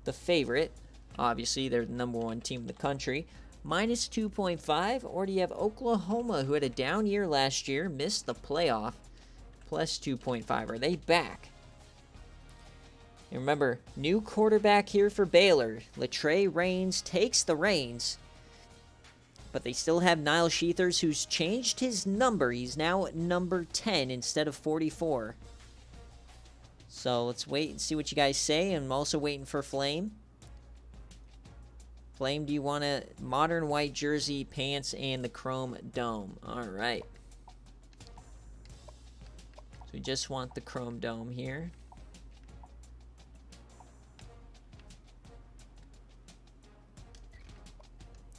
the favorite? Obviously, they're the #1 team in the country. Minus 2.5, or do you have Oklahoma, who had a down year last year, missed the playoff, plus 2.5? Are they back? And remember, new quarterback here for Baylor. Latrey Raines takes the reins. But they still have Niall Sheethers, who's changed his number. He's now number 10 instead of 44. So let's wait and see what you guys say. I'm also waiting for Flame. Flame, do you want a modern white jersey, pants, and the chrome dome? All right. So we just want the chrome dome here.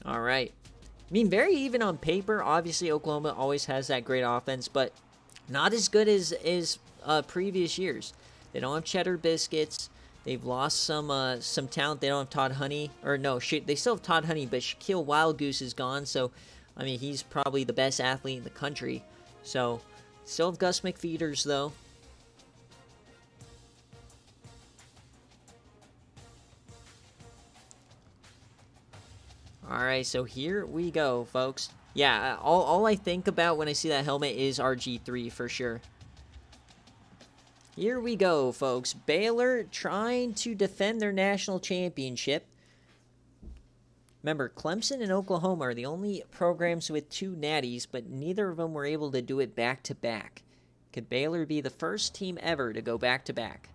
All right. I mean, very even on paper. Obviously, Oklahoma always has that great offense, but not as good as previous years. They don't have Cheddar Biscuits. They've lost some talent. They don't have Todd Honey. Or no, they still have Todd Honey, but Shaquille Wild Goose is gone. So, I mean, he's probably the best athlete in the country. So, still have Gus McFeeters, though. All right, so here we go, folks. Yeah, all I think about when I see that helmet is RG3 for sure. Here we go, folks. Baylor trying to defend their national championship. Remember, Clemson and Oklahoma are the only programs with 2 natties, but neither of them were able to do it back-to-back. Could Baylor be the first team ever to go back-to-back?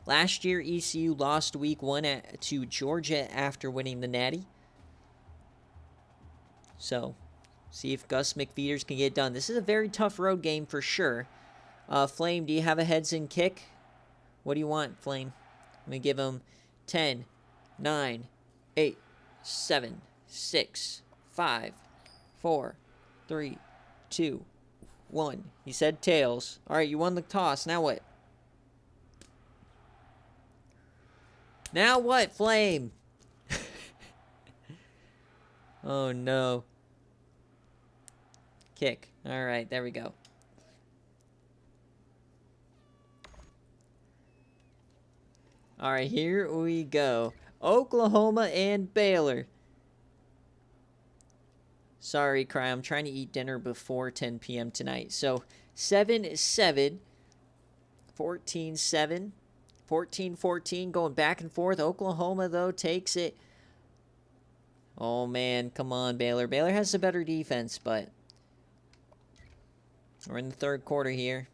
Last year, ECU lost week 1 to Georgia after winning the natty. So, see if Gus McFeeters can get it done. This is a very tough road game for sure. Flame, do you have a heads and kick? What do you want, Flame? Let me give them 10, 9, 8, 7, 6, 5, 4, 3, 2, 1. He said tails. All right, you won the toss. Now what? Now what, Flame? Oh, no. Kick. All right, there we go. All right, here we go. Oklahoma and Baylor. Sorry, Cry. I'm trying to eat dinner before 10 p.m. tonight. So, 7-7. 14-7. 14-14. Going back and forth. Oklahoma, though, takes it. Oh, man. Come on, Baylor. Baylor has the better defense, but we're in the third quarter here.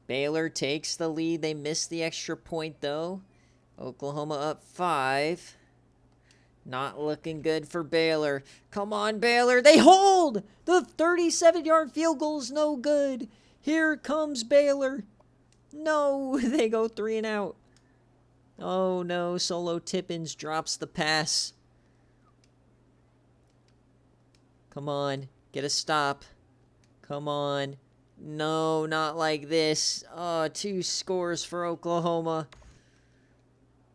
Baylor takes the lead. They missed the extra point, though. Oklahoma up 5. Not looking good for Baylor. Come on, Baylor. They hold! The 37-yard field goal is no good. Here comes Baylor. No, they go 3 and out. Oh, no. Solo Tippins drops the pass. Come on. Get a stop. Come on. No, not like this. Oh, 2 scores for Oklahoma.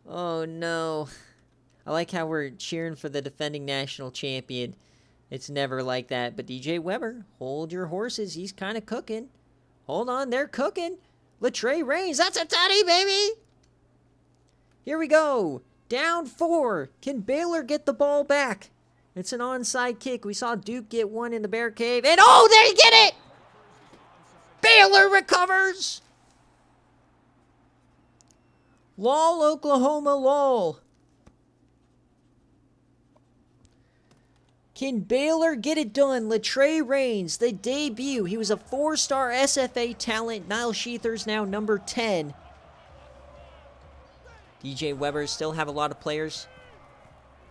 Oh, no. I like how we're cheering for the defending national champion. It's never like that. But DJ Weber, hold your horses. He's kind of cooking. Hold on, they're cooking. Latrey Reigns, that's a tutty, baby. Here we go. Down 4. Can Baylor get the ball back? It's an onside kick. We saw Duke get one in the BearCave. And oh, there you get it. Baylor recovers. Lol, Oklahoma, lol. Can Baylor get it done? Latrey Reigns, the debut. He was a 4-star SFA talent. Nile Sheether's now number 10. DJ Weber still have a lot of players.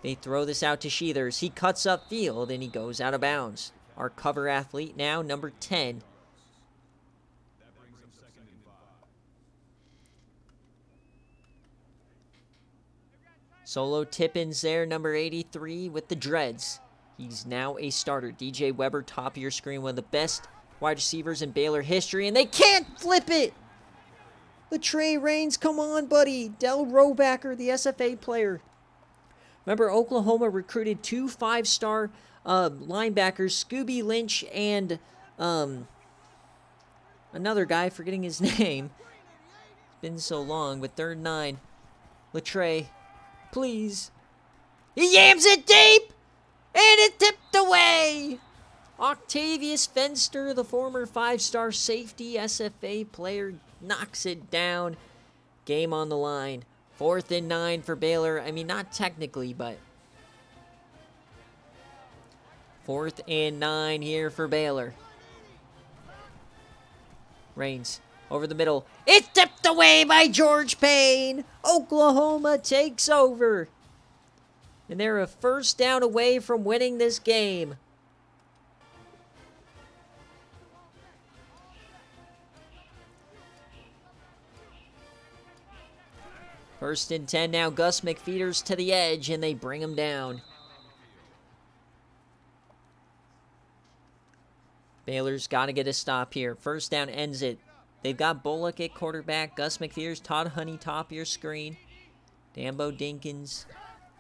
They throw this out to Sheethers. He cuts up field and he goes out of bounds. Our cover athlete now, number 10. Solo Tippins there, number 83 with the dreads. He's now a starter. DJ Weber, top of your screen, one of the best wide receivers in Baylor history, and they can't flip it! Latrey Reigns, come on, buddy. Del Robacker, the SFA player. Remember, Oklahoma recruited 2 5-star linebackers, Scooby Lynch and another guy, forgetting his name. It's been so long, with 3rd and 9. Latrey, please. He yams it deep! And it tipped away! Octavius Fenster, the former 5-star safety SFA player, knocks it down. Game on the line. 4th and 9 for Baylor. I mean, not technically, but 4th and 9 here for Baylor. Reigns over the middle. It's tipped away by George Payne. Oklahoma takes over. And they're a 1st down away from winning this game. First and 10 now. Gus McFeeters to the edge, and they bring him down. Baylor's got to get a stop here. 1st down ends it. They've got Bullock at quarterback. Gus McFeeters, Todd Honey, top of your screen. Dambo Dinkins.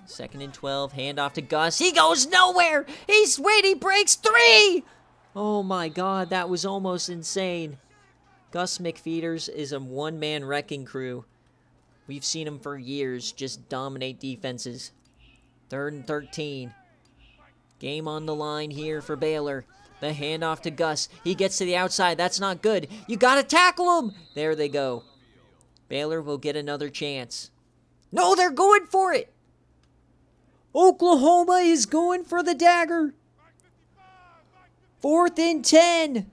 2nd and 12. Handoff to Gus. He goes nowhere. He breaks 3. Oh, my God. That was almost insane. Gus McFeeters is a one-man wrecking crew. We've seen him for years just dominate defenses. 3rd and 13. Game on the line here for Baylor. The handoff to Gus. He gets to the outside. That's not good. You got to tackle him. There they go. Baylor will get another chance. No, they're going for it. Oklahoma is going for the dagger. 4th and 10.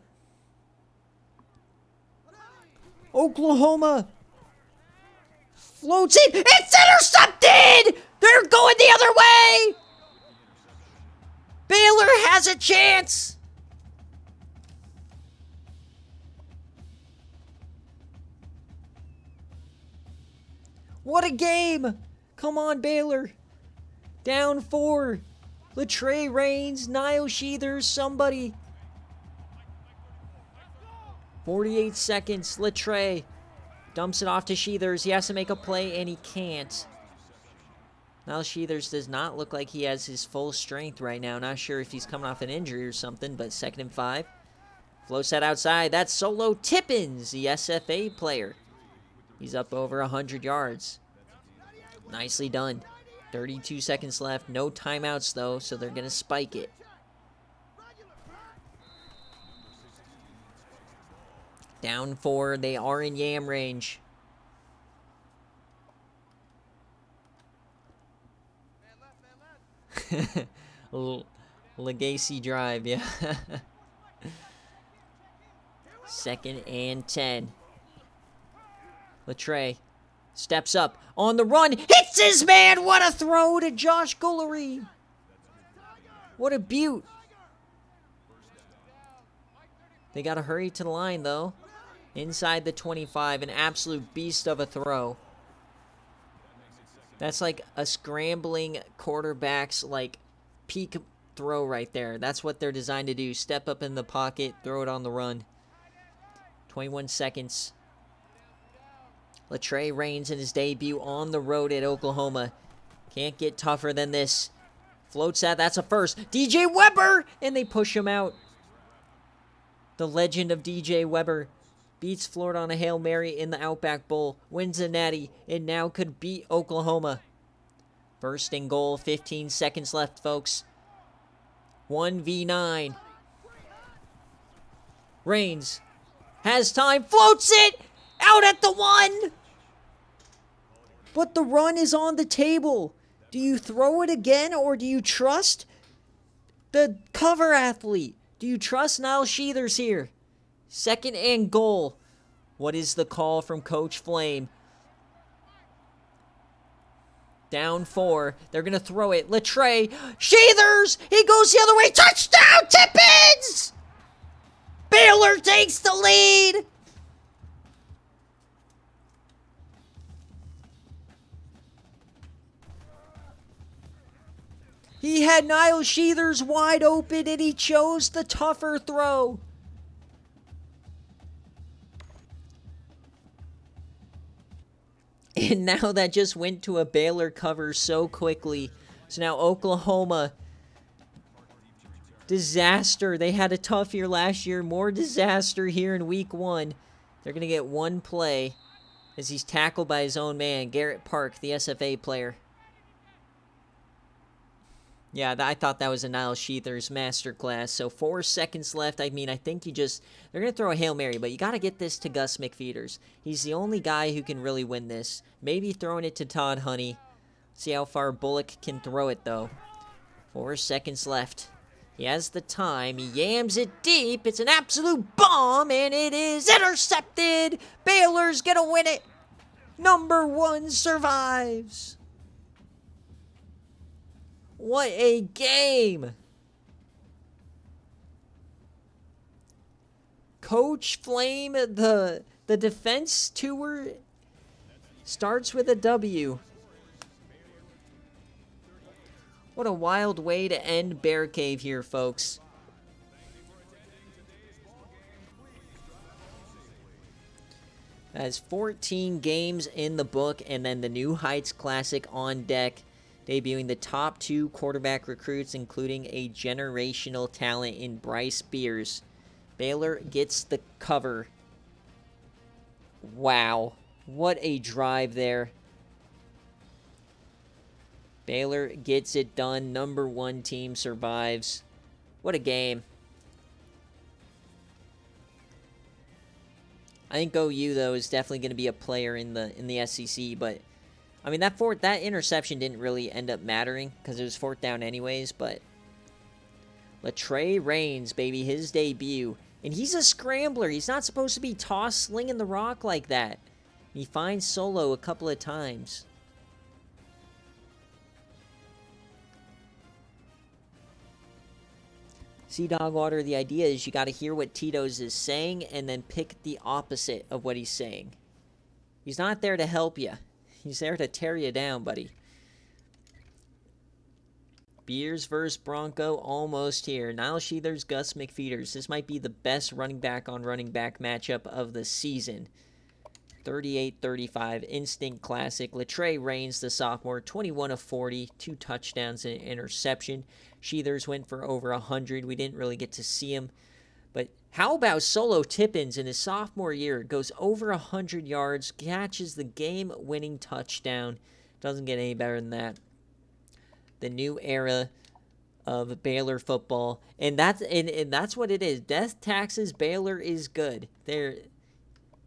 Oklahoma floats it. It's intercepted! They're going the other way! Baylor has a chance! What a game! Come on, Baylor. Down 4. Latrey Reigns, Niall Sheathers, somebody. 48 seconds. Latrey dumps it off to Sheathers. He has to make a play, and he can't. Niall Sheathers does not look like he has his full strength right now. Not sure if he's coming off an injury or something, but 2nd and 5. Floats that outside. That's Solo Tippins, the SFA player. He's up over 100 yards. Nicely done. 32 seconds left. No timeouts, though, so they're going to spike it. Down 4. They are in yam range. Legacy drive, yeah. 2nd and 10. Latrey steps up on the run. Hits his man. What a throw to Josh Gullery. What a beaut. They got to hurry to the line, though. Inside the 25. An absolute beast of a throw. That's like a scrambling quarterback's, like, peak throw right there. That's what they're designed to do. Step up in the pocket, throw it on the run. 21 seconds. Latrey Reigns in his debut on the road at Oklahoma. Can't get tougher than this. Floats that. That's a first. DJ Weber! And they push him out. The legend of DJ Weber beats Florida on a Hail Mary in the Outback Bowl. Wins a natty. And now could beat Oklahoma. 1st and goal. 15 seconds left, folks. 1v9. Reigns has time. Floats it! Out at the 1! But the run is on the table. Do you throw it again, or do you trust the cover athlete? Do you trust Niall Sheathers here? 2nd and goal. What is the call from Coach Flame? Down 4. They're going to throw it. Latrey. Sheathers! He goes the other way. Touchdown, Tippins! Baylor takes the lead. He had Niall Sheathers wide open, and he chose the tougher throw. And now that just went to a Baylor cover so quickly. So now Oklahoma, disaster. They had a tough year last year. More disaster here in week 1. They're going to get one play as he's tackled by his own man, Garrett Park, the SFA player. Yeah, I thought that was a Niall Sheathers masterclass. So 4 seconds left. I mean, I think they're going to throw a Hail Mary, but you got to get this to Gus McFeeters. He's the only guy who can really win this. Maybe throwing it to Todd Honey. See how far Bullock can throw it, though. 4 seconds left. He has the time. He yams it deep. It's an absolute bomb, and it is intercepted. Baylor's going to win it. Number 1 survives. What a game! Coach Flame, the defense tour starts with a W. What a wild way to end BearCave here, folks. Has 14 games in the book, and then the New Heights Classic on deck. Debuting the top 2 quarterback recruits, including a generational talent in Bryce Beers. Baylor gets the cover. Wow. What a drive there. Baylor gets it done. Number 1 team survives. What a game. I think OU, though, is definitely going to be a player in the SEC, but I mean, that interception didn't really end up mattering because it was 4th down anyways, but Latrey Reigns, baby, his debut. And he's a scrambler. He's not supposed to be slinging the rock like that. He finds Solo a couple of times. See, Dogwater, the idea is you got to hear what Tito's is saying and then pick the opposite of what he's saying. He's not there to help you. He's there to tear you down, buddy. Beers versus Bronco, almost here. Niall Sheethers, Gus McFeeters. This might be the best running back on running back matchup of the season. 38-35, instant classic. Latrey Reigns, the sophomore, 21 of 40, 2 touchdowns and an interception. Sheethers went for over 100. We didn't really get to see him. But how about Solo Tippins in his sophomore year? Goes over 100 yards, catches the game-winning touchdown. Doesn't get any better than that. The new era of Baylor football. And that's what it is. Death taxes, Baylor is good.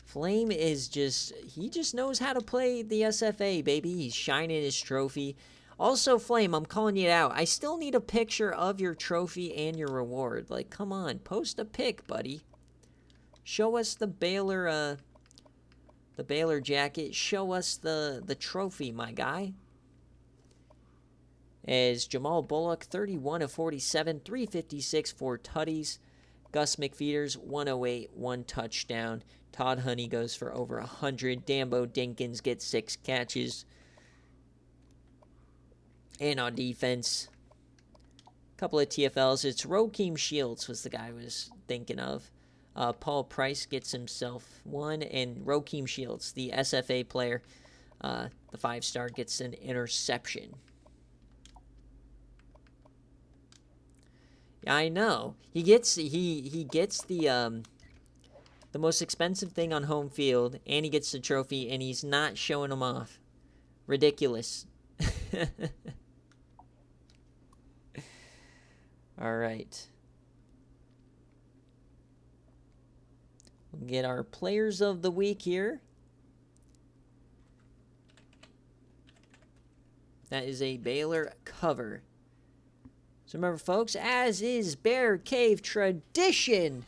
Flame is he just knows how to play the SFA, baby. He's shining his trophy. Also, Flame, I'm calling you out. I still need a picture of your trophy and your reward. Like, come on, post a pic, buddy. Show us the Baylor jacket. Show us the trophy, my guy. As Jamal Bullock, 31 of 47, 356, 4 tutties. Gus McFeeters, 108, 1 touchdown. Todd Honey goes for over 100. Dambo Dinkins gets 6 catches. And on defense, a couple of TFLs. It's Rokeem Shields was the guy I was thinking of. Paul Price gets himself 1. And Rokeem Shields, the SFA player, the 5-star, gets an interception. Yeah, I know. He gets the most expensive thing on home field, and he gets the trophy, and he's not showing them off. Ridiculous. All right. We'll get our players of the week here. That is a Baylor cover. So remember, folks, as is BearCave tradition.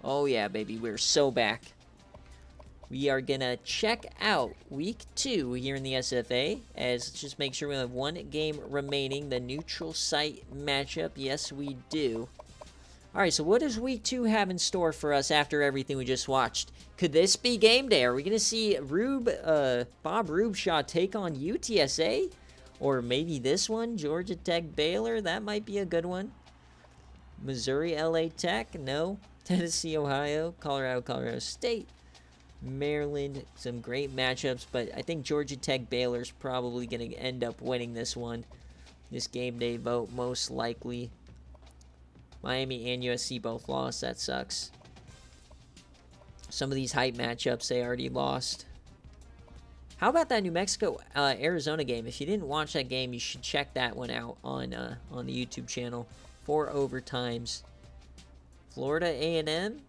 Oh, yeah, baby. We're so back. We are going to check out Week 2 here in the SFA. As just make sure we have 1 game remaining. The neutral site matchup. Yes, we do. All right, so what does Week 2 have in store for us after everything we just watched? Could this be game day? Are we going to see Bob Rubeshaw take on UTSA? Or maybe this one, Georgia Tech Baylor? That might be a good one. Missouri LA Tech? No. Tennessee, Ohio, Colorado State, Maryland, some great matchups, but I think Georgia Tech Baylor's probably going to end up winning this one. This game day vote, most likely. Miami and USC both lost. That sucks. Some of these hype matchups, they already lost. How about that New Mexico Arizona game? If you didn't watch that game, you should check that one out on the YouTube channel. 4 overtimes. Florida A&M.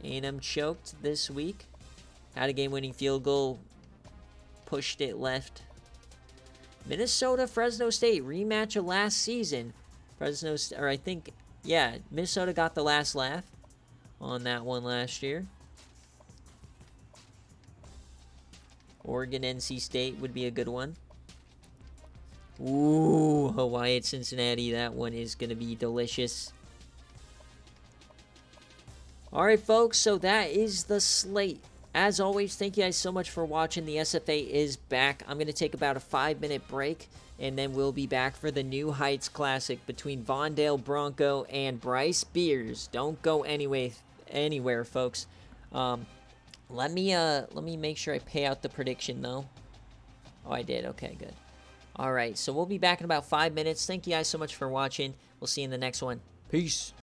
A&M choked this week. Had a game-winning field goal. Pushed it left. Minnesota, Fresno State. Rematch of last season. Minnesota got the last laugh on that one last year. Oregon, NC State would be a good one. Ooh, Hawaii at Cincinnati. That one is going to be delicious. All right, folks, so that is the slate. As always, thank you guys so much for watching. The SFA is back. I'm going to take about a 5-minute break, and then we'll be back for the New Heights Classic between Vondale Bronco and Bryce Beers. Don't go anywhere, folks. Let me make sure I pay out the prediction, though. Oh, I did. Okay, good. All right, so we'll be back in about 5 minutes. Thank you guys so much for watching. We'll see you in the next one. Peace.